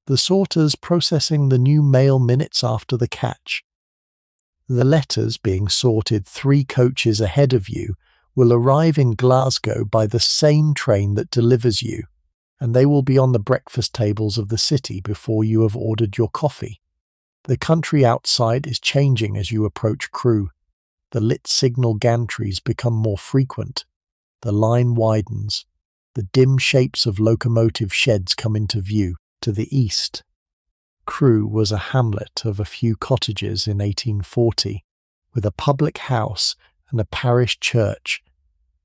the sorters processing the new mail minutes after the catch. The letters being sorted 3 coaches ahead of you will arrive in Glasgow by the same train that delivers you, and they will be on the breakfast tables of the city before you have ordered your coffee. The country outside is changing as you approach Crewe. The lit signal gantries become more frequent. The line widens. The dim shapes of locomotive sheds come into view to the east. Crewe was a hamlet of a few cottages in 1840, with a public house and a parish church,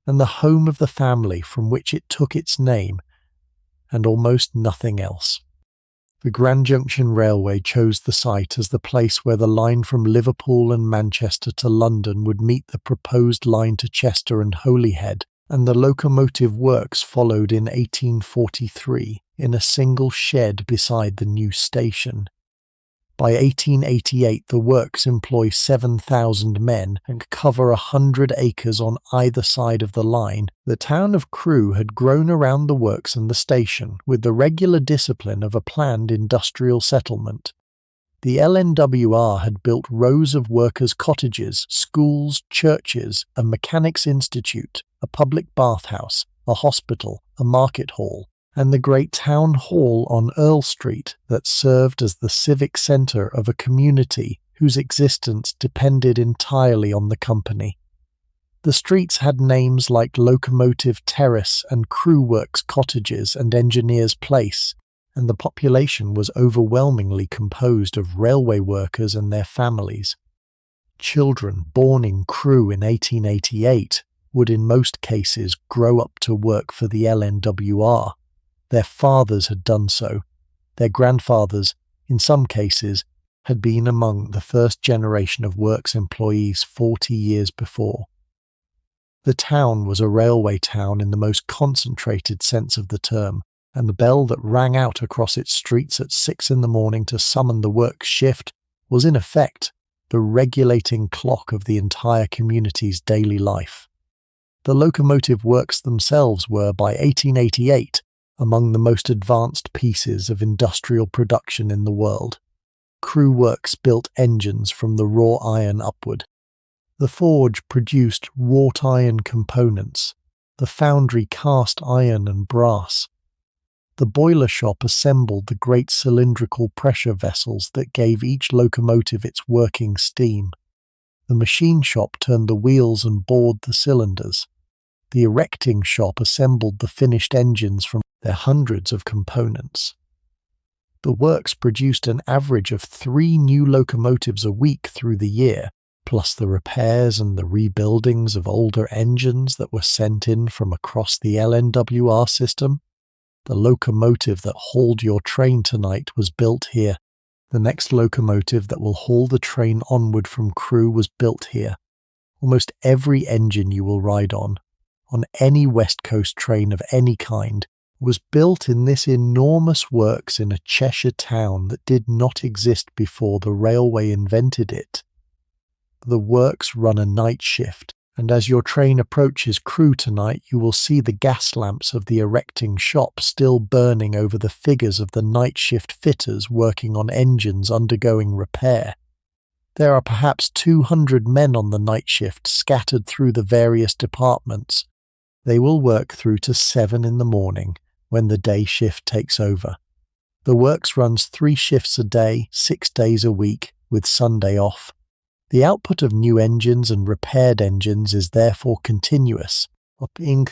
and the home of the family from which it took its name, and almost nothing else. The Grand Junction Railway chose the site as the place where the line from Liverpool and Manchester to London would meet the proposed line to Chester and Holyhead, and the locomotive works followed in 1843 in a single shed beside the new station. By 1888, the works employ 7,000 men and cover 100 acres on either side of the line. The town of Crewe had grown around the works and the station with the regular discipline of a planned industrial settlement. The LNWR had built rows of workers' cottages, schools, churches, a mechanics institute, a public bathhouse, a hospital, a market hall, and the great town hall on Earl Street that served as the civic centre of a community whose existence depended entirely on the company. The streets had names like Locomotive Terrace and Crewe Works Cottages and Engineers Place, and the population was overwhelmingly composed of railway workers and their families. Children born in Crewe in 1888 would in most cases grow up to work for the LNWR. Their fathers had done so. Their grandfathers, in some cases, had been among the first generation of works employees 40 years before. The town was a railway town in the most concentrated sense of the term, and the bell that rang out across its streets at 6 in the morning to summon the work shift was in effect the regulating clock of the entire community's daily life. The locomotive works themselves were, by 1888, among the most advanced pieces of industrial production in the world. Crewe Works built engines from the raw iron upward. The forge produced wrought iron components. The foundry cast iron and brass. The boiler shop assembled the great cylindrical pressure vessels that gave each locomotive its working steam. The machine shop turned the wheels and bored the cylinders. The erecting shop assembled the finished engines from their hundreds of components. The works produced an average of 3 new locomotives a week through the year, plus the repairs and the rebuildings of older engines that were sent in from across the LNWR system. The locomotive that hauled your train tonight was built here. The next locomotive that will haul the train onward from Crewe was built here. Almost every engine you will ride on any West Coast train of any kind, was built in this enormous works in a Cheshire town that did not exist before the railway invented it. The works run a night shift, and as your train approaches Crewe tonight, you will see the gas lamps of the erecting shop still burning over the figures of the night shift fitters working on engines undergoing repair. There are perhaps 200 men on the night shift scattered through the various departments. They will work through to 7 in the morning, when the day shift takes over. The works runs 3 shifts a day, 6 days a week, with Sunday off. The output of new engines and repaired engines is therefore continuous. And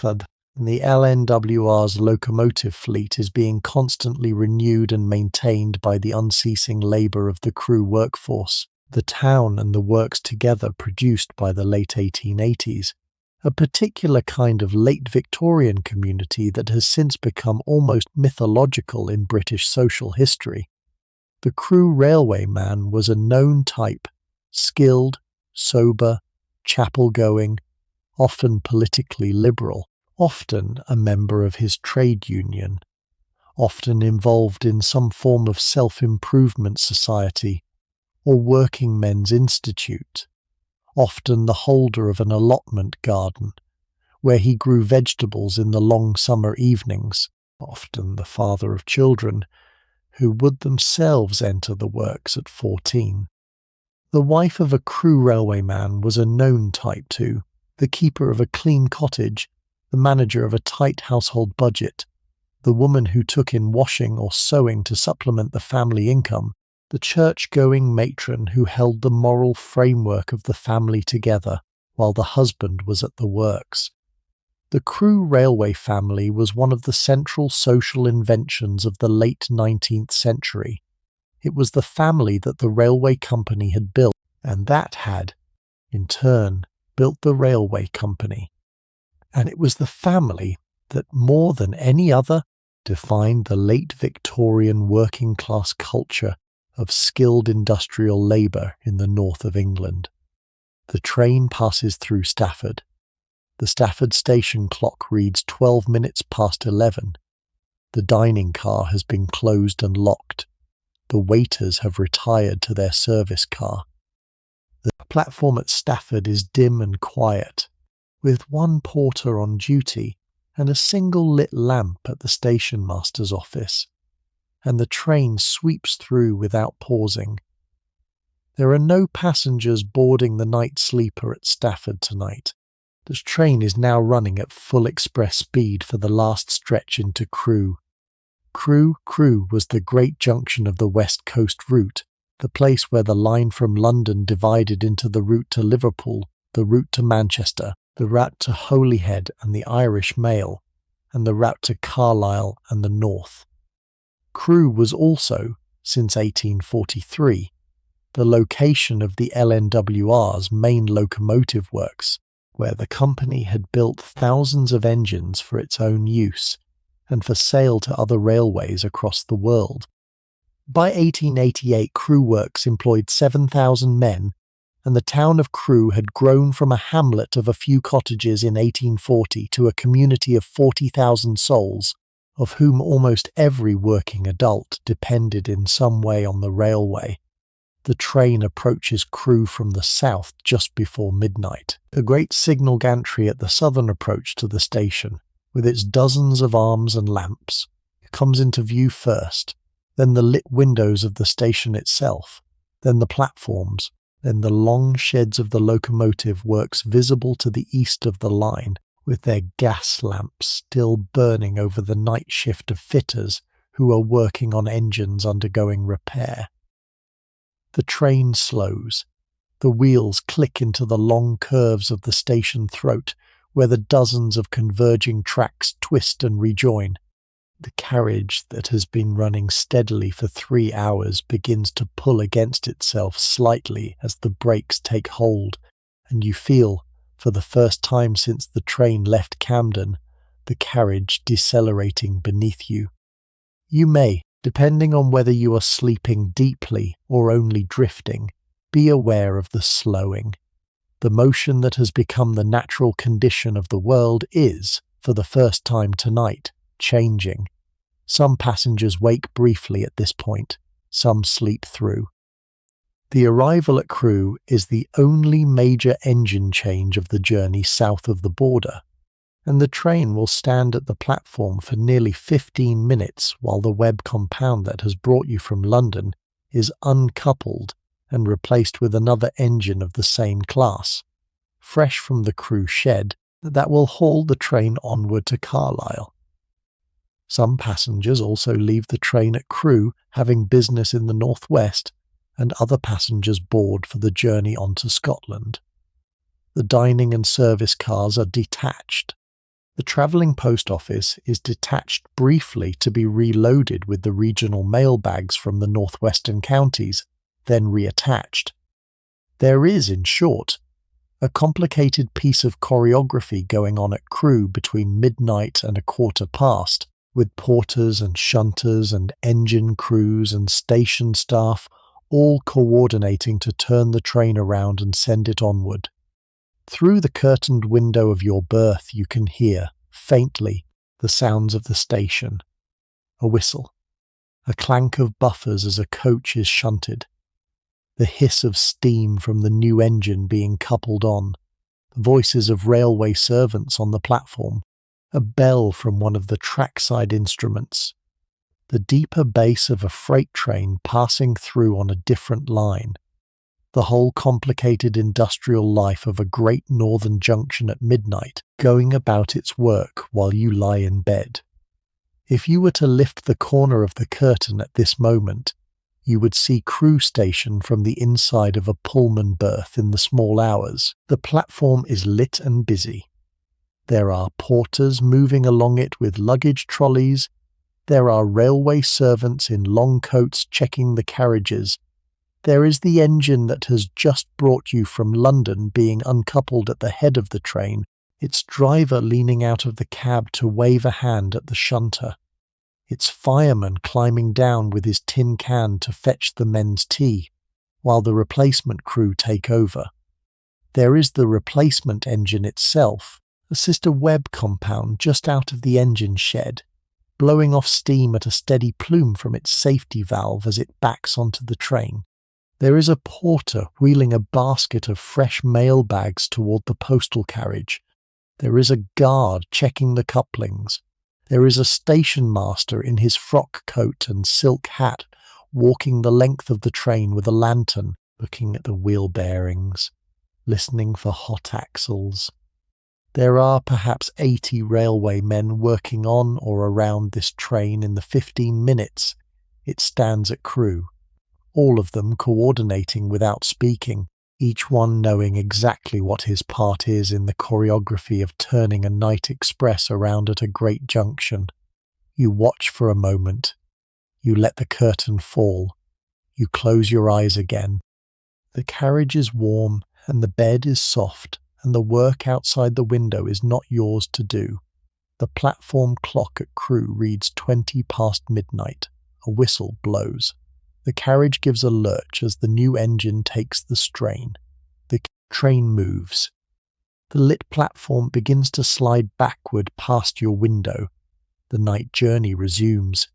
the LNWR's locomotive fleet is being constantly renewed and maintained by the unceasing labour of the Crewe workforce. The town and the works together produced by the late 1880s. A particular kind of late Victorian community that has since become almost mythological in British social history. The Crewe railway man was a known type, skilled, sober, chapel-going, often politically liberal, often a member of his trade union, often involved in some form of self-improvement society or working men's institute, often the holder of an allotment garden, where he grew vegetables in the long summer evenings, often the father of children, who would themselves enter the works at 14. The wife of a Crewe railway man was a known type too, the keeper of a clean cottage, the manager of a tight household budget, the woman who took in washing or sewing to supplement the family income, the church-going matron who held the moral framework of the family together while the husband was at the works. The Crewe railway family was one of the central social inventions of the late 19th century. It was the family that the railway company had built, and that had, in turn, built the railway company. And it was the family that, more than any other, defined the late Victorian working-class culture of skilled industrial labour in the north of England. The train passes through Stafford. The Stafford station clock reads 12 minutes past 11. The dining car has been closed and locked. the waiters have retired to their service car. The platform at Stafford is dim and quiet, with one porter on duty and a single lit lamp at the station master's office, and the train sweeps through without pausing. There are no passengers boarding the night sleeper at Stafford tonight. The train is now running at full express speed for the last stretch into Crewe. Crewe was the great junction of the West Coast route, the place where the line from London divided into the route to Liverpool, the route to Manchester, the route to Holyhead and the Irish Mail, and the route to Carlisle and the North. Crewe was also, since 1843, the location of the LNWR's main locomotive works, where the company had built thousands of engines for its own use and for sale to other railways across the world. By 1888, Crewe Works employed 7,000 men, and the town of Crewe had grown from a hamlet of a few cottages in 1840 to a community of 40,000 souls, of whom almost every working adult depended in some way on the railway. The train approaches Crewe from the south just before midnight. A great signal gantry at the southern approach to the station, with its dozens of arms and lamps, comes into view first, then the lit windows of the station itself, then the platforms, then the long sheds of the locomotive works visible to the east of the line, with their gas lamps still burning over the night shift of fitters who are working on engines undergoing repair. The train slows. The wheels click into the long curves of the station throat, where the dozens of converging tracks twist and rejoin. The carriage that has been running steadily for 3 hours begins to pull against itself slightly as the brakes take hold, and you feel, for the first time since the train left Camden, the carriage decelerating beneath you. You may, depending on whether you are sleeping deeply or only drifting, be aware of the slowing. The motion that has become the natural condition of the world is, for the first time tonight, changing. Some passengers wake briefly at this point, some sleep through. The arrival at Crewe is the only major engine change of the journey south of the border, and the train will stand at the platform for nearly 15 minutes while the web compound that has brought you from London is uncoupled and replaced with another engine of the same class, fresh from the Crewe shed, that will haul the train onward to Carlisle. Some passengers also leave the train at Crewe having business in the northwest, and other passengers board for the journey on to Scotland. The dining and service cars are detached. The travelling post office is detached briefly to be reloaded with the regional mail bags from the northwestern counties, then reattached. There is, in short, a complicated piece of choreography going on at Crewe between midnight and 1:15, with porters and shunters and engine crews and station staff all coordinating to turn the train around and send it onward. Through the curtained window of your berth you can hear, faintly, the sounds of the station. A whistle, a clank of buffers as a coach is shunted, the hiss of steam from the new engine being coupled on, the voices of railway servants on the platform, a bell from one of the trackside instruments, the deeper bass of a freight train passing through on a different line, the whole complicated industrial life of a great northern junction at midnight going about its work while you lie in bed. If you were to lift the corner of the curtain at this moment, you would see Crewe Station from the inside of a Pullman berth in the small hours. The platform is lit and busy. There are porters moving along it with luggage trolleys. There are railway servants in long coats checking the carriages. There is the engine that has just brought you from London being uncoupled at the head of the train, its driver leaning out of the cab to wave a hand at the shunter, its fireman climbing down with his tin can to fetch the men's tea, while the replacement crew take over. There is the replacement engine itself, a sister web compound just out of the engine shed. blowing off steam at a steady plume from its safety valve as it backs onto the train. There is a porter wheeling a basket of fresh mail bags toward the postal carriage. There is a guard checking the couplings. There is a station master in his frock coat and silk hat walking the length of the train with a lantern, looking at the wheel bearings, listening for hot axles. There are perhaps 80 railway men working on or around this train in the 15 minutes it stands at Crewe, all of them coordinating without speaking, each one knowing exactly what his part is in the choreography of turning a night express around at a great junction. You watch for a moment. You let the curtain fall. You close your eyes again. The carriage is warm and the bed is soft, and the work outside the window is not yours to do. The platform clock at Crewe reads 20 past midnight. A whistle blows. The carriage gives a lurch as the new engine takes the strain. The train moves. The lit platform begins to slide backward past your window. The night journey resumes.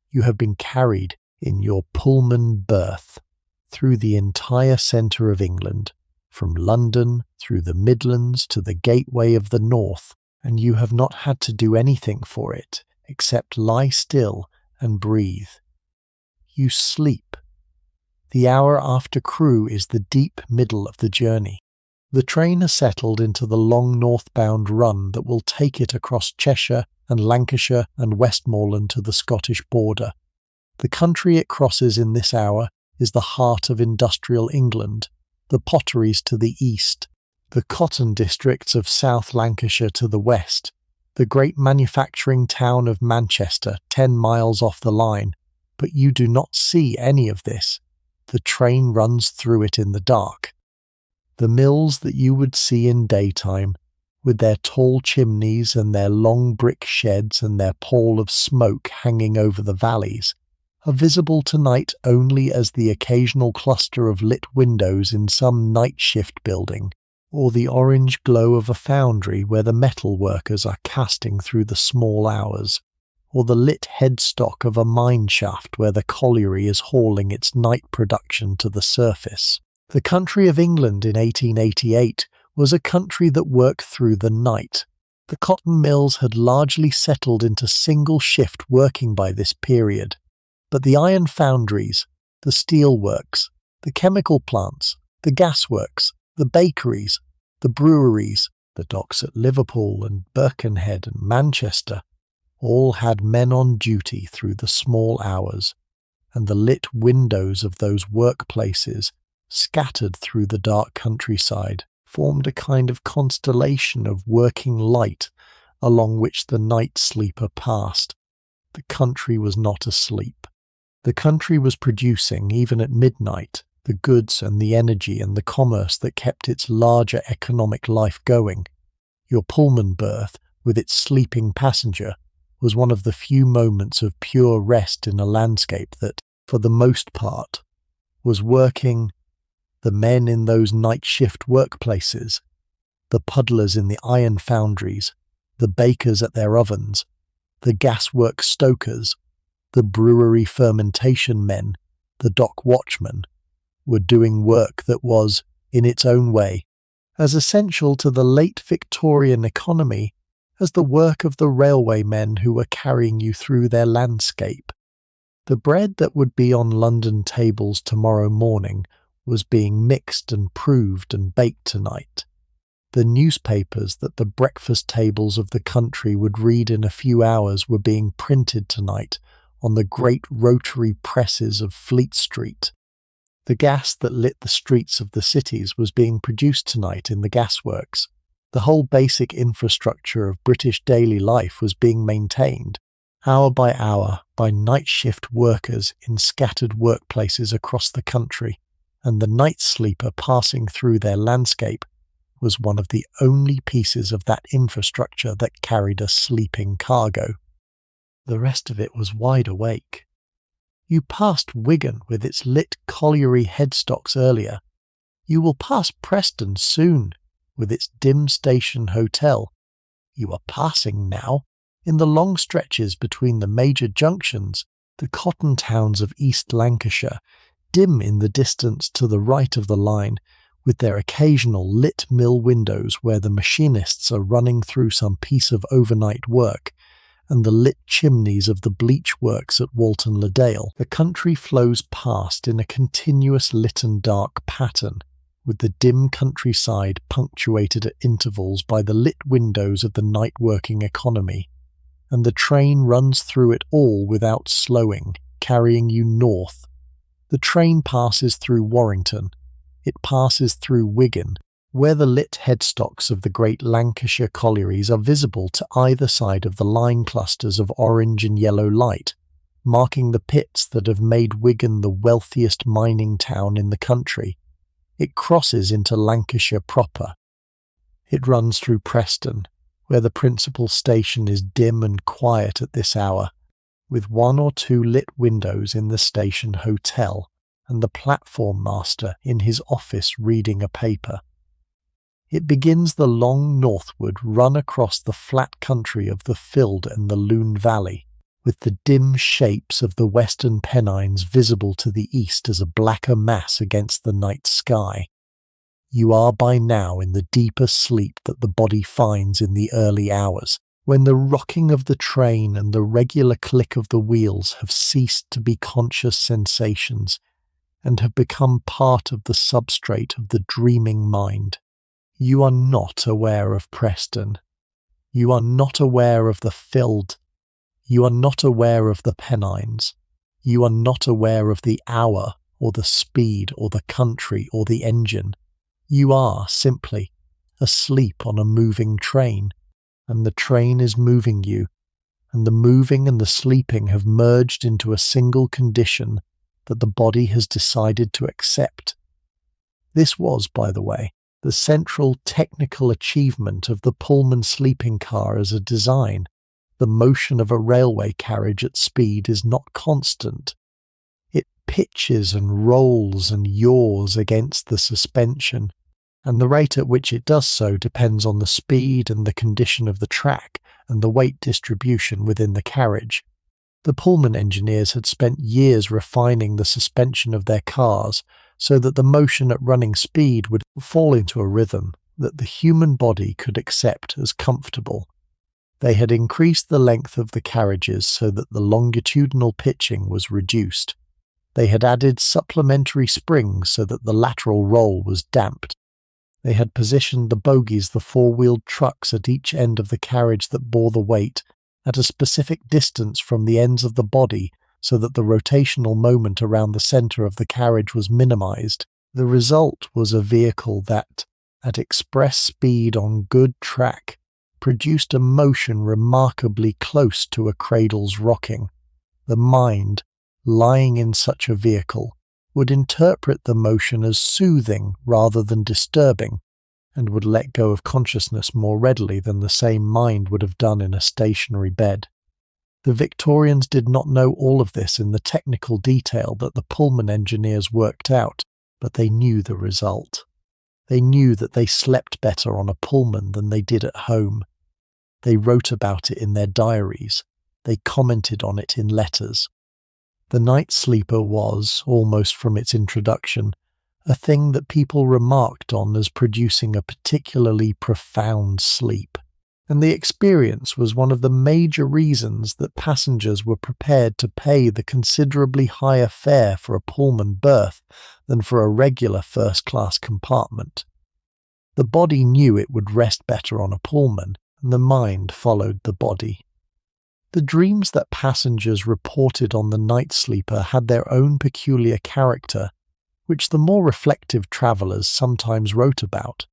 You have been carried in your Pullman berth through the entire centre of England, from London through the Midlands to the gateway of the North, and you have not had to do anything for it except lie still and breathe. You sleep. The hour after Crewe is the deep middle of the journey. The train has settled into the long northbound run that will take it across Cheshire and Lancashire and Westmoreland to the Scottish border. The country it crosses in this hour is the heart of industrial England, the potteries to the east, the cotton districts of South Lancashire to the west, the great manufacturing town of Manchester 10 miles off the line, but you do not see any of this. The train runs through it in the dark. The mills that you would see in daytime, with their tall chimneys and their long brick sheds and their pall of smoke hanging over the valleys, are visible tonight only as the occasional cluster of lit windows in some night shift building, or the orange glow of a foundry where the metal workers are casting through the small hours, or the lit headstock of a mine shaft where the colliery is hauling its night production to the surface. The country of England in 1888 was a country that worked through the night. The cotton mills had largely settled into single shift working by this period, but the iron foundries, the steel works, the chemical plants, the gasworks, the bakeries, the breweries, the docks at Liverpool and Birkenhead and Manchester, all had men on duty through the small hours, and the lit windows of those workplaces, scattered through the dark countryside, formed a kind of constellation of working light along which the night sleeper passed. The country was not asleep. The country was producing, even at midnight, the goods and the energy and the commerce that kept its larger economic life going. Your Pullman berth, with its sleeping passenger, was one of the few moments of pure rest in a landscape that, for the most part, was working. The men in those night shift workplaces, the puddlers in the iron foundries, the bakers at their ovens, the gaswork stokers, the brewery fermentation men, the dock watchmen, were doing work that was, in its own way, as essential to the late Victorian economy as the work of the railway men who were carrying you through their landscape. The bread that would be on London tables tomorrow morning was being mixed and proved and baked tonight. The newspapers that the breakfast tables of the country would read in a few hours were being printed tonight on the great rotary presses of Fleet Street. The gas that lit the streets of the cities was being produced tonight in the gasworks. The whole basic infrastructure of British daily life was being maintained, hour by hour, by night shift workers in scattered workplaces across the country, and the night sleeper passing through their landscape was one of the only pieces of that infrastructure that carried a sleeping cargo. The rest of it was wide awake. You passed Wigan with its lit colliery headstocks earlier. You will pass Preston soon, with its dim station hotel. You are passing now. In the long stretches between the major junctions, the cotton towns of East Lancashire, dim in the distance to the right of the line, with their occasional lit mill windows where the machinists are running through some piece of overnight work, and the lit chimneys of the bleach works at Walton le Dale, the country flows past in a continuous lit and dark pattern, with the dim countryside punctuated at intervals by the lit windows of the night-working economy, and the train runs through it all without slowing, carrying you north. The train passes through Warrington. It passes through Wigan, where the lit headstocks of the great Lancashire collieries are visible to either side of the line clusters of orange and yellow light, marking the pits that have made Wigan the wealthiest mining town in the country. It crosses into Lancashire proper. It runs through Preston, where the principal station is dim and quiet at this hour, with 1 or 2 lit windows in the station hotel, and the platform master in his office reading a paper. It begins the long northward run across the flat country of the Field and the Lune Valley, with the dim shapes of the western Pennines visible to the east as a blacker mass against the night sky. You are by now in the deeper sleep that the body finds in the early hours, when the rocking of the train and the regular click of the wheels have ceased to be conscious sensations, and have become part of the substrate of the dreaming mind. You are not aware of Preston. You are not aware of the Field. You are not aware of the Pennines. You are not aware of the hour, or the speed, or the country, or the engine. You are, simply, asleep on a moving train, and the train is moving you, and the moving and the sleeping have merged into a single condition that the body has decided to accept. This was, by the way, the central technical achievement of the Pullman sleeping car as a design. The motion of a railway carriage at speed is not constant. It pitches and rolls and yaws against the suspension, and the rate at which it does so depends on the speed and the condition of the track and the weight distribution within the carriage. The Pullman engineers had spent years refining the suspension of their cars so that the motion at running speed would fall into a rhythm that the human body could accept as comfortable. They had increased the length of the carriages so that the longitudinal pitching was reduced. They had added supplementary springs so that the lateral roll was damped. They had positioned the bogies, the four-wheeled trucks at each end of the carriage that bore the weight, at a specific distance from the ends of the body so that the rotational moment around the centre of the carriage was minimized. The result was a vehicle that, at express speed on good track, produced a motion remarkably close to a cradle's rocking. The mind, lying in such a vehicle, would interpret the motion as soothing rather than disturbing, and would let go of consciousness more readily than the same mind would have done in a stationary bed. The Victorians did not know all of this in the technical detail that the Pullman engineers worked out, but they knew the result. They knew that they slept better on a Pullman than they did at home. They wrote about it in their diaries. They commented on it in letters. The night sleeper was, almost from its introduction, a thing that people remarked on as producing a particularly profound sleep, and the experience was one of the major reasons that passengers were prepared to pay the considerably higher fare for a Pullman berth than for a regular first-class compartment. The body knew it would rest better on a Pullman, and the mind followed the body. The dreams that passengers reported on the night sleeper had their own peculiar character, which the more reflective travellers sometimes wrote about.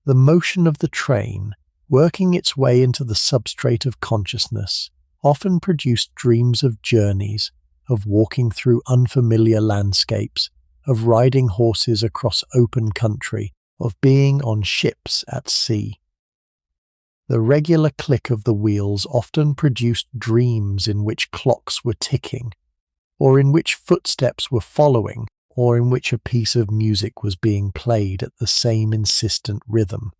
The motion of the train, working its way into the substrate of consciousness, often produced dreams of journeys, of walking through unfamiliar landscapes, of riding horses across open country, of being on ships at sea. The regular click of the wheels often produced dreams in which clocks were ticking, or in which footsteps were following, or in which a piece of music was being played at the same insistent rhythm.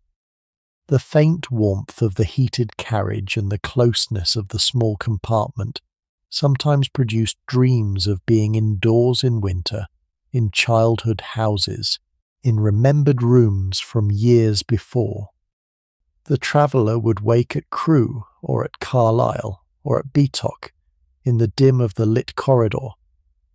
The faint warmth of the heated carriage and the closeness of the small compartment sometimes produced dreams of being indoors in winter, in childhood houses, in remembered rooms from years before. The traveller would wake at Crewe or at Carlisle or at Beatock, in the dim of the lit corridor,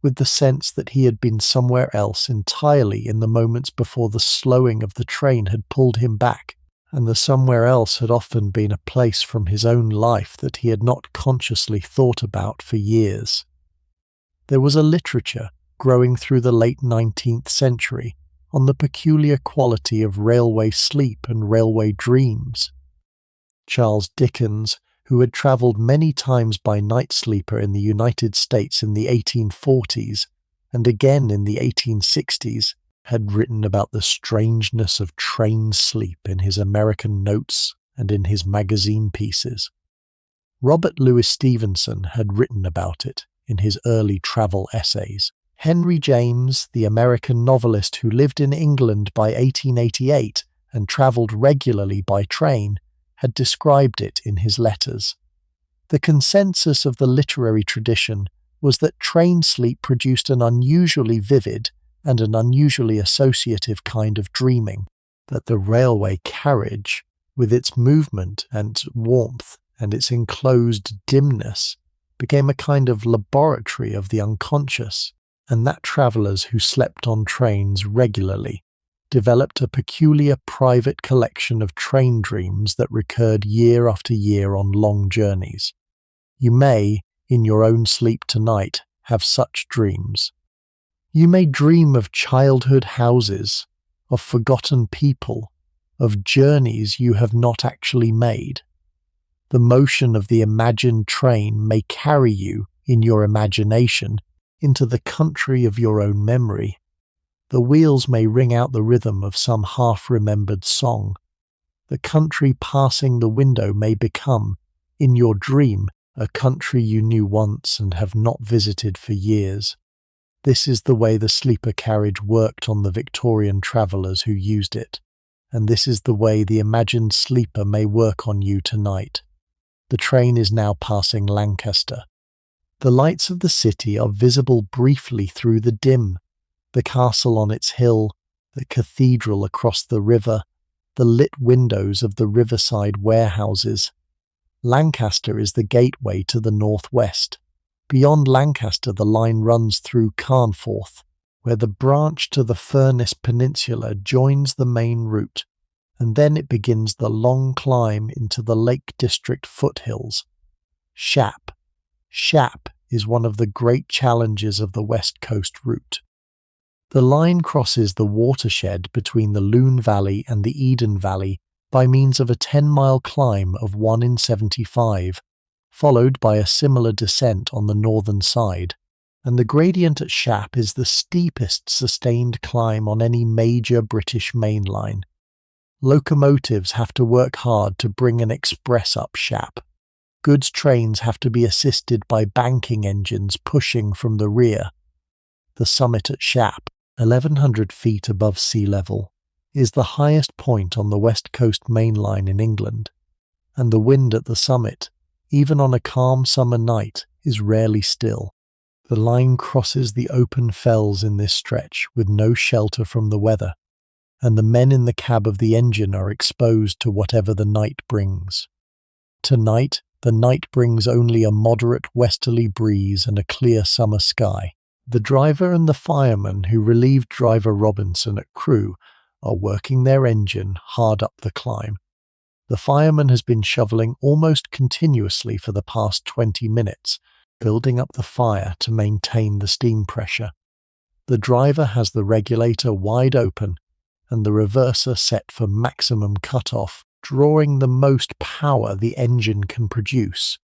with the sense that he had been somewhere else entirely in the moments before the slowing of the train had pulled him back, and the somewhere else had often been a place from his own life that he had not consciously thought about for years. There was a literature growing through the late 19th century on the peculiar quality of railway sleep and railway dreams. Charles Dickens, who had travelled many times by night sleeper in the United States in the 1840s and again in the 1860s, had written about the strangeness of train sleep in his American notes and in his magazine pieces. Robert Louis Stevenson had written about it in his early travel essays. Henry James, the American novelist who lived in England by 1888 and travelled regularly by train, had described it in his letters. The consensus of the literary tradition was that train sleep produced an unusually vivid and an unusually associative kind of dreaming, that the railway carriage, with its movement and warmth and its enclosed dimness, became a kind of laboratory of the unconscious, and that travellers who slept on trains regularly developed a peculiar private collection of train dreams that recurred year after year on long journeys. You may, in your own sleep tonight, have such dreams. You may dream of childhood houses, of forgotten people, of journeys you have not actually made. The motion of the imagined train may carry you, in your imagination, into the country of your own memory. The wheels may ring out the rhythm of some half-remembered song. The country passing the window may become, in your dream, a country you knew once and have not visited for years. This is the way the sleeper carriage worked on the Victorian travellers who used it, and this is the way the imagined sleeper may work on you tonight. The train is now passing Lancaster. The lights of the city are visible briefly through the dim, the castle on its hill, the cathedral across the river, the lit windows of the riverside warehouses. Lancaster is the gateway to the northwest. Beyond Lancaster the line runs through Carnforth, where the branch to the Furness Peninsula joins the main route, and then it begins the long climb into the Lake District foothills. Shap is one of the great challenges of the West Coast route. The line crosses the watershed between the Lune Valley and the Eden Valley by means of a 10-mile climb of 1 in 75, followed by a similar descent on the northern side, and the gradient at Shap is the steepest sustained climb on any major British main line. Locomotives have to work hard to bring an express up Shap. Goods trains have to be assisted by banking engines pushing from the rear. The summit at Shap, 1,100 feet above sea level, is the highest point on the West Coast main line in England, and the wind at the summit, even on a calm summer night, is rarely still. The line crosses the open fells in this stretch with no shelter from the weather, and the men in the cab of the engine are exposed to whatever the night brings. Tonight, the night brings only a moderate westerly breeze and a clear summer sky. The driver and the fireman who relieved driver Robinson at Crewe are working their engine hard up the climb. The fireman has been shoveling almost continuously for the past 20 minutes, building up the fire to maintain the steam pressure. The driver has the regulator wide open and the reverser set for maximum cutoff, drawing the most power the engine can produce.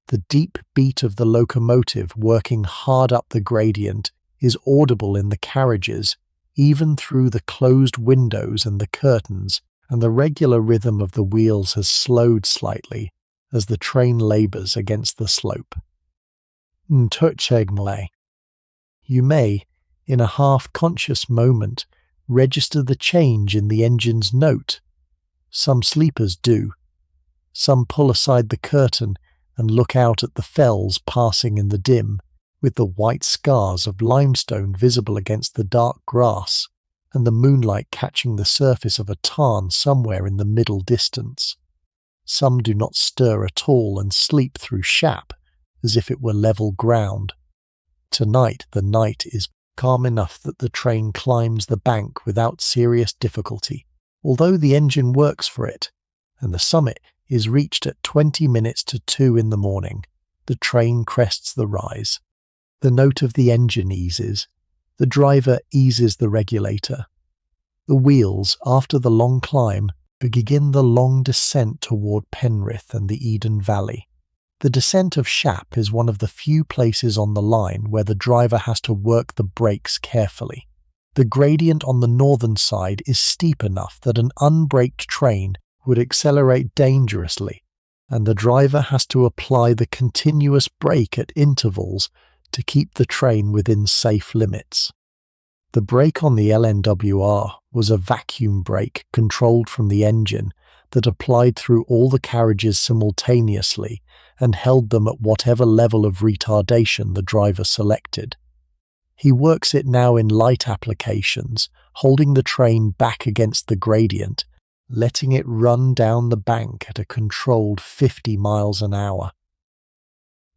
The deep beat of the locomotive working hard up the gradient is audible in the carriages, even through the closed windows and the curtains, and the regular rhythm of the wheels has slowed slightly as the train labours against the slope. You may, in a half-conscious moment, register the change in the engine's note. Some sleepers do. Some pull aside the curtain and look out at the fells passing in the dim, with the white scars of limestone visible against the dark grass, and the moonlight catching the surface of a tarn somewhere in the middle distance. Some do not stir at all and sleep through Shap, as if it were level ground. Tonight the night is calm enough that the train climbs the bank without serious difficulty, although the engine works for it, and the summit is reached at 20 minutes to 2 in the morning. The train crests the rise. The note of the engine eases. The driver eases the regulator. The wheels, after the long climb, begin the long descent toward Penrith and the Eden Valley. The descent of Shap is one of the few places on the line where the driver has to work the brakes carefully. The gradient on the northern side is steep enough that an unbraked train would accelerate dangerously, and the driver has to apply the continuous brake at intervals to keep the train within safe limits. The brake on the LNWR was a vacuum brake controlled from the engine that applied through all the carriages simultaneously and held them at whatever level of retardation the driver selected. He works it now in light applications, holding the train back against the gradient, letting it run down the bank at a controlled 50 miles an hour.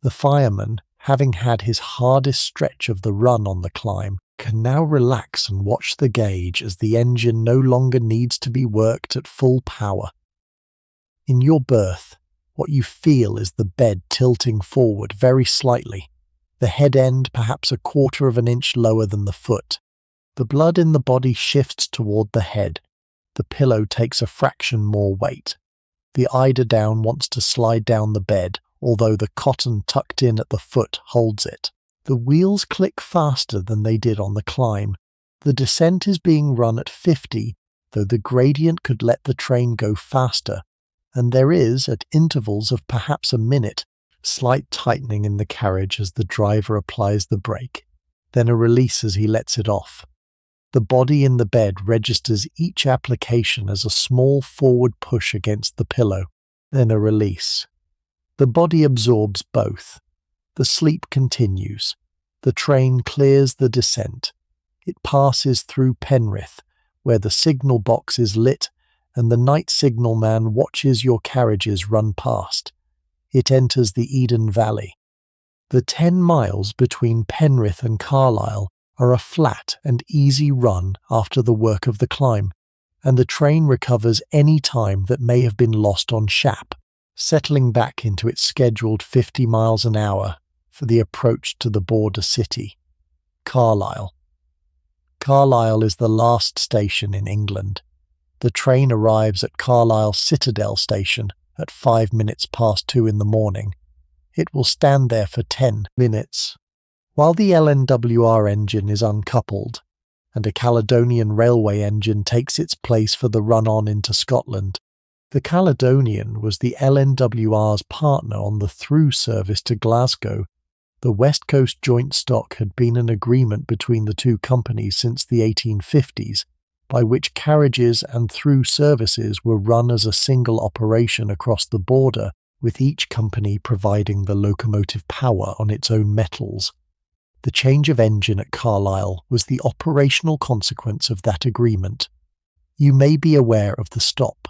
The fireman, having had his hardest stretch of the run on the climb, can now relax and watch the gauge as the engine no longer needs to be worked at full power. In your berth, what you feel is the bed tilting forward very slightly, the head end perhaps a quarter of an inch lower than the foot. The blood in the body shifts toward the head. The pillow takes a fraction more weight. The eiderdown wants to slide down the bed, although the cotton tucked in at the foot holds it. The wheels click faster than they did on the climb. The descent is being run at 50, though the gradient could let the train go faster, and there is, at intervals of perhaps a minute, slight tightening in the carriage as the driver applies the brake, then a release as he lets it off. The body in the bed registers each application as a small forward push against the pillow, then a release. The body absorbs both. The sleep continues. The train clears the descent. It passes through Penrith, where the signal box is lit and the night signalman watches your carriages run past. It enters the Eden Valley. The 10 miles between Penrith and Carlisle are a flat and easy run after the work of the climb, and the train recovers any time that may have been lost on Shap, settling back into its scheduled 50 miles an hour for the approach to the border city, Carlisle. Carlisle is the last station in England. The train arrives at Carlisle Citadel Station at 5 minutes past 2 in the morning. It will stand there for 10 minutes. While the LNWR engine is uncoupled, and a Caledonian Railway engine takes its place for the run-on into Scotland, the Caledonian was the LNWR's partner on the through service to Glasgow. The West Coast Joint Stock had been an agreement between the two companies since the 1850s, by which carriages and through services were run as a single operation across the border, with each company providing the locomotive power on its own metals. The change of engine at Carlisle was the operational consequence of that agreement. You may be aware of the stop.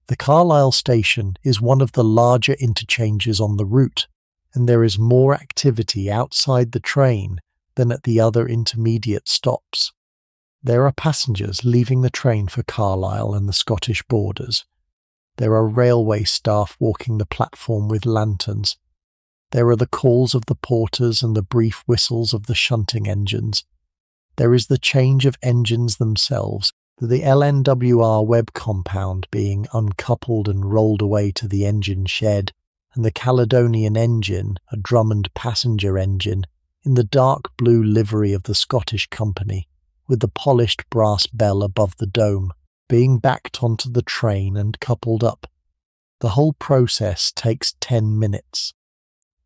The Carlisle station is one of the larger interchanges on the route, and there is more activity outside the train than at the other intermediate stops. There are passengers leaving the train for Carlisle and the Scottish borders. There are railway staff walking the platform with lanterns. There are the calls of the porters and the brief whistles of the shunting engines. There is the change of engines themselves, the LNWR web compound being uncoupled and rolled away to the engine shed, and the Caledonian engine, a Drummond passenger engine, in the dark blue livery of the Scottish company, with the polished brass bell above the dome, being backed onto the train and coupled up. The whole process takes 10 minutes.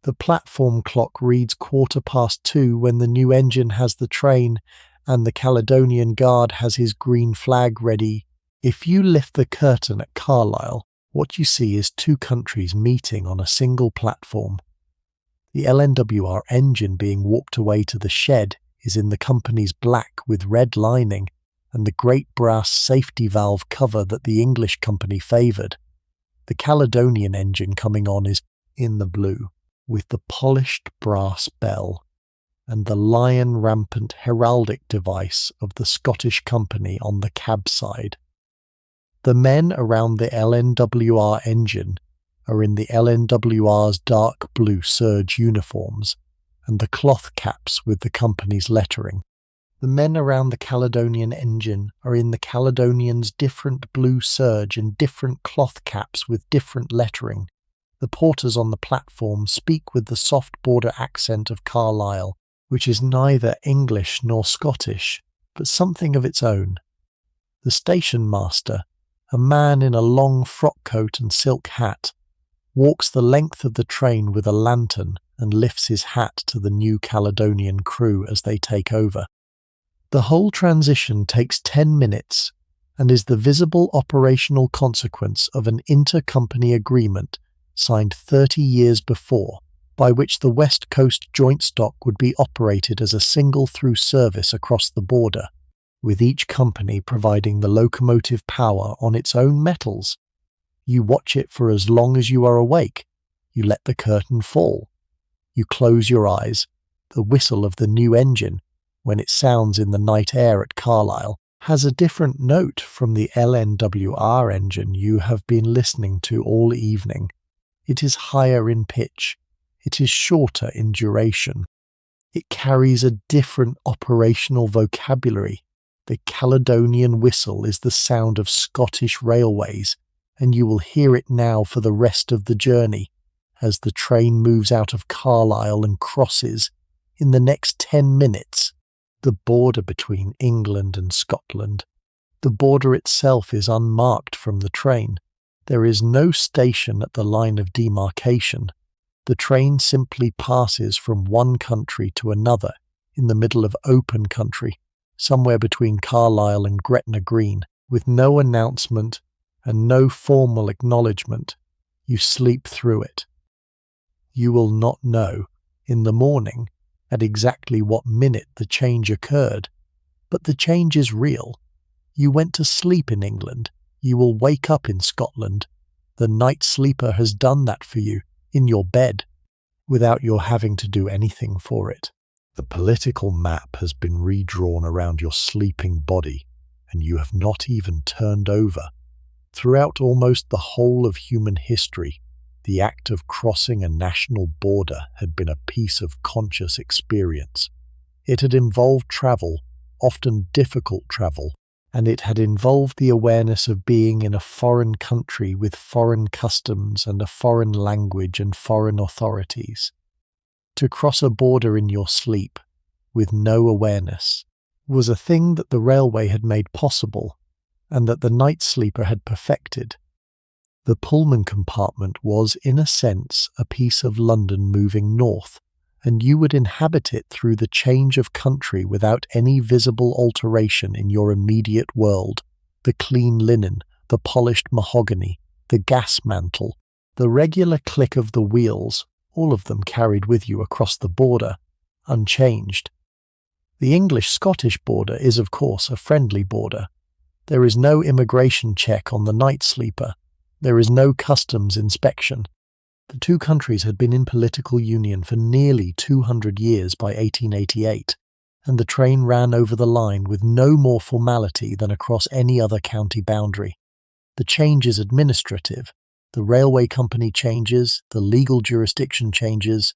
The platform clock reads 2:15 when the new engine has the train, and the Caledonian Guard has his green flag ready. If you lift the curtain at Carlisle, what you see is two countries meeting on a single platform. The LNWR engine being warped away to the shed is in the company's black with red lining and the great brass safety valve cover that the English company favoured. The Caledonian engine coming on is in the blue, with the polished brass bell and the lion rampant heraldic device of the Scottish company on the cab side. The men around the LNWR engine are in the LNWR's dark blue serge uniforms and the cloth caps with the company's lettering. The men around the Caledonian engine are in the Caledonian's different blue serge and different cloth caps with different lettering. The porters on the platform speak with the soft border accent of Carlisle, which is neither English nor Scottish, but something of its own. The station master, a man in a long frock coat and silk hat, walks the length of the train with a lantern and lifts his hat to the new Caledonian crew as they take over. The whole transition takes 10 minutes and is the visible operational consequence of an inter-company agreement signed 30 years before, by which the West Coast joint stock would be operated as a single through service across the border, with each company providing the locomotive power on its own metals. You watch it for as long as you are awake. You let the curtain fall. You close your eyes. The whistle of the new engine, when it sounds in the night air at Carlisle, has a different note from the LNWR engine you have been listening to all evening. It is higher in pitch. It is shorter in duration. It carries a different operational vocabulary. The Caledonian whistle is the sound of Scottish railways, and you will hear it now for the rest of the journey, as the train moves out of Carlisle and crosses, in the next 10 minutes, the border between England and Scotland. The border itself is unmarked from the train. There is no station at the line of demarcation. The train simply passes from one country to another in the middle of open country, somewhere between Carlisle and Gretna Green, with no announcement and no formal acknowledgement. You sleep through it. You will not know, in the morning, at exactly what minute the change occurred, but the change is real. You went to sleep in England. You will wake up in Scotland. The night sleeper has done that for you, in your bed, without your having to do anything for it. The political map has been redrawn around your sleeping body, and you have not even turned over. Throughout almost the whole of human history, the act of crossing a national border had been a piece of conscious experience. It had involved travel, often difficult travel, and it had involved the awareness of being in a foreign country with foreign customs and a foreign language and foreign authorities. To cross a border in your sleep, with no awareness, was a thing that the railway had made possible, and that the night sleeper had perfected. The Pullman compartment was, in a sense, a piece of London moving north, and you would inhabit it through the change of country without any visible alteration in your immediate world. The clean linen, the polished mahogany, the gas mantle, the regular click of the wheels, all of them carried with you across the border, unchanged. The English-Scottish border is, of course, a friendly border. There is no immigration check on the night sleeper. There is no customs inspection. The two countries had been in political union for nearly 200 years by 1888, and the train ran over the line with no more formality than across any other county boundary. The change is administrative. The railway company changes, the legal jurisdiction changes,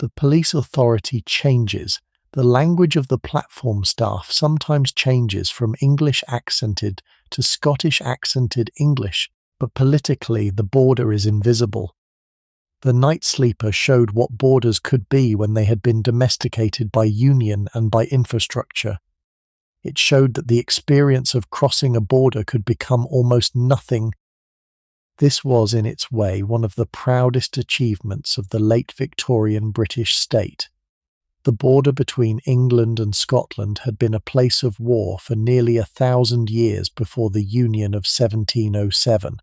the police authority changes, the language of the platform staff sometimes changes from English accented to Scottish accented English, but politically the border is invisible. The night sleeper showed what borders could be when they had been domesticated by union and by infrastructure. It showed that the experience of crossing a border could become almost nothing. This was, in its way, one of the proudest achievements of the late Victorian British state. The border between England and Scotland had been a place of war for nearly 1,000 years before the Union of 1707.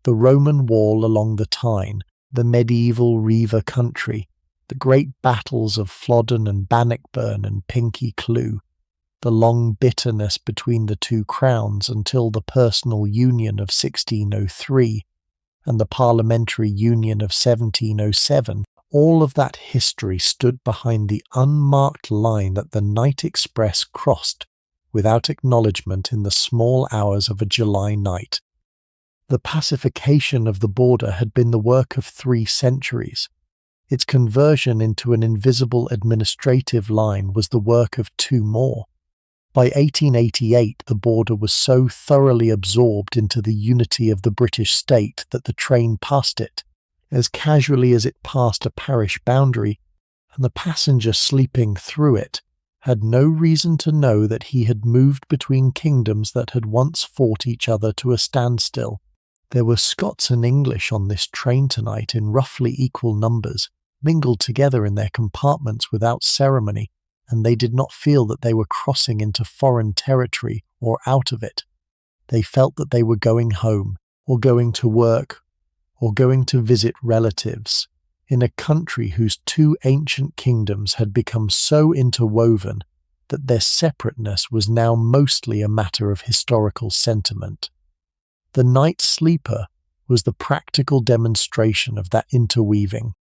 The Roman wall along the Tyne, the medieval Reiver country, the great battles of Flodden and Bannockburn and Pinkie Cleugh, the long bitterness between the two crowns until the personal union of 1603 and the parliamentary union of 1707, all of that history stood behind the unmarked line that the night express crossed without acknowledgement in the small hours of a July night. The pacification of the border had been the work of 3 centuries. Its conversion into an invisible administrative line was the work of 2 more. By 1888, the border was so thoroughly absorbed into the unity of the British state that the train passed it, as casually as it passed a parish boundary, and the passenger sleeping through it had no reason to know that he had moved between kingdoms that had once fought each other to a standstill. There were Scots and English on this train tonight in roughly equal numbers, mingled together in their compartments without ceremony, and they did not feel that they were crossing into foreign territory or out of it. They felt that they were going home, or going to work, or going to visit relatives, in a country whose 2 ancient kingdoms had become so interwoven that their separateness was now mostly a matter of historical sentiment. The night sleeper was the practical demonstration of that interweaving.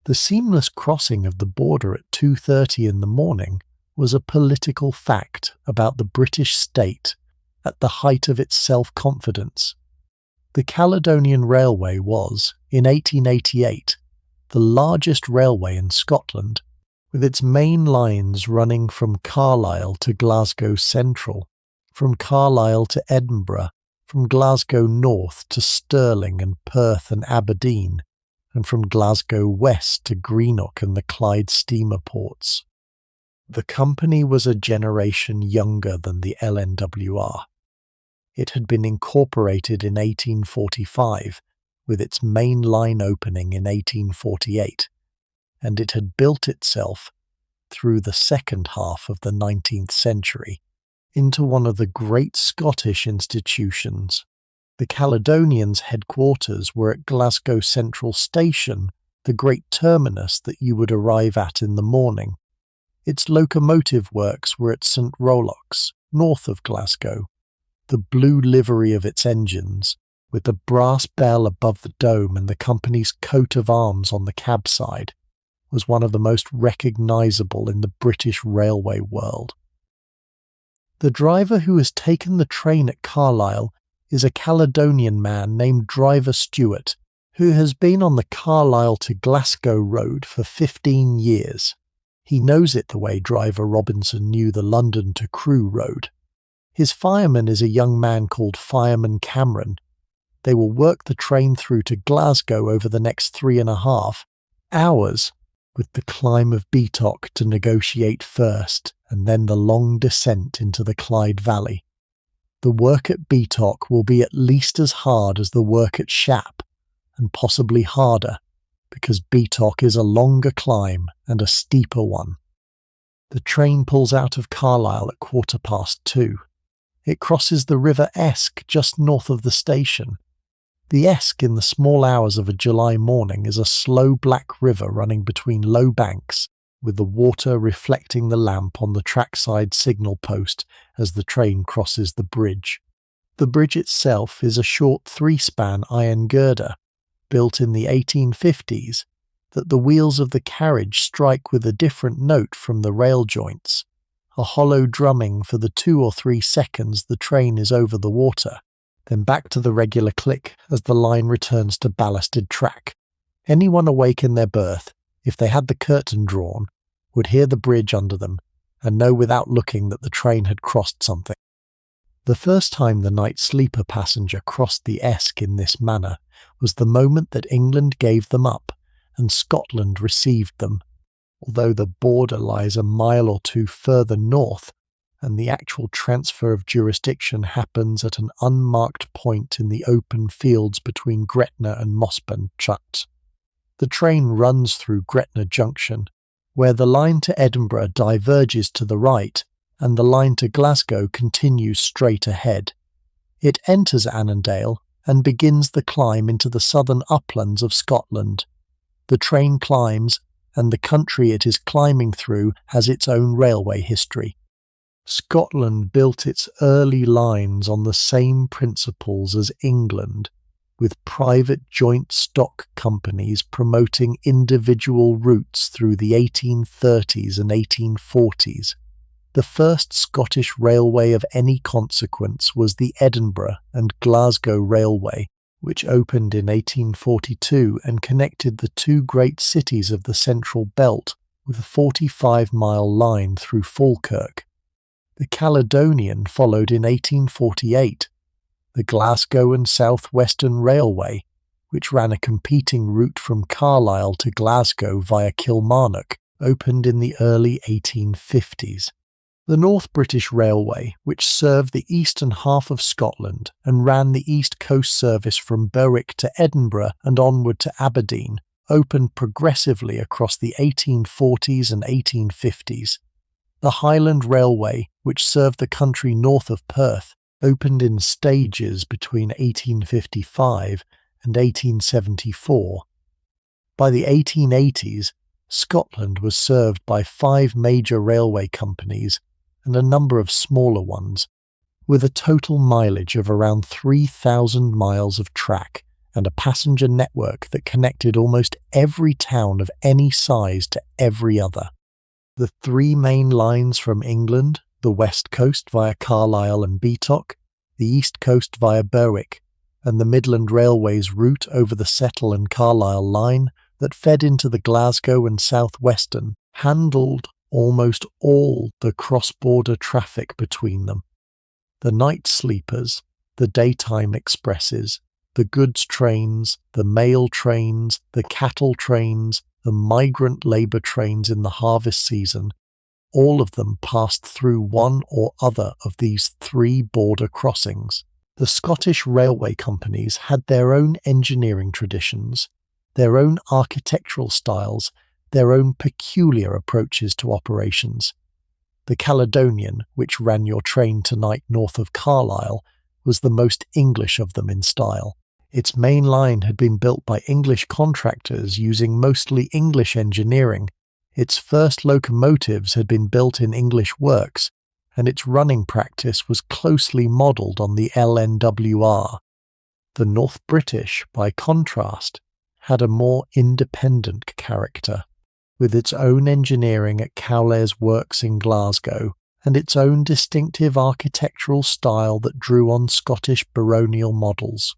The seamless crossing of the border at 2:30 in the morning was a political fact about the British state at the height of its self-confidence. The Caledonian Railway was, in 1888, the largest railway in Scotland, with its main lines running from Carlisle to Glasgow Central, from Carlisle to Edinburgh, from Glasgow North to Stirling and Perth and Aberdeen, and from Glasgow West to Greenock and the Clyde steamer ports. The company was a generation younger than the LNWR. It had been incorporated in 1845, with its main line opening in 1848, and it had built itself, through the second half of the 19th century, into one of the great Scottish institutions. The Caledonians' headquarters were at Glasgow Central Station, the great terminus that you would arrive at in the morning. Its locomotive works were at St Rollox, north of Glasgow. The blue livery of its engines, with the brass bell above the dome and the company's coat of arms on the cab side, was one of the most recognisable in the British railway world. The driver who has taken the train at Carlisle is a Caledonian man named Driver Stewart, who has been on the Carlisle to Glasgow road for 15 years. He knows it the way Driver Robinson knew the London to Crewe road. His fireman is a young man called Fireman Cameron. They will work the train through to Glasgow over the next 3.5 hours, with the climb of Beatock to negotiate first, and then the long descent into the Clyde Valley. The work at Beatock will be at least as hard as the work at Shap, and possibly harder, because Beatock is a longer climb and a steeper one. The train pulls out of Carlisle at 2:15. It crosses the River Esk just north of the station. The Esk in the small hours of a July morning is a slow black river running between low banks, with the water reflecting the lamp on the trackside signal post as the train crosses the bridge. The bridge itself is a short 3-span iron girder, built in the 1850s, that the wheels of the carriage strike with a different note from the rail joints, a hollow drumming for the 2 or 3 seconds the train is over the water, then back to the regular click as the line returns to ballasted track. Anyone awake in their berth, if they had the curtain drawn, would hear the bridge under them and know without looking that the train had crossed something. The first time the night sleeper passenger crossed the Esk in this manner was the moment that England gave them up and Scotland received them, although the border lies a mile or 2 further north, and the actual transfer of jurisdiction happens at an unmarked point in the open fields between Gretna and Mosbanchucht. The train runs through Gretna Junction, where the line to Edinburgh diverges to the right and the line to Glasgow continues straight ahead. It enters Annandale and begins the climb into the southern uplands of Scotland. The train climbs, and the country it is climbing through has its own railway history. Scotland built its early lines on the same principles as England, with private joint stock companies promoting individual routes through the 1830s and 1840s. The first Scottish railway of any consequence was the Edinburgh and Glasgow Railway, which opened in 1842 and connected the two great cities of the Central Belt with a 45-mile line through Falkirk. The Caledonian followed in 1848. The Glasgow and South Western Railway, which ran a competing route from Carlisle to Glasgow via Kilmarnock, opened in the early 1850s. The North British Railway, which served the eastern half of Scotland and ran the East Coast service from Berwick to Edinburgh and onward to Aberdeen, opened progressively across the 1840s and 1850s. The Highland Railway, which served the country north of Perth, opened in stages between 1855 and 1874. By the 1880s, Scotland was served by 5 major railway companies and a number of smaller ones, with a total mileage of around 3,000 miles of track and a passenger network that connected almost every town of any size to every other. The 3 main lines from England, the West Coast via Carlisle and Beatock, the East Coast via Berwick, and the Midland Railway's route over the Settle and Carlisle line that fed into the Glasgow and South Western, handled almost all the cross-border traffic between them. The night sleepers, the daytime expresses, the goods trains, the mail trains, the cattle trains, the migrant labour trains in the harvest season, all of them passed through one or other of these 3 border crossings. The Scottish railway companies had their own engineering traditions, their own architectural styles, their own peculiar approaches to operations. The Caledonian, which ran your train tonight north of Carlisle, was the most English of them in style. Its main line had been built by English contractors using mostly English engineering. Its first locomotives had been built in English works, and its running practice was closely modelled on the LNWR. The North British, by contrast, had a more independent character, with its own engineering at Cowlairs Works in Glasgow, and its own distinctive architectural style that drew on Scottish baronial models.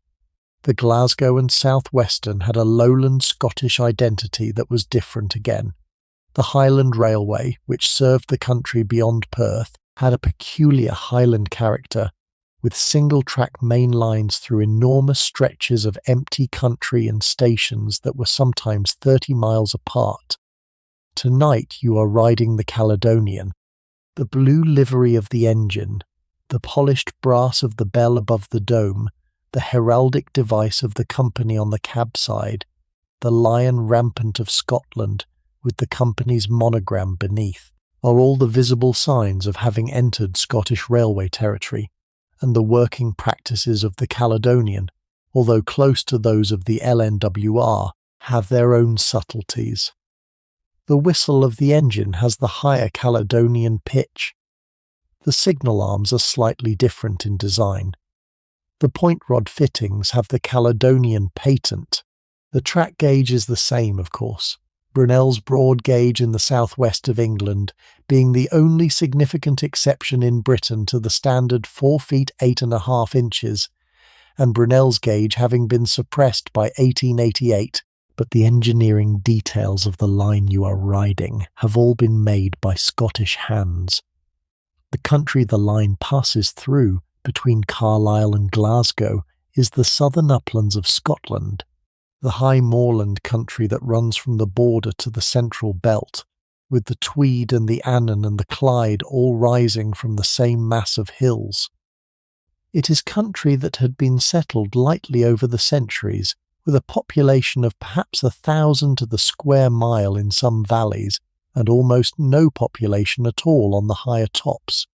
The Glasgow and South Western had a lowland Scottish identity that was different again. The Highland Railway, which served the country beyond Perth, had a peculiar Highland character, with single-track main lines through enormous stretches of empty country and stations that were sometimes 30 miles apart. Tonight you are riding the Caledonian. The blue livery of the engine, the polished brass of the bell above the dome, the heraldic device of the company on the cab side, the lion rampant of Scotland, with the company's monogram beneath, are all the visible signs of having entered Scottish railway territory, and the working practices of the Caledonian, although close to those of the LNWR, have their own subtleties. The whistle of the engine has the higher Caledonian pitch. The signal arms are slightly different in design. The point rod fittings have the Caledonian patent. The track gauge is the same, of course, Brunel's broad gauge in the southwest of England being the only significant exception in Britain to the standard 4 feet 8.5 inches, and Brunel's gauge having been suppressed by 1888, but the engineering details of the line you are riding have all been made by Scottish hands. The country the line passes through, between Carlisle and Glasgow, is the southern uplands of Scotland, the high moorland country that runs from the border to the central belt, with the Tweed and the Annan and the Clyde all rising from the same mass of hills. It is country that had been settled lightly over the centuries, with a population of perhaps 1,000 to the square mile in some valleys, and almost no population at all on the higher tops.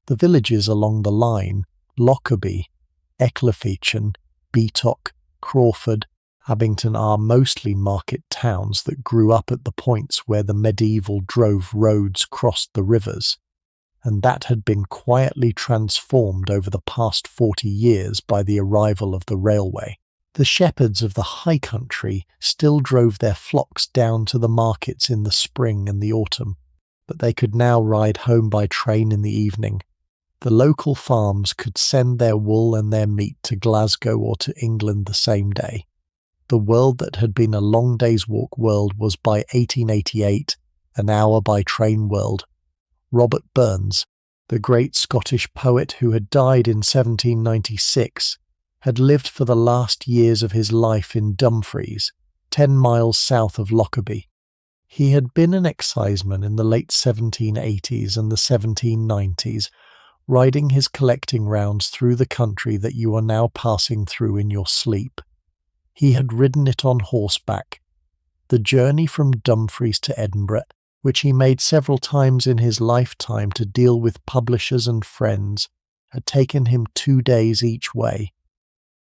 The villages along the line, Lockerbie, Ecclefechan, Beatock, Crawford, Abington, are mostly market towns that grew up at the points where the medieval drove roads crossed the rivers, and that had been quietly transformed over the past 40 years by the arrival of the railway. The shepherds of the high country still drove their flocks down to the markets in the spring and the autumn, but they could now ride home by train in the evening. The local farms could send their wool and their meat to Glasgow or to England the same day. The world that had been a long day's walk world was by 1888 an hour by train world. Robert Burns, the great Scottish poet who had died in 1796, had lived for the last years of his life in Dumfries, 10 miles south of Lockerbie. He had been an exciseman in the late 1780s and the 1790s, riding his collecting rounds through the country that you are now passing through in your sleep. He had ridden it on horseback. The journey from Dumfries to Edinburgh, which he made several times in his lifetime to deal with publishers and friends, had taken him 2 days each way.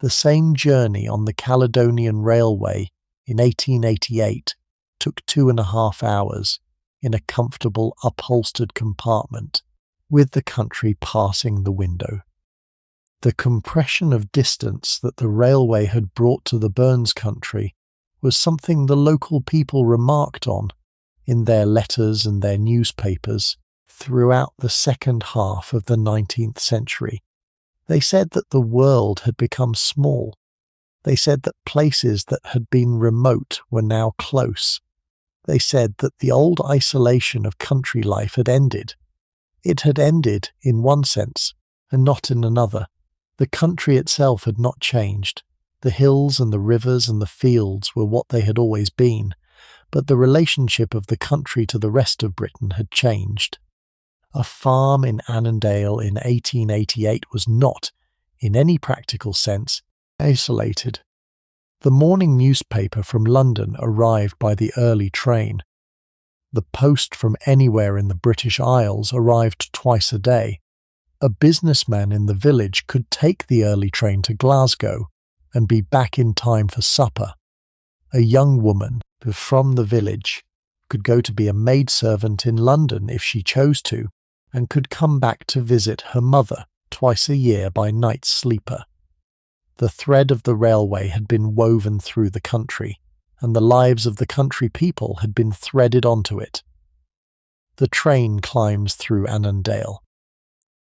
The same journey on the Caledonian Railway in 1888 took 2.5 hours in a comfortable upholstered compartment, with the country passing the window. The compression of distance that the railway had brought to the Burns country was something the local people remarked on in their letters and their newspapers throughout the second half of the 19th century. They said that the world had become small. They said that places that had been remote were now close. They said that the old isolation of country life had ended. It had ended in one sense, and not in another. The country itself had not changed. The hills and the rivers and the fields were what they had always been, but the relationship of the country to the rest of Britain had changed. A farm in Annandale in 1888 was not, in any practical sense, isolated. The morning newspaper from London arrived by the early train. The post from anywhere in the British Isles arrived twice a day. A businessman in the village could take the early train to Glasgow and be back in time for supper. A young woman from the village could go to be a maidservant in London if she chose to, and could come back to visit her mother twice a year by night sleeper. The thread of the railway had been woven through the country, and the lives of the country people had been threaded onto it. The train climbs through Annandale.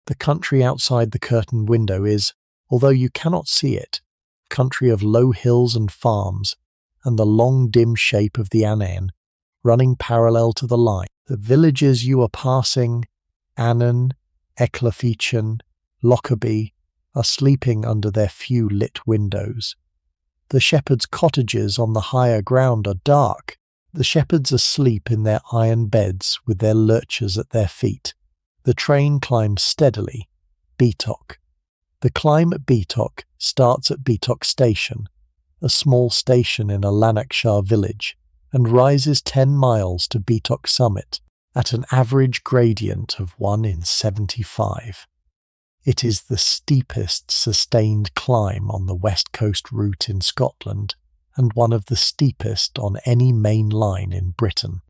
The country outside the curtained window is, although you cannot see it, country of low hills and farms, and the long dim shape of the Annan, running parallel to the line. The villages you are passing, Annan, Ecclefechan, Lockerbie, are sleeping under their few lit windows. The shepherds' cottages on the higher ground are dark. The shepherds are asleep in their iron beds with their lurchers at their feet. The train climbs steadily. Beatock. The climb at Beatock starts at Beatock Station, a small station in a Lanarkshire village, and rises 10 miles to Beatock summit at an average gradient of 1 in 75. It is the steepest sustained climb on the West Coast route in Scotland, and one of the steepest on any main line in Britain.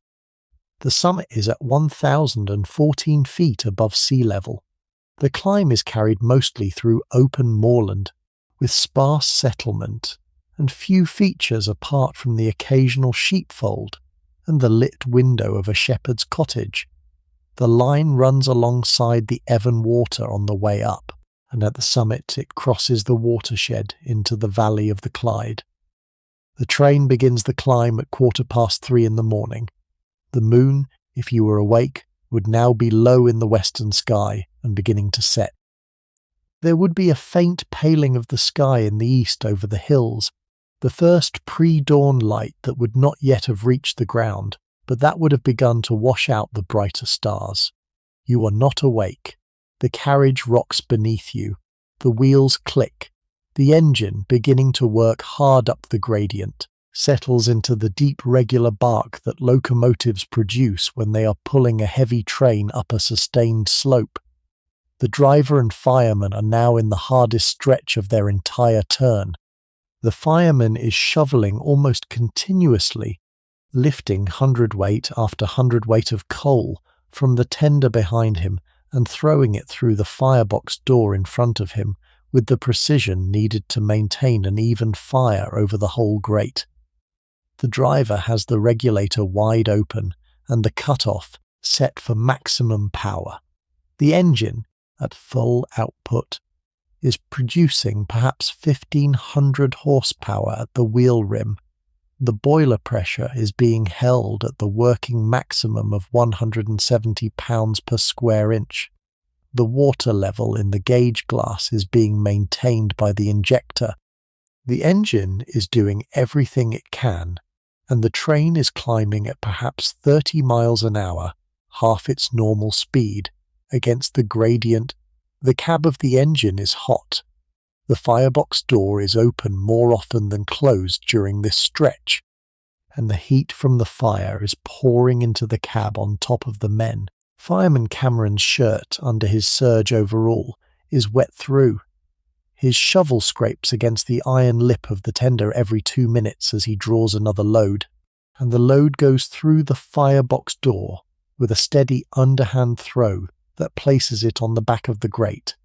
The summit is at 1,014 feet above sea level. The climb is carried mostly through open moorland, with sparse settlement and few features apart from the occasional sheepfold and the lit window of a shepherd's cottage. The line runs alongside the Evan Water on the way up, and at the summit it crosses the watershed into the valley of the Clyde. The train begins the climb at 3:15 in the morning. The moon, if you were awake, would now be low in the western sky and beginning to set. There would be a faint paling of the sky in the east over the hills, the first pre-dawn light that would not yet have reached the ground, but that would have begun to wash out the brighter stars. You are not awake. The carriage rocks beneath you. The wheels click. The engine, beginning to work hard up the gradient, settles into the deep regular bark that locomotives produce when they are pulling a heavy train up a sustained slope. The driver and fireman are now in the hardest stretch of their entire turn. The fireman is shoveling almost continuously, lifting hundredweight after hundredweight of coal from the tender behind him and throwing it through the firebox door in front of him with the precision needed to maintain an even fire over the whole grate. The driver has the regulator wide open and the cut-off set for maximum power. The engine, at full output, is producing perhaps 1,500 horsepower at the wheel rim. The boiler pressure is being held at the working maximum of 170 pounds per square inch. The water level in the gauge glass is being maintained by the injector. The engine is doing everything it can, and the train is climbing at perhaps 30 miles an hour, half its normal speed, against the gradient. The cab of the engine is hot. The firebox door is open more often than closed during this stretch, and the heat from the fire is pouring into the cab on top of the men. Fireman Cameron's shirt under his serge overall is wet through. His shovel scrapes against the iron lip of the tender every 2 minutes as he draws another load, and the load goes through the firebox door with a steady underhand throw that places it on the back of the grate,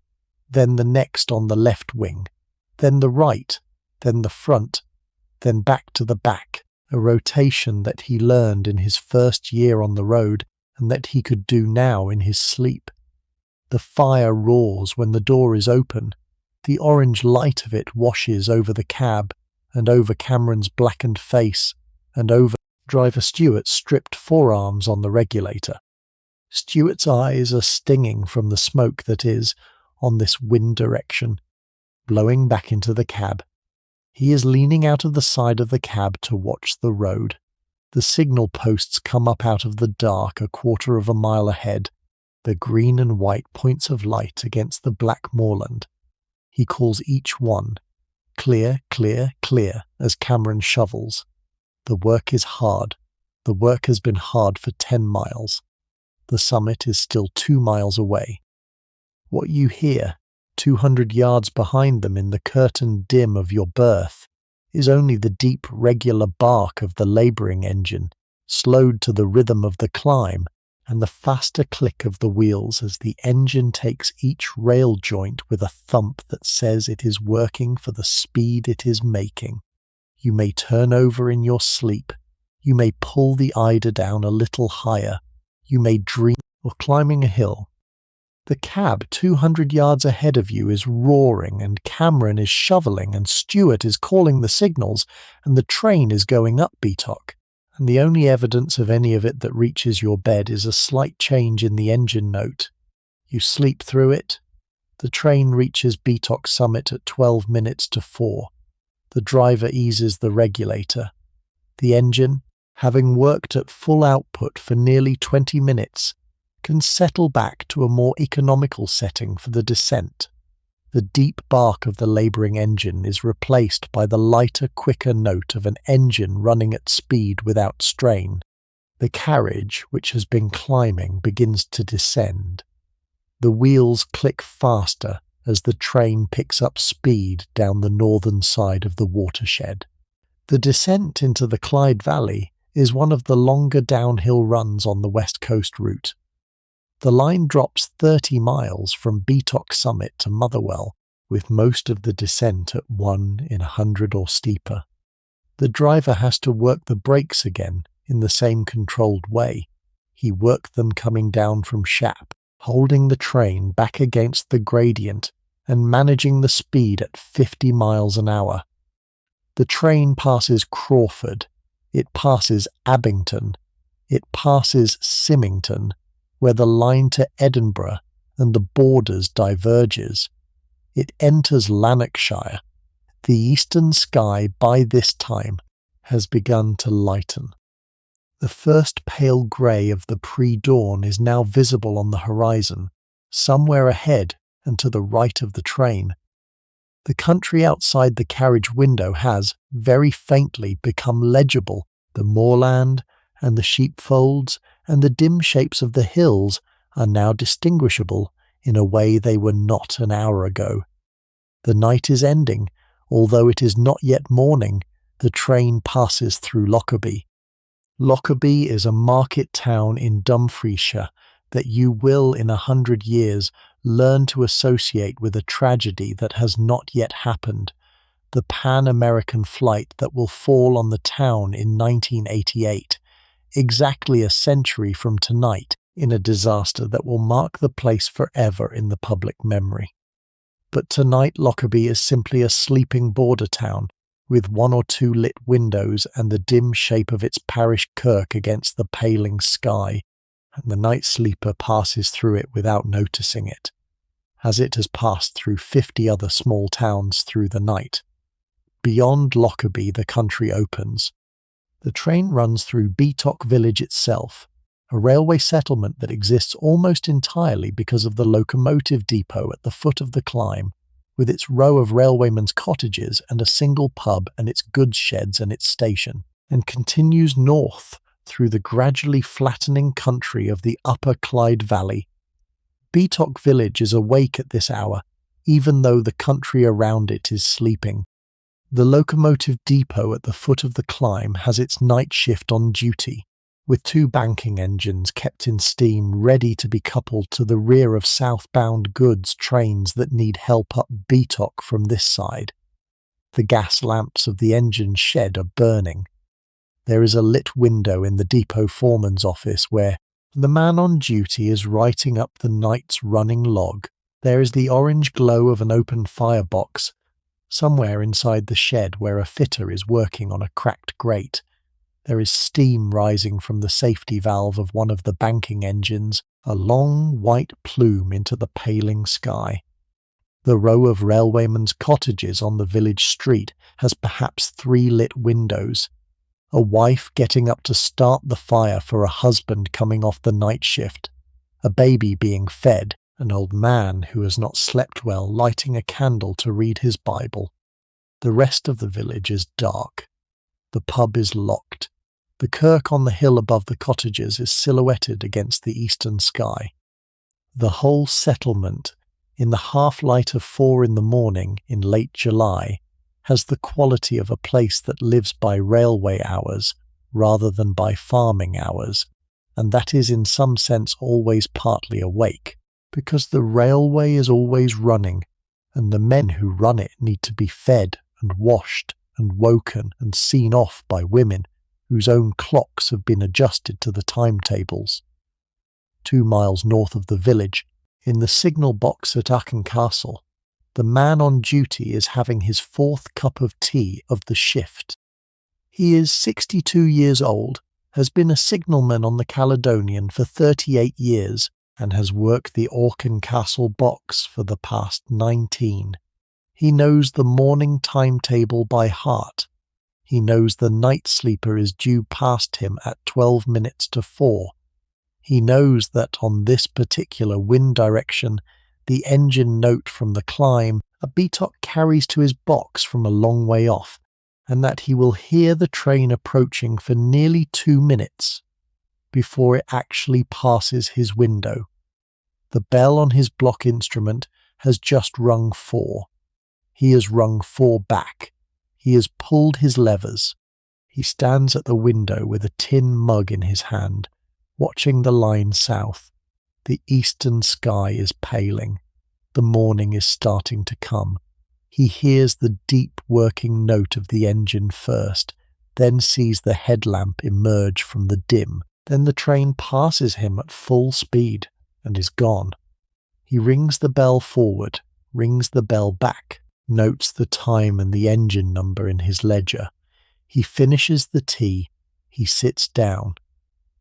then the next on the left wing, then the right, then the front, then back to the back, a rotation that he learned in his first year on the road and that he could do now in his sleep. The fire roars when the door is open. The orange light of it washes over the cab and over Cameron's blackened face and over driver Stewart's stripped forearms on the regulator. Stewart's eyes are stinging from the smoke that is, on this wind direction, blowing back into the cab. He is leaning out of the side of the cab to watch the road. The signal posts come up out of the dark a quarter of a mile ahead, the green and white points of light against the black moorland. He calls each one, clear, clear, clear, as Cameron shovels. The work is hard. The work has been hard for 10 miles. The summit is still 2 miles away. What you hear, 200 yards behind them in the curtained dim of your berth, is only the deep regular bark of the labouring engine, slowed to the rhythm of the climb, and the faster click of the wheels as the engine takes each rail joint with a thump that says it is working for the speed it is making. You may turn over in your sleep. You may pull the eider down a little higher. You may dream of climbing a hill. The cab 200 yards ahead of you is roaring, and Cameron is shoveling, and Stewart is calling the signals, and the train is going up Beatock, and the only evidence of any of it that reaches your bed is a slight change in the engine note. You sleep through it. The train reaches Beatock summit at 12 minutes to 4. The driver eases the regulator. The engine, having worked at full output for nearly 20 minutes, can settle back to a more economical setting for the descent. The deep bark of the labouring engine is replaced by the lighter, quicker note of an engine running at speed without strain. The carriage, which has been climbing, begins to descend. The wheels click faster as the train picks up speed down the northern side of the watershed. The descent into the Clyde Valley is one of the longer downhill runs on the West Coast route. The line drops 30 miles from Beatock summit to Motherwell, with most of the descent at 1 in 100 or steeper. The driver has to work the brakes again in the same controlled way. He worked them coming down from Shap, holding the train back against the gradient and managing the speed at 50 miles an hour. The train passes Crawford, it passes Abington, it passes Symington, where the line to Edinburgh and the borders diverges. It enters Lanarkshire. The eastern sky by this time has begun to lighten. The first pale grey of the pre-dawn is now visible on the horizon, somewhere ahead and to the right of the train. The country outside the carriage window has, very faintly, become legible. The moorland and the sheepfolds and the dim shapes of the hills are now distinguishable in a way they were not an hour ago. The night is ending, although it is not yet morning. The train passes through Lockerbie. Lockerbie is a market town in Dumfriesshire that you will, in 100 years, learn to associate with a tragedy that has not yet happened, the Pan-American flight that will fall on the town in 1988, exactly a century from tonight, in a disaster that will mark the place forever in the public memory. But tonight Lockerbie is simply a sleeping border town, with 1 or 2 lit windows and the dim shape of its parish kirk against the paling sky, and the night sleeper passes through it without noticing it, as it has passed through 50 other small towns through the night. Beyond Lockerbie the country opens. The train runs through Beatock village itself, a railway settlement that exists almost entirely because of the locomotive depot at the foot of the climb, with its row of railwaymen's cottages and a single pub and its goods sheds and its station, and continues north through the gradually flattening country of the upper Clyde Valley. Beatock village is awake at this hour, even though the country around it is sleeping. The locomotive depot at the foot of the climb has its night shift on duty, with 2 banking engines kept in steam ready to be coupled to the rear of southbound goods trains that need help up Beatock from this side. The gas lamps of the engine shed are burning. There is a lit window in the depot foreman's office where the man on duty is writing up the night's running log. There is the orange glow of an open firebox somewhere inside the shed where a fitter is working on a cracked grate. There is steam rising from the safety valve of one of the banking engines, a long white plume into the paling sky. The row of railwaymen's cottages on the village street has perhaps 3 lit windows. A wife getting up to start the fire for a husband coming off the night shift, a baby being fed, an old man who has not slept well lighting a candle to read his Bible. The rest of the village is dark. The pub is locked. The kirk on the hill above the cottages is silhouetted against the eastern sky. The whole settlement, in the half-light of 4 in the morning in late July, has the quality of a place that lives by railway hours rather than by farming hours, and that is in some sense always partly awake, because the railway is always running, and the men who run it need to be fed and washed and woken and seen off by women whose own clocks have been adjusted to the timetables. 2 miles north of the village, in the signal box at Aachen Castle, the man on duty is having his 4th cup of tea of the shift. He is 62 years old, has been a signalman on the Caledonian for 38 years, and has worked the Aachen Castle box for the past 19. He knows the morning timetable by heart. He knows the night sleeper is due past him at 12 minutes to 4. He knows that on this particular wind direction, the engine note from the climb a Beatock carries to his box from a long way off, and that he will hear the train approaching for nearly 2 minutes before it actually passes his window. The bell on his block instrument has just rung 4. He has rung 4 back. He has pulled his levers. He stands at the window with a tin mug in his hand, watching the line south. The eastern sky is paling. The morning is starting to come. He hears the deep working note of the engine first, then sees the headlamp emerge from the dim. Then the train passes him at full speed and is gone. He rings the bell forward, rings the bell back, notes the time and the engine number in his ledger. He finishes the tea. He sits down.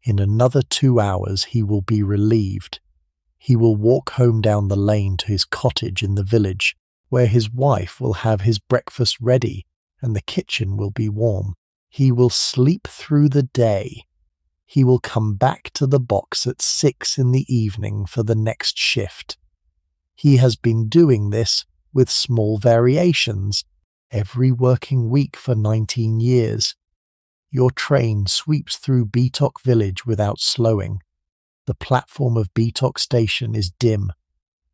In another 2 hours he will be relieved. He will walk home down the lane to his cottage in the village, where his wife will have his breakfast ready and the kitchen will be warm. He will sleep through the day. He will come back to the box at 6 in the evening for the next shift. He has been doing this with small variations, every working week for 19 years. Your train sweeps through Beatock village without slowing. The platform of Beatock Station is dim.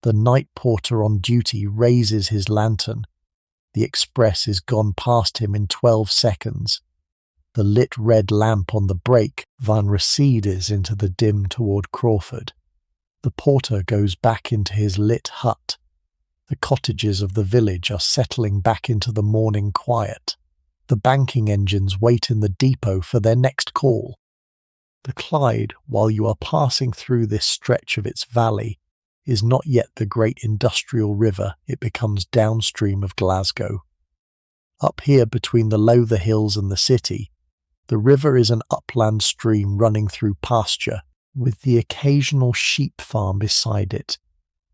The night porter on duty raises his lantern. The express is gone past him in 12 seconds. The lit red lamp on the brake van recedes into the dim toward Crawford. The porter goes back into his lit hut. The cottages of the village are settling back into the morning quiet. The banking engines wait in the depot for their next call. The Clyde, while you are passing through this stretch of its valley, is not yet the great industrial river it becomes downstream of Glasgow. Up here between the Lowther Hills and the city, the river is an upland stream running through pasture, with the occasional sheep farm beside it,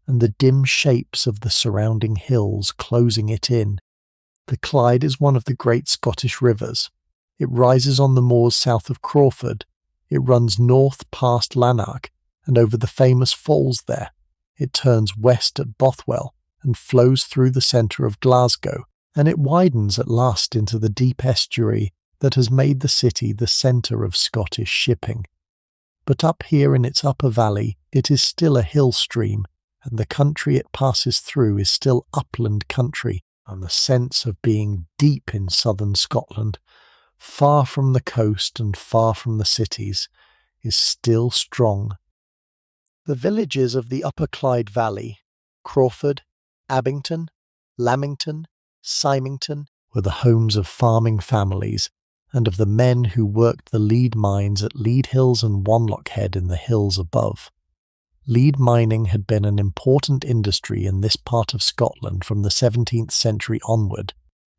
and the dim shapes of the surrounding hills closing it in. The Clyde is one of the great Scottish rivers. It rises on the moors south of Crawford. It runs north past Lanark and over the famous falls there. It turns west at Bothwell and flows through the centre of Glasgow, and it widens at last into the deep estuary that has made the city the centre of Scottish shipping. But up here in its upper valley it is still a hill stream, and the country it passes through is still upland country, and the sense of being deep in southern Scotland, far from the coast and far from the cities, is still strong. The villages of the Upper Clyde Valley, Crawford, Abington, Lamington, Symington, were the homes of farming families and of the men who worked the lead mines at Lead Hills and Wanlock Head in the hills above. Lead mining had been an important industry in this part of Scotland from the 17th century onward,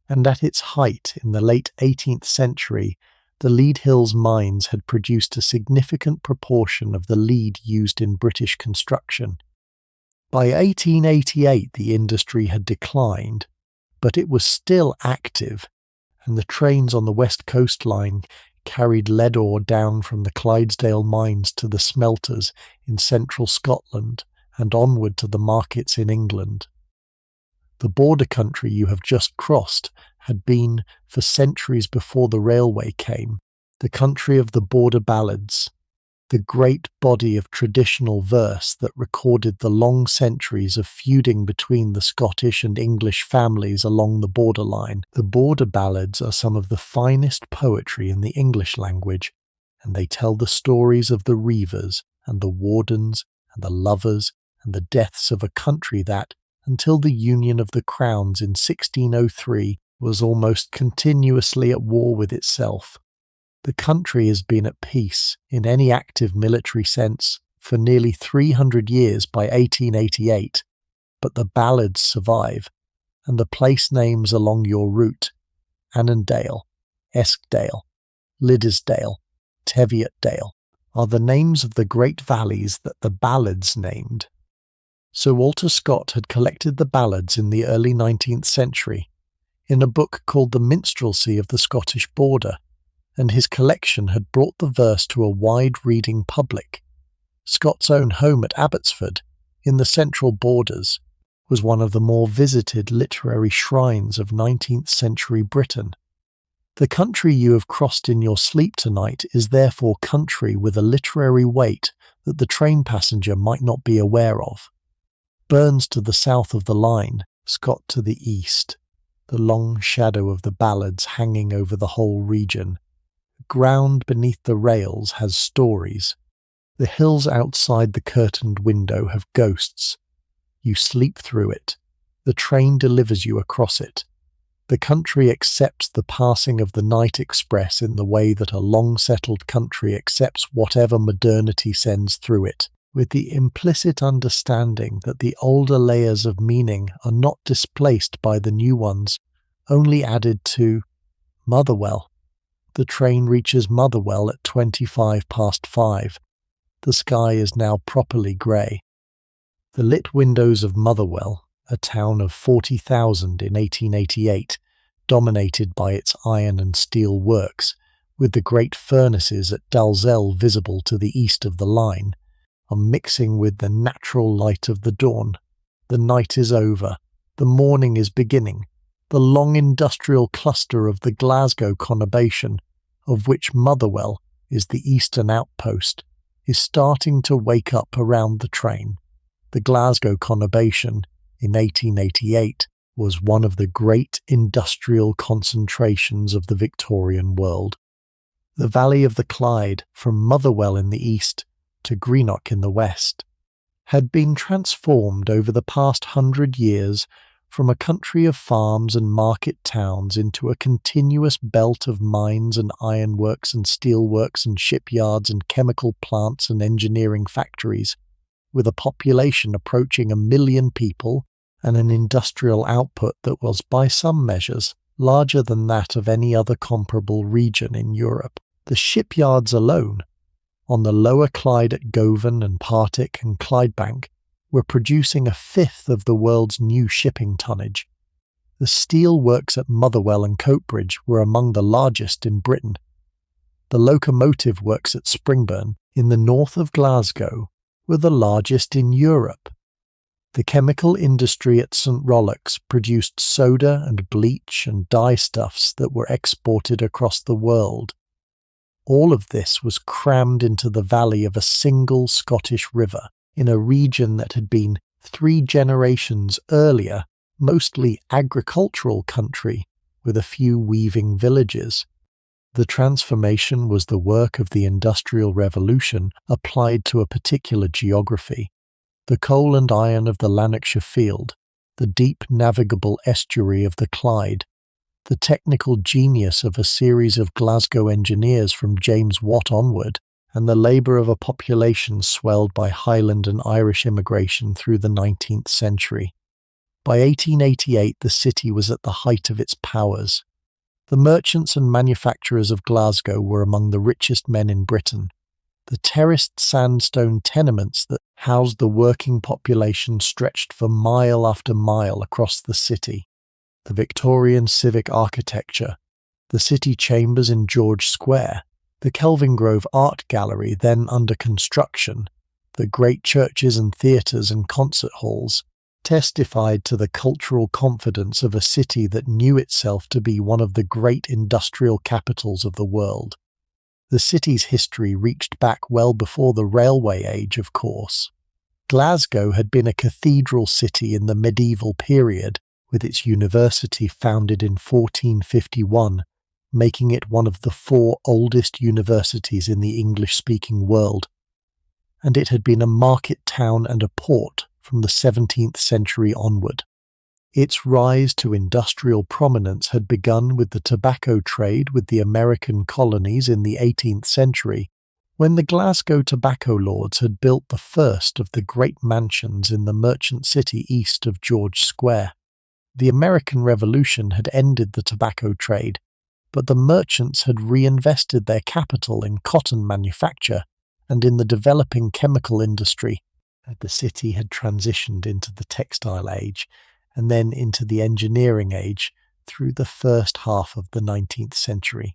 and at its height in the late 18th century, the Lead Hills mines had produced a significant proportion of the lead used in British construction. By 1888 the industry had declined, but it was still active, and the trains on the West Coast Line carried lead ore down from the Clydesdale mines to the smelters in central Scotland and onward to the markets in England. The border country you have just crossed had been, for centuries before the railway came, the country of the border ballads, the great body of traditional verse that recorded the long centuries of feuding between the Scottish and English families along the borderline. The border ballads are some of the finest poetry in the English language, and they tell the stories of the reivers and the wardens and the lovers and the deaths of a country that, until the union of the crowns in 1603, was almost continuously at war with itself. The country has been at peace, in any active military sense, for nearly 300 years by 1888, but the ballads survive, and the place names along your route, Annandale, Eskdale, Liddesdale, Teviotdale, are the names of the great valleys that the ballads named. Sir Walter Scott had collected the ballads in the early 19th century, in a book called The Minstrelsy of the Scottish Border, and his collection had brought the verse to a wide-reading public. Scott's own home at Abbotsford, in the central borders, was one of the more visited literary shrines of 19th century Britain. The country you have crossed in your sleep tonight is therefore country with a literary weight that the train passenger might not be aware of. Burns to the south of the line, Scott to the east, the long shadow of the ballads hanging over the whole region. Ground beneath the rails has stories. The hills outside the curtained window have ghosts. You sleep through it. The train delivers you across it. The country accepts the passing of the night express in the way that a long-settled country accepts whatever modernity sends through it, with the implicit understanding that the older layers of meaning are not displaced by the new ones, only added to. Motherwell. The train reaches Motherwell at 5:25. The sky is now properly grey. The lit windows of Motherwell, a town of 40,000 in 1888, dominated by its iron and steel works, with the great furnaces at Dalzell visible to the east of the line, are mixing with the natural light of the dawn. The night is over. The morning is beginning. The long industrial cluster of the Glasgow conurbation, of which Motherwell is the eastern outpost, is starting to wake up around the train. The Glasgow conurbation, in 1888, was one of the great industrial concentrations of the Victorian world. The valley of the Clyde, from Motherwell in the east to Greenock in the west, had been transformed over the past 100 years from a country of farms and market towns into a continuous belt of mines and ironworks and steelworks and shipyards and chemical plants and engineering factories, with a population approaching 1 million people and an industrial output that was, by some measures, larger than that of any other comparable region in Europe. The shipyards alone, on the lower Clyde at Govan and Partick and Clydebank, were producing 1/5 of the world's new shipping tonnage. The steel works at Motherwell and Coatbridge were among the largest in Britain. The locomotive works at Springburn, in the north of Glasgow, were the largest in Europe. The chemical industry at St. Rollox produced soda and bleach and dyestuffs that were exported across the world. All of this was crammed into the valley of a single Scottish river, in a region that had been 3 generations earlier mostly agricultural country with a few weaving villages. The transformation was the work of the Industrial Revolution applied to a particular geography. The coal and iron of the Lanarkshire Field, the deep navigable estuary of the Clyde, the technical genius of a series of Glasgow engineers from James Watt onward, and the labour of a population swelled by Highland and Irish immigration through the 19th century. By 1888 the city was at the height of its powers. The merchants and manufacturers of Glasgow were among the richest men in Britain. The terraced sandstone tenements that housed the working population stretched for mile after mile across the city. The Victorian civic architecture, the city chambers in George Square, the Kelvingrove Art Gallery then under construction, the great churches and theatres and concert halls, testified to the cultural confidence of a city that knew itself to be one of the great industrial capitals of the world. The city's history reached back well before the railway age, of course. Glasgow had been a cathedral city in the medieval period, with its university founded in 1451, making it one of the 4 oldest universities in the English-speaking world. And it had been a market town and a port from the 17th century onward. Its rise to industrial prominence had begun with the tobacco trade with the American colonies in the 18th century, when the Glasgow tobacco lords had built the first of the great mansions in the merchant city east of George Square. The American Revolution had ended the tobacco trade, but the merchants had reinvested their capital in cotton manufacture and in the developing chemical industry. The city had transitioned into the textile age and then into the engineering age through the first half of the 19th century.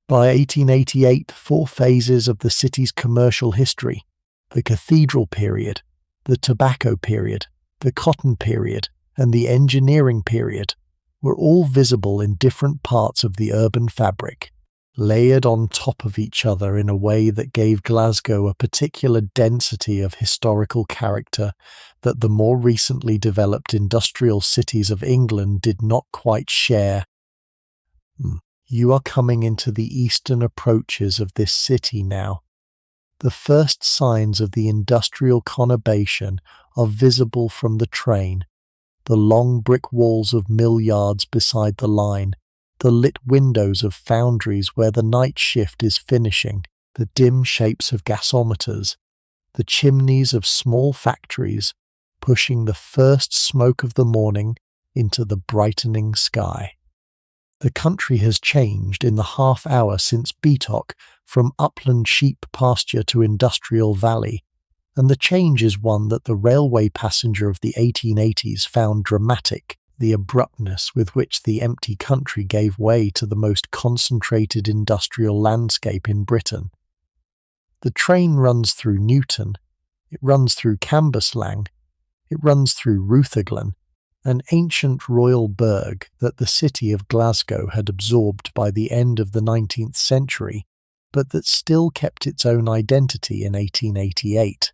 By 1888, 4 phases of the city's commercial history, the cathedral period, the tobacco period, the cotton period, and the engineering period, were all visible in different parts of the urban fabric, layered on top of each other in a way that gave Glasgow a particular density of historical character that the more recently developed industrial cities of England did not quite share. You are coming into the eastern approaches of this city now. The first signs of the industrial conurbation are visible from the train. The long brick walls of mill yards beside the line, the lit windows of foundries where the night shift is finishing, the dim shapes of gasometers, the chimneys of small factories pushing the first smoke of the morning into the brightening sky. The country has changed in the half hour since Beatock from upland sheep pasture to industrial valley, and the change is one that the railway passenger of the 1880s found dramatic, the abruptness with which the empty country gave way to the most concentrated industrial landscape in Britain. The train runs through Newton, it runs through Cambuslang, it runs through Rutherglen, an ancient royal burgh that the city of Glasgow had absorbed by the end of the 19th century, but that still kept its own identity in 1888.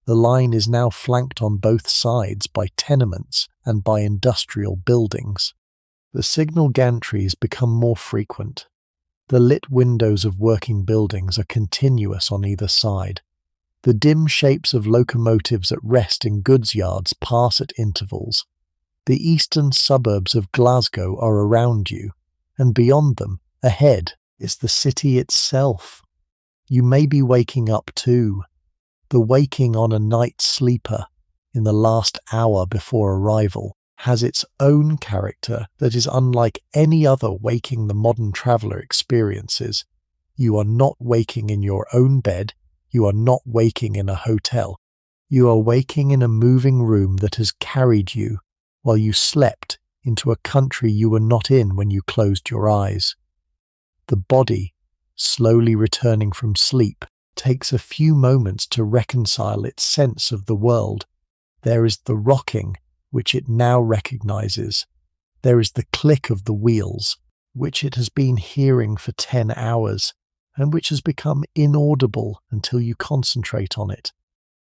The line is now flanked on both sides by tenements and by industrial buildings. The signal gantries become more frequent. The lit windows of working buildings are continuous on either side. The dim shapes of locomotives at rest in goods yards pass at intervals. The eastern suburbs of Glasgow are around you, and beyond them, ahead, is the city itself. You may be waking up too. The waking on a night sleeper in the last hour before arrival has its own character that is unlike any other waking the modern traveller experiences. You are not waking in your own bed. You are not waking in a hotel. You are waking in a moving room that has carried you while you slept into a country you were not in when you closed your eyes. The body, slowly returning from sleep, takes a few moments to reconcile its sense of the world. There is the rocking, which it now recognizes. There is the click of the wheels, which it has been hearing for 10 hours, and which has become inaudible until you concentrate on it.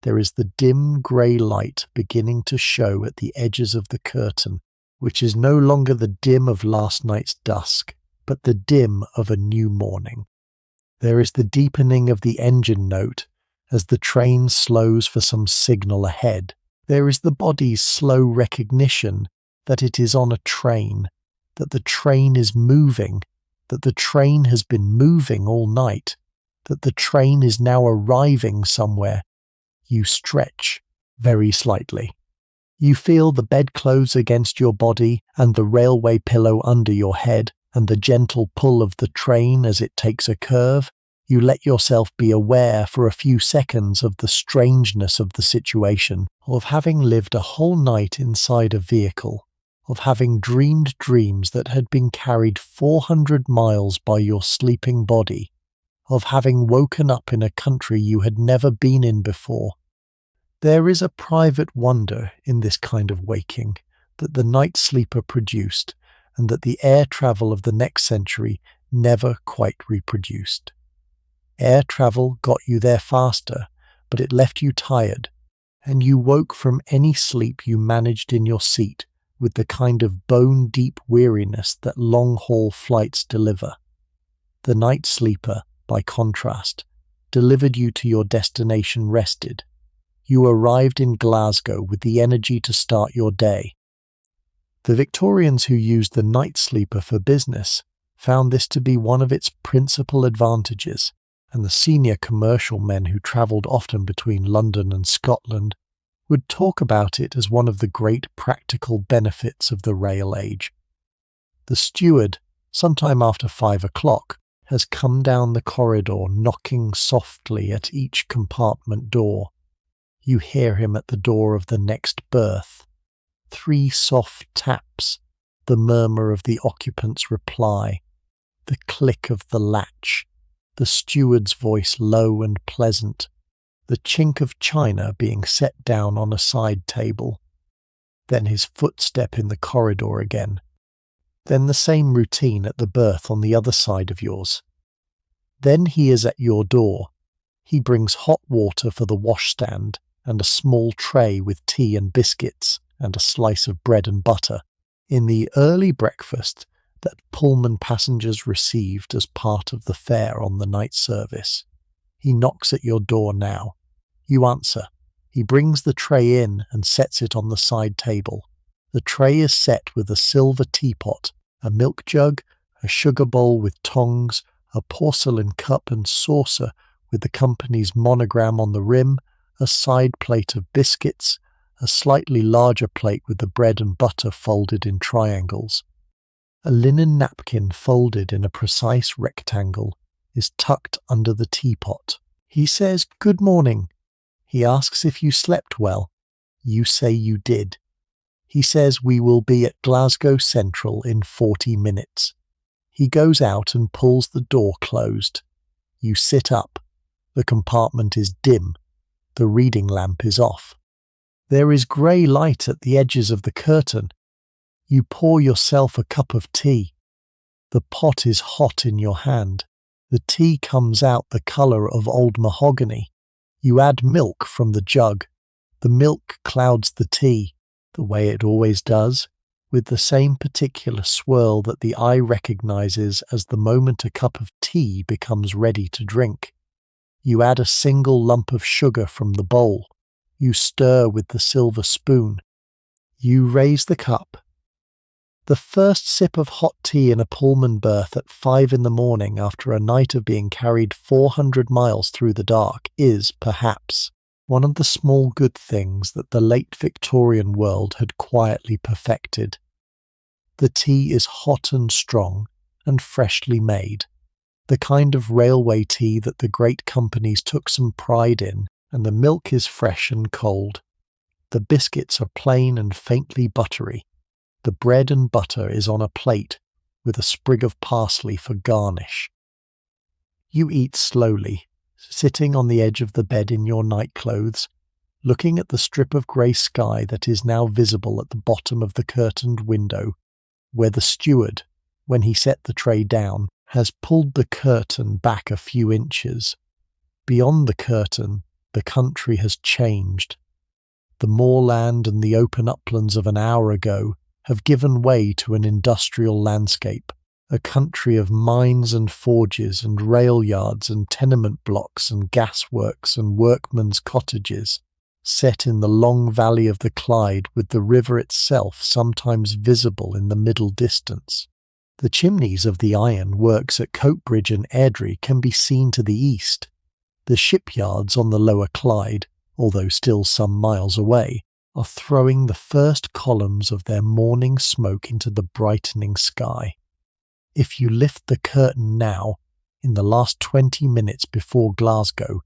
There is the dim grey light beginning to show at the edges of the curtain, which is no longer the dim of last night's dusk, but the dim of a new morning. There is the deepening of the engine note as the train slows for some signal ahead. There is the body's slow recognition that it is on a train, that the train is moving, that the train has been moving all night, that the train is now arriving somewhere. You stretch very slightly. You feel the bedclothes against your body and the railway pillow under your head and the gentle pull of the train as it takes a curve. You let yourself be aware for a few seconds of the strangeness of the situation, of having lived a whole night inside a vehicle, of having dreamed dreams that had been carried 400 miles by your sleeping body, of having woken up in a country you had never been in before. There is a private wonder in this kind of waking that the night sleeper produced and that the air travel of the next century never quite reproduced. Air travel got you there faster, but it left you tired, and you woke from any sleep you managed in your seat with the kind of bone-deep weariness that long-haul flights deliver. The night sleeper, by contrast, delivered you to your destination rested. You arrived in Glasgow with the energy to start your day. The Victorians who used the night sleeper for business found this to be one of its principal advantages, and the senior commercial men who travelled often between London and Scotland would talk about it as one of the great practical benefits of the rail age. The steward, sometime after 5 o'clock, has come down the corridor knocking softly at each compartment door. You hear him at the door of the next berth. 3 soft taps, the murmur of the occupant's reply, the click of the latch, the steward's voice low and pleasant, the chink of china being set down on a side table. Then his footstep in the corridor again. Then the same routine at the berth on the other side of yours. Then he is at your door. He brings hot water for the washstand and a small tray with tea and biscuits and a slice of bread and butter in the early breakfast that Pullman passengers received as part of the fare on the night service. He knocks at your door now. You answer. He brings the tray in and sets it on the side table. The tray is set with a silver teapot, a milk jug, a sugar bowl with tongs, a porcelain cup and saucer with the company's monogram on the rim, a side plate of biscuits, a slightly larger plate with the bread and butter folded in triangles. A linen napkin folded in a precise rectangle is tucked under the teapot. He says, "Good morning." He asks if you slept well. You say you did. He says we will be at Glasgow Central in 40 minutes. He goes out and pulls the door closed. You sit up. The compartment is dim. The reading lamp is off. There is grey light at the edges of the curtain. You pour yourself a cup of tea. The pot is hot in your hand. The tea comes out the colour of old mahogany. You add milk from the jug. The milk clouds the tea, the way it always does, with the same particular swirl that the eye recognises as the moment a cup of tea becomes ready to drink. You add a single lump of sugar from the bowl. You stir with the silver spoon. You raise the cup. The first sip of hot tea in a Pullman berth at 5 in the morning after a night of being carried 400 miles through the dark is, perhaps, one of the small good things that the late Victorian world had quietly perfected. The tea is hot and strong and freshly made, the kind of railway tea that the great companies took some pride in, and the milk is fresh and cold. The biscuits are plain and faintly buttery. The bread and butter is on a plate with a sprig of parsley for garnish. You eat slowly, sitting on the edge of the bed in your nightclothes, looking at the strip of grey sky that is now visible at the bottom of the curtained window, where the steward, when he set the tray down, has pulled the curtain back a few inches. Beyond the curtain, the country has changed. The moorland and the open uplands of an hour ago have given way to an industrial landscape, a country of mines and forges and rail yards and tenement blocks and gasworks and workmen's cottages, set in the long valley of the Clyde with the river itself sometimes visible in the middle distance. The chimneys of the iron works at Coatbridge and Airdrie can be seen to the east. The shipyards on the lower Clyde, although still some miles away, are throwing the first columns of their morning smoke into the brightening sky. If you lift the curtain now, in the last 20 minutes before Glasgow,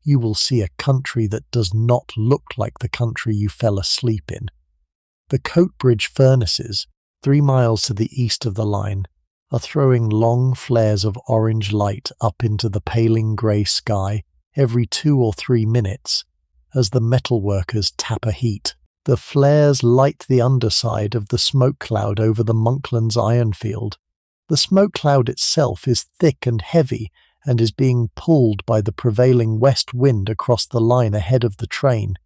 you will see a country that does not look like the country you fell asleep in. The Coatbridge furnaces, 3 miles to the east of the line, are throwing long flares of orange light up into the paling grey sky every 2 or 3 minutes as the metal workers tap a heat. The flares light the underside of the smoke cloud over the Monklands ironfield. The smoke cloud itself is thick and heavy and is being pulled by the prevailing west wind across the line ahead of the train,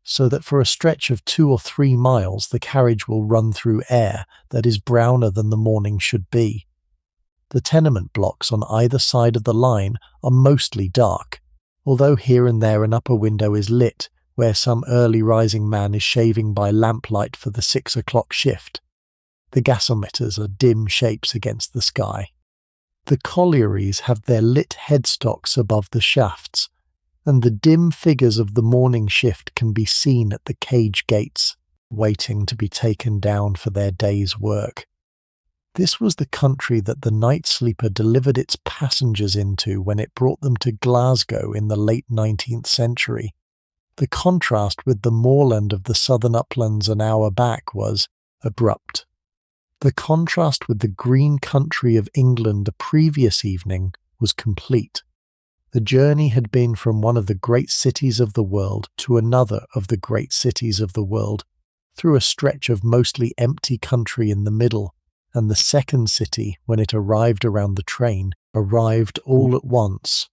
so that for a stretch of 2 or 3 miles the carriage will run through air that is browner than the morning should be. The tenement blocks on either side of the line are mostly dark, although here and there an upper window is lit where some early rising man is shaving by lamplight for the 6 o'clock shift. The gasometers are dim shapes against the sky. The collieries have their lit headstocks above the shafts, and the dim figures of the morning shift can be seen at the cage gates, waiting to be taken down for their day's work. This was the country that the night sleeper delivered its passengers into when it brought them to Glasgow in the late 19th century. The contrast with the moorland of the southern uplands an hour back was abrupt. The contrast with the green country of England the previous evening was complete. The journey had been from one of the great cities of the world to another of the great cities of the world, through a stretch of mostly empty country in the middle, and the second city, when it arrived around the train, arrived all at once.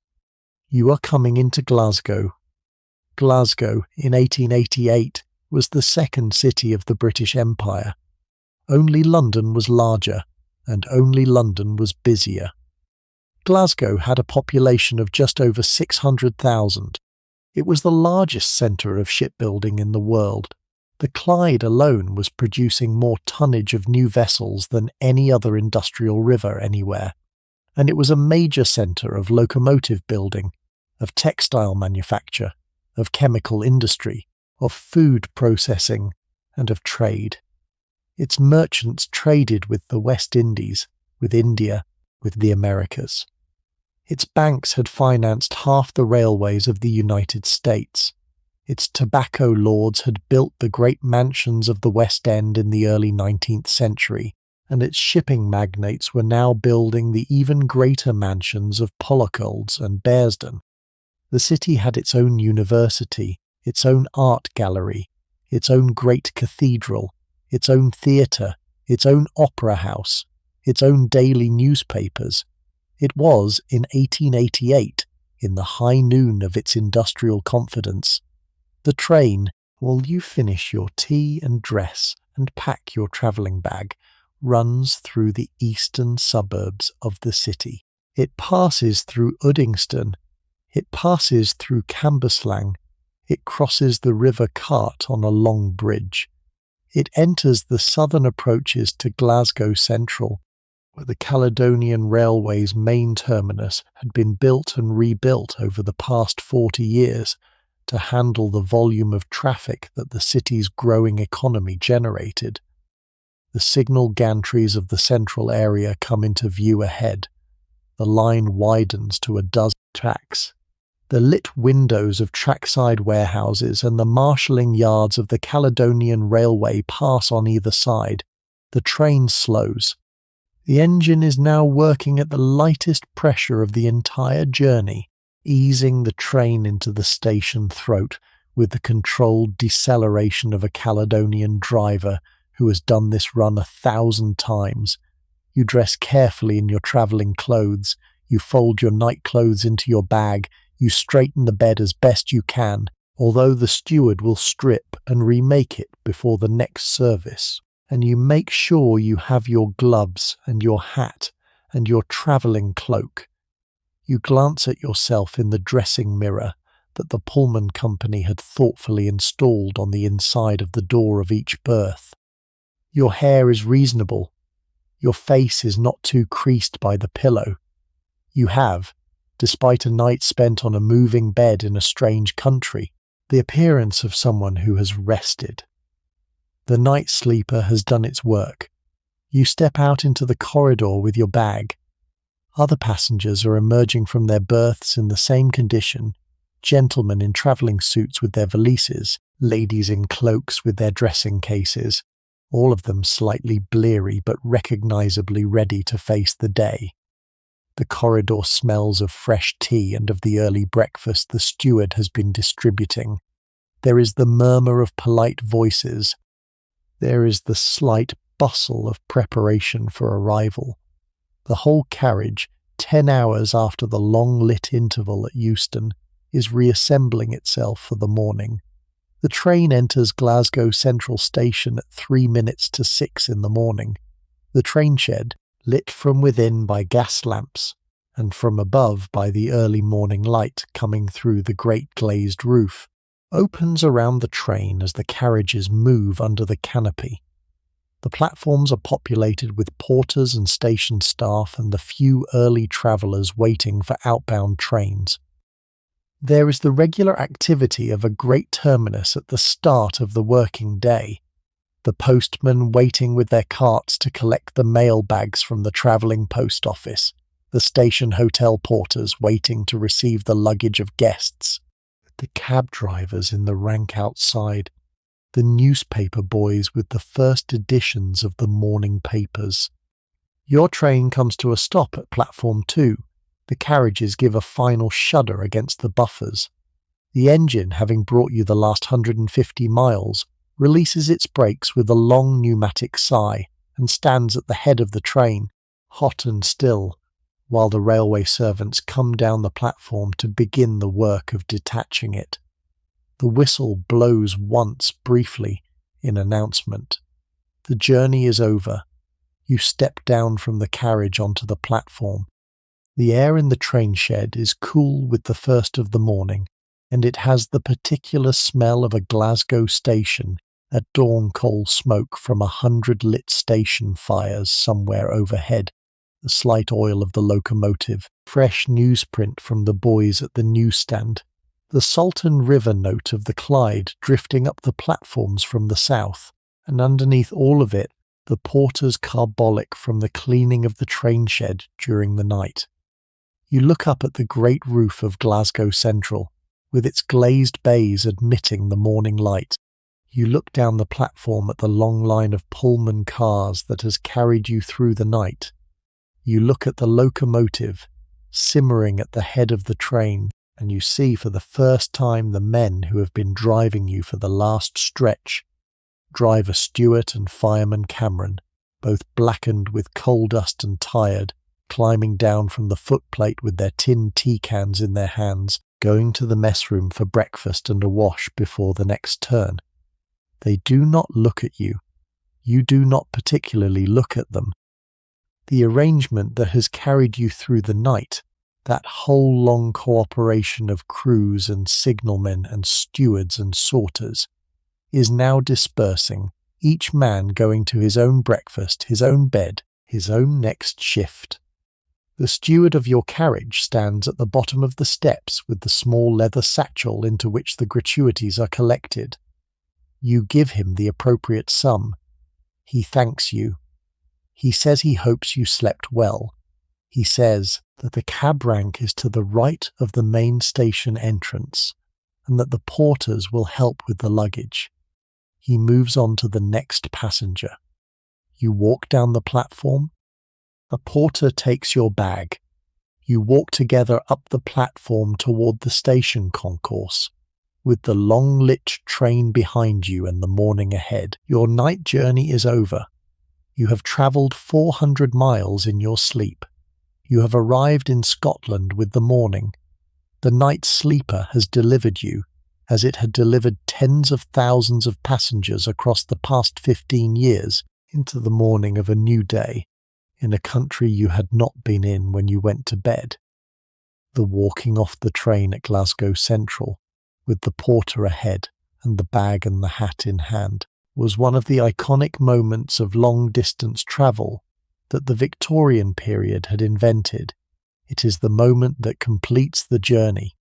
You are coming into Glasgow. Glasgow, in 1888, was the second city of the British Empire. Only London was larger, and only London was busier. Glasgow had a population of just over 600,000. It was the largest centre of shipbuilding in the world. The Clyde alone was producing more tonnage of new vessels than any other industrial river anywhere, and it was a major centre of locomotive building, of textile manufacture, of chemical industry, of food processing, and of trade. Its merchants traded with the West Indies, with India, with the Americas. Its banks had financed half the railways of the United States. Its tobacco lords had built the great mansions of the West End in the early 19th century, and its shipping magnates were now building the even greater mansions of Pollockholds and Bearsden. The city had its own university, its own art gallery, its own great cathedral, its own theatre, its own opera house, its own daily newspapers. It was, in 1888, in the high noon of its industrial confidence. The train, while you finish your tea and dress and pack your travelling bag, runs through the eastern suburbs of the city. It passes through Uddingston. It passes through Cambuslang. It crosses the River Cart on a long bridge. It enters the southern approaches to Glasgow Central, where the Caledonian Railway's main terminus had been built and rebuilt over the past 40 years to handle the volume of traffic that the city's growing economy generated. The signal gantries of the central area come into view ahead. The line widens to a dozen tracks. The lit windows of trackside warehouses and the marshalling yards of the Caledonian Railway pass on either side. The train slows. The engine is now working at the lightest pressure of the entire journey, easing the train into the station throat with the controlled deceleration of a Caledonian driver who has done this run 1,000 times. You dress carefully in your travelling clothes. You fold your night clothes into your bag. You straighten the bed as best you can, although the steward will strip and remake it before the next service. And you make sure you have your gloves and your hat and your travelling cloak. You glance at yourself in the dressing mirror that the Pullman company had thoughtfully installed on the inside of the door of each berth. Your hair is reasonable. Your face is not too creased by the pillow. You have, despite a night spent on a moving bed in a strange country, the appearance of someone who has rested. The night sleeper has done its work. You step out into the corridor with your bag. Other passengers are emerging from their berths in the same condition, gentlemen in travelling suits with their valises, ladies in cloaks with their dressing cases, all of them slightly bleary but recognisably ready to face the day. The corridor smells of fresh tea and of the early breakfast the steward has been distributing. There is the murmur of polite voices. There is the slight bustle of preparation for arrival. The whole carriage, 10 hours after the long-lit interval at Euston, is reassembling itself for the morning. The train enters Glasgow Central Station at 3 minutes to 6 in the morning. The train shed, lit from within by gas lamps, and from above by the early morning light coming through the great glazed roof, opens around the train as the carriages move under the canopy. The platforms are populated with porters and station staff and the few early travellers waiting for outbound trains. There is the regular activity of a great terminus at the start of the working day. The postmen waiting with their carts to collect the mail bags from the travelling post office, the station hotel porters waiting to receive the luggage of guests, the cab drivers in the rank outside, the newspaper boys with the first editions of the morning papers. Your train comes to a stop at platform 2. The carriages give a final shudder against the buffers. The engine, having brought you the last 150 miles, releases its brakes with a long pneumatic sigh and stands at the head of the train, hot and still, while the railway servants come down the platform to begin the work of detaching it. The whistle blows once briefly in announcement. The journey is over. You step down from the carriage onto the platform. The air in the train shed is cool with the first of the morning, and it has the particular smell of a Glasgow station at dawn coal smoke from 100 lit station fires somewhere overhead, the slight oil of the locomotive, fresh newsprint from the boys at the newsstand, the Salton River note of the Clyde drifting up the platforms from the south, and underneath all of it, the porter's carbolic from the cleaning of the train shed during the night. You look up at the great roof of Glasgow Central, with its glazed bays admitting the morning light. You look down the platform at the long line of Pullman cars that has carried you through the night. You look at the locomotive, simmering at the head of the train, and you see for the first time the men who have been driving you for the last stretch, driver Stewart and fireman Cameron, both blackened with coal dust and tired, climbing down from the footplate with their tin tea cans in their hands, going to the mess room for breakfast and a wash before the next turn. They do not look at you. You do not particularly look at them. The arrangement that has carried you through the night, that whole long cooperation of crews and signalmen and stewards and sorters, is now dispersing, each man going to his own breakfast, his own bed, his own next shift. The steward of your carriage stands at the bottom of the steps with the small leather satchel into which the gratuities are collected. You give him the appropriate sum. He thanks you. He says he hopes you slept well. He says that the cab rank is to the right of the main station entrance, and that the porters will help with the luggage. He moves on to the next passenger. You walk down the platform. A porter takes your bag. You walk together up the platform toward the station concourse, with the long-lit train behind you and the morning ahead. Your night journey is over. You have travelled 400 miles in your sleep. You have arrived in Scotland with the morning. The night sleeper has delivered you, as it had delivered tens of thousands of passengers across the past 15 years, into the morning of a new day, in a country you had not been in when you went to bed. The walking off the train at Glasgow Central, with the porter ahead and the bag and the hat in hand, was one of the iconic moments of long-distance travel that the Victorian period had invented. It is the moment that completes the journey.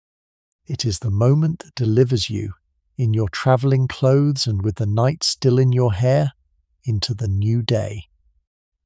It is the moment that delivers you, in your travelling clothes and with the night still in your hair, into the new day.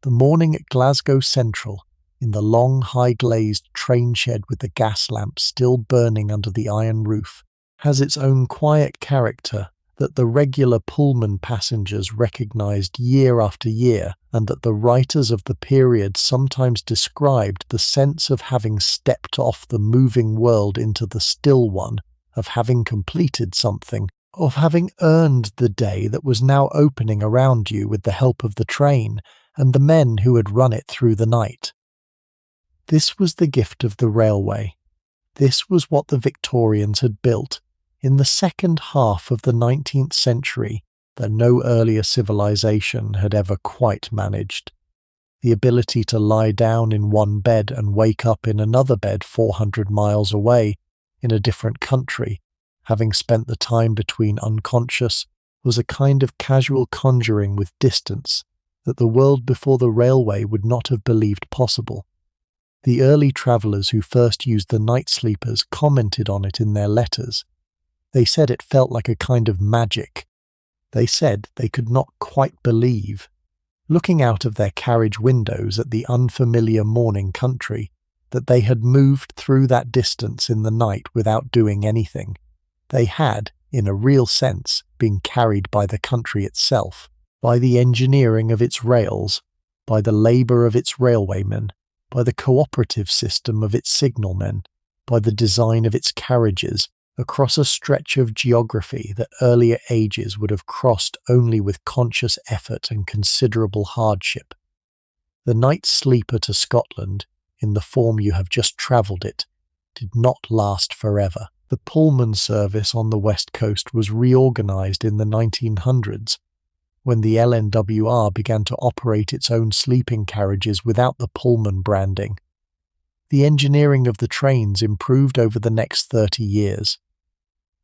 The morning at Glasgow Central, in the long high-glazed train shed with the gas lamps still burning under the iron roof, has its own quiet character that the regular Pullman passengers recognised year after year, and that the writers of the period sometimes described the sense of having stepped off the moving world into the still one, of having completed something, of having earned the day that was now opening around you with the help of the train and the men who had run it through the night. This was the gift of the railway. This was what the Victorians had built in the second half of the 19th century that no earlier civilization had ever quite managed. The ability to lie down in one bed and wake up in another bed 400 miles away, in a different country, having spent the time between unconscious, was a kind of casual conjuring with distance that the world before the railway would not have believed possible. The early travellers who first used the night sleepers commented on it in their letters. They said it felt like a kind of magic. They said they could not quite believe, looking out of their carriage windows at the unfamiliar morning country, that they had moved through that distance in the night without doing anything. They had, in a real sense, been carried by the country itself, by the engineering of its rails, by the labour of its railwaymen, by the cooperative system of its signalmen, by the design of its carriages, across a stretch of geography that earlier ages would have crossed only with conscious effort and considerable hardship. The night sleeper to Scotland, in the form you have just travelled it, did not last forever. The Pullman service on the West Coast was reorganised in the 1900s, when the LNWR began to operate its own sleeping carriages without the Pullman branding. The engineering of the trains improved over the next 30 years.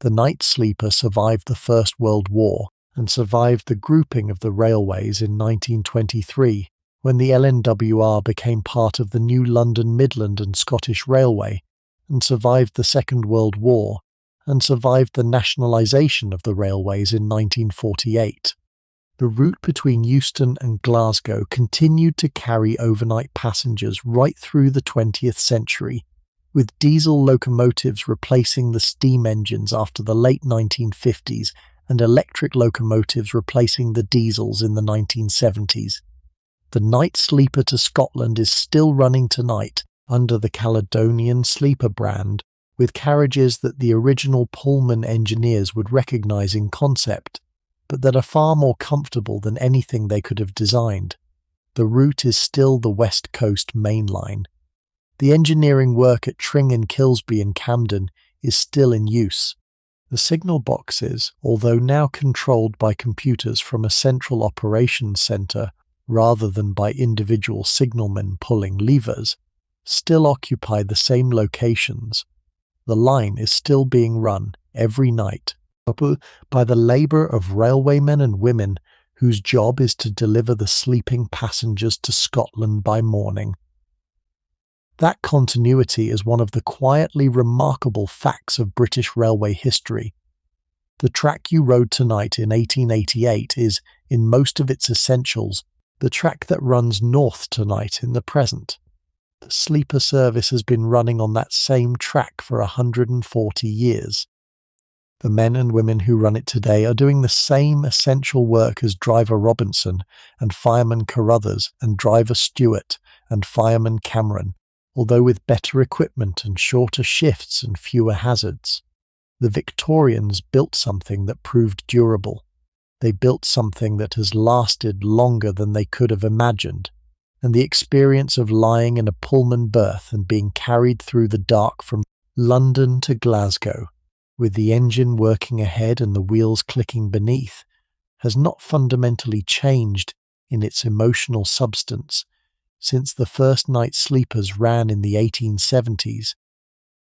The night sleeper survived the First World War and survived the grouping of the railways in 1923, when the LNWR became part of the new London Midland and Scottish Railway, and survived the Second World War, and survived the nationalisation of the railways in 1948. The route between Euston and Glasgow continued to carry overnight passengers right through the 20th century, with diesel locomotives replacing the steam engines after the late 1950s and electric locomotives replacing the diesels in the 1970s. The night sleeper to Scotland is still running tonight under the Caledonian Sleeper brand, with carriages that the original Pullman engineers would recognize in concept, but that are far more comfortable than anything they could have designed. The route is still the West Coast Main Line. The engineering work at Tring and Kilsby and Camden is still in use. The signal boxes, although now controlled by computers from a central operations centre rather than by individual signalmen pulling levers, still occupy the same locations. The line is still being run every night by the labour of railwaymen and women whose job is to deliver the sleeping passengers to Scotland by morning. That continuity is one of the quietly remarkable facts of British railway history. The track you rode tonight in 1888 is, in most of its essentials, the track that runs north tonight in the present. The sleeper service has been running on that same track for 140 years. The men and women who run it today are doing the same essential work as Driver Robinson and Fireman Carruthers and Driver Stewart and Fireman Cameron, although with better equipment and shorter shifts and fewer hazards. The Victorians built something that proved durable. They built something that has lasted longer than they could have imagined, and the experience of lying in a Pullman berth and being carried through the dark from London to Glasgow, with the engine working ahead and the wheels clicking beneath, has not fundamentally changed in its emotional substance since the first night sleepers ran in the 1870s.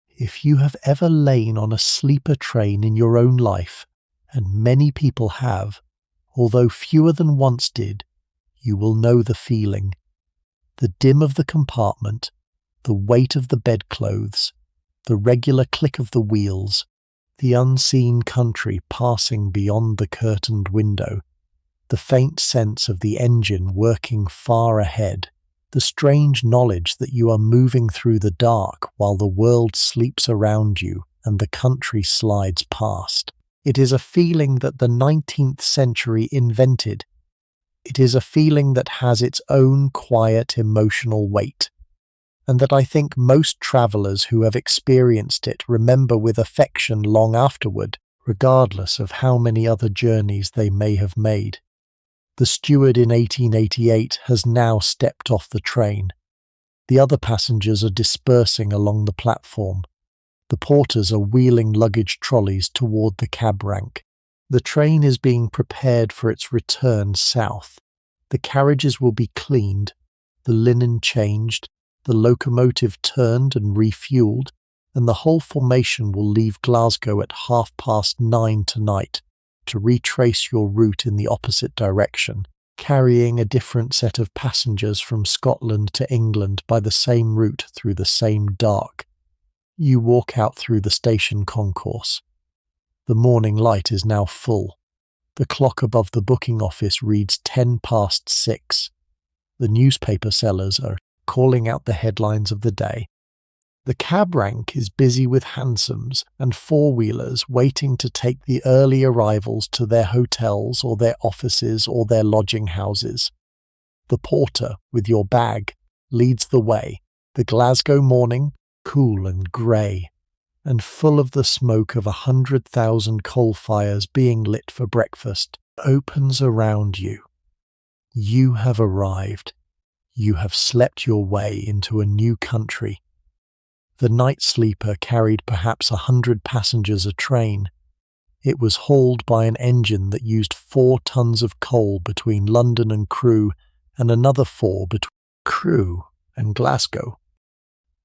If you have ever lain on a sleeper train in your own life, and many people have, although fewer than once did, you will know the feeling. The dim of the compartment, the weight of the bedclothes, the regular click of the wheels, the unseen country passing beyond the curtained window, the faint sense of the engine working far ahead, the strange knowledge that you are moving through the dark while the world sleeps around you and the country slides past. It is a feeling that the 19th century invented. It is a feeling that has its own quiet emotional weight, and that I think most travellers who have experienced it remember with affection long afterward, regardless of how many other journeys they may have made. The steward in 1888 has now stepped off the train. The other passengers are dispersing along the platform. The porters are wheeling luggage trolleys toward the cab rank. The train is being prepared for its return south. The carriages will be cleaned, the linen changed, the locomotive turned and refuelled, and the whole formation will leave Glasgow at 9:30 tonight to retrace your route in the opposite direction, carrying a different set of passengers from Scotland to England by the same route through the same dark. You walk out through the station concourse. The morning light is now full. The clock above the booking office reads 6:10. The newspaper sellers are calling out the headlines of the day. The cab rank is busy with hansoms and four-wheelers waiting to take the early arrivals to their hotels or their offices or their lodging houses. The porter, with your bag, leads the way. The Glasgow morning, cool and grey, and full of the smoke of 100,000 coal fires being lit for breakfast, opens around you. You have arrived. You have slept your way into a new country. The night sleeper carried perhaps 100 passengers a train. It was hauled by an engine that used 4 tons of coal between London and Crewe and another 4 between Crewe and Glasgow.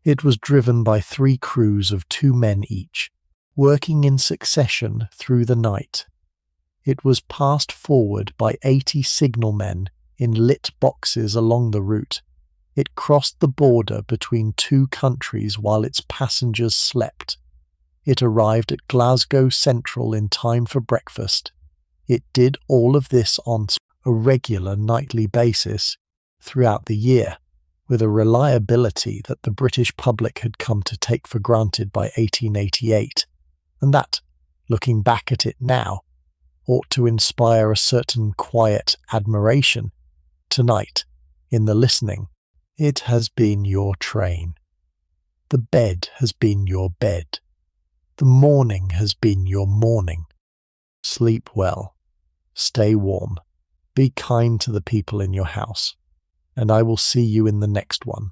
It was driven by 3 crews of 2 men each, working in succession through the night. It was passed forward by 80 signalmen in lit boxes along the route. It crossed the border between 2 countries while its passengers slept. It arrived at Glasgow Central in time for breakfast. It did all of this on a regular nightly basis throughout the year, with a reliability that the British public had come to take for granted by 1888, and that, looking back at it now, ought to inspire a certain quiet admiration. Tonight, in the listening, it has been your train. The bed has been your bed. The morning has been your morning. Sleep well. Stay warm. Be kind to the people in your house. And I will see you in the next one.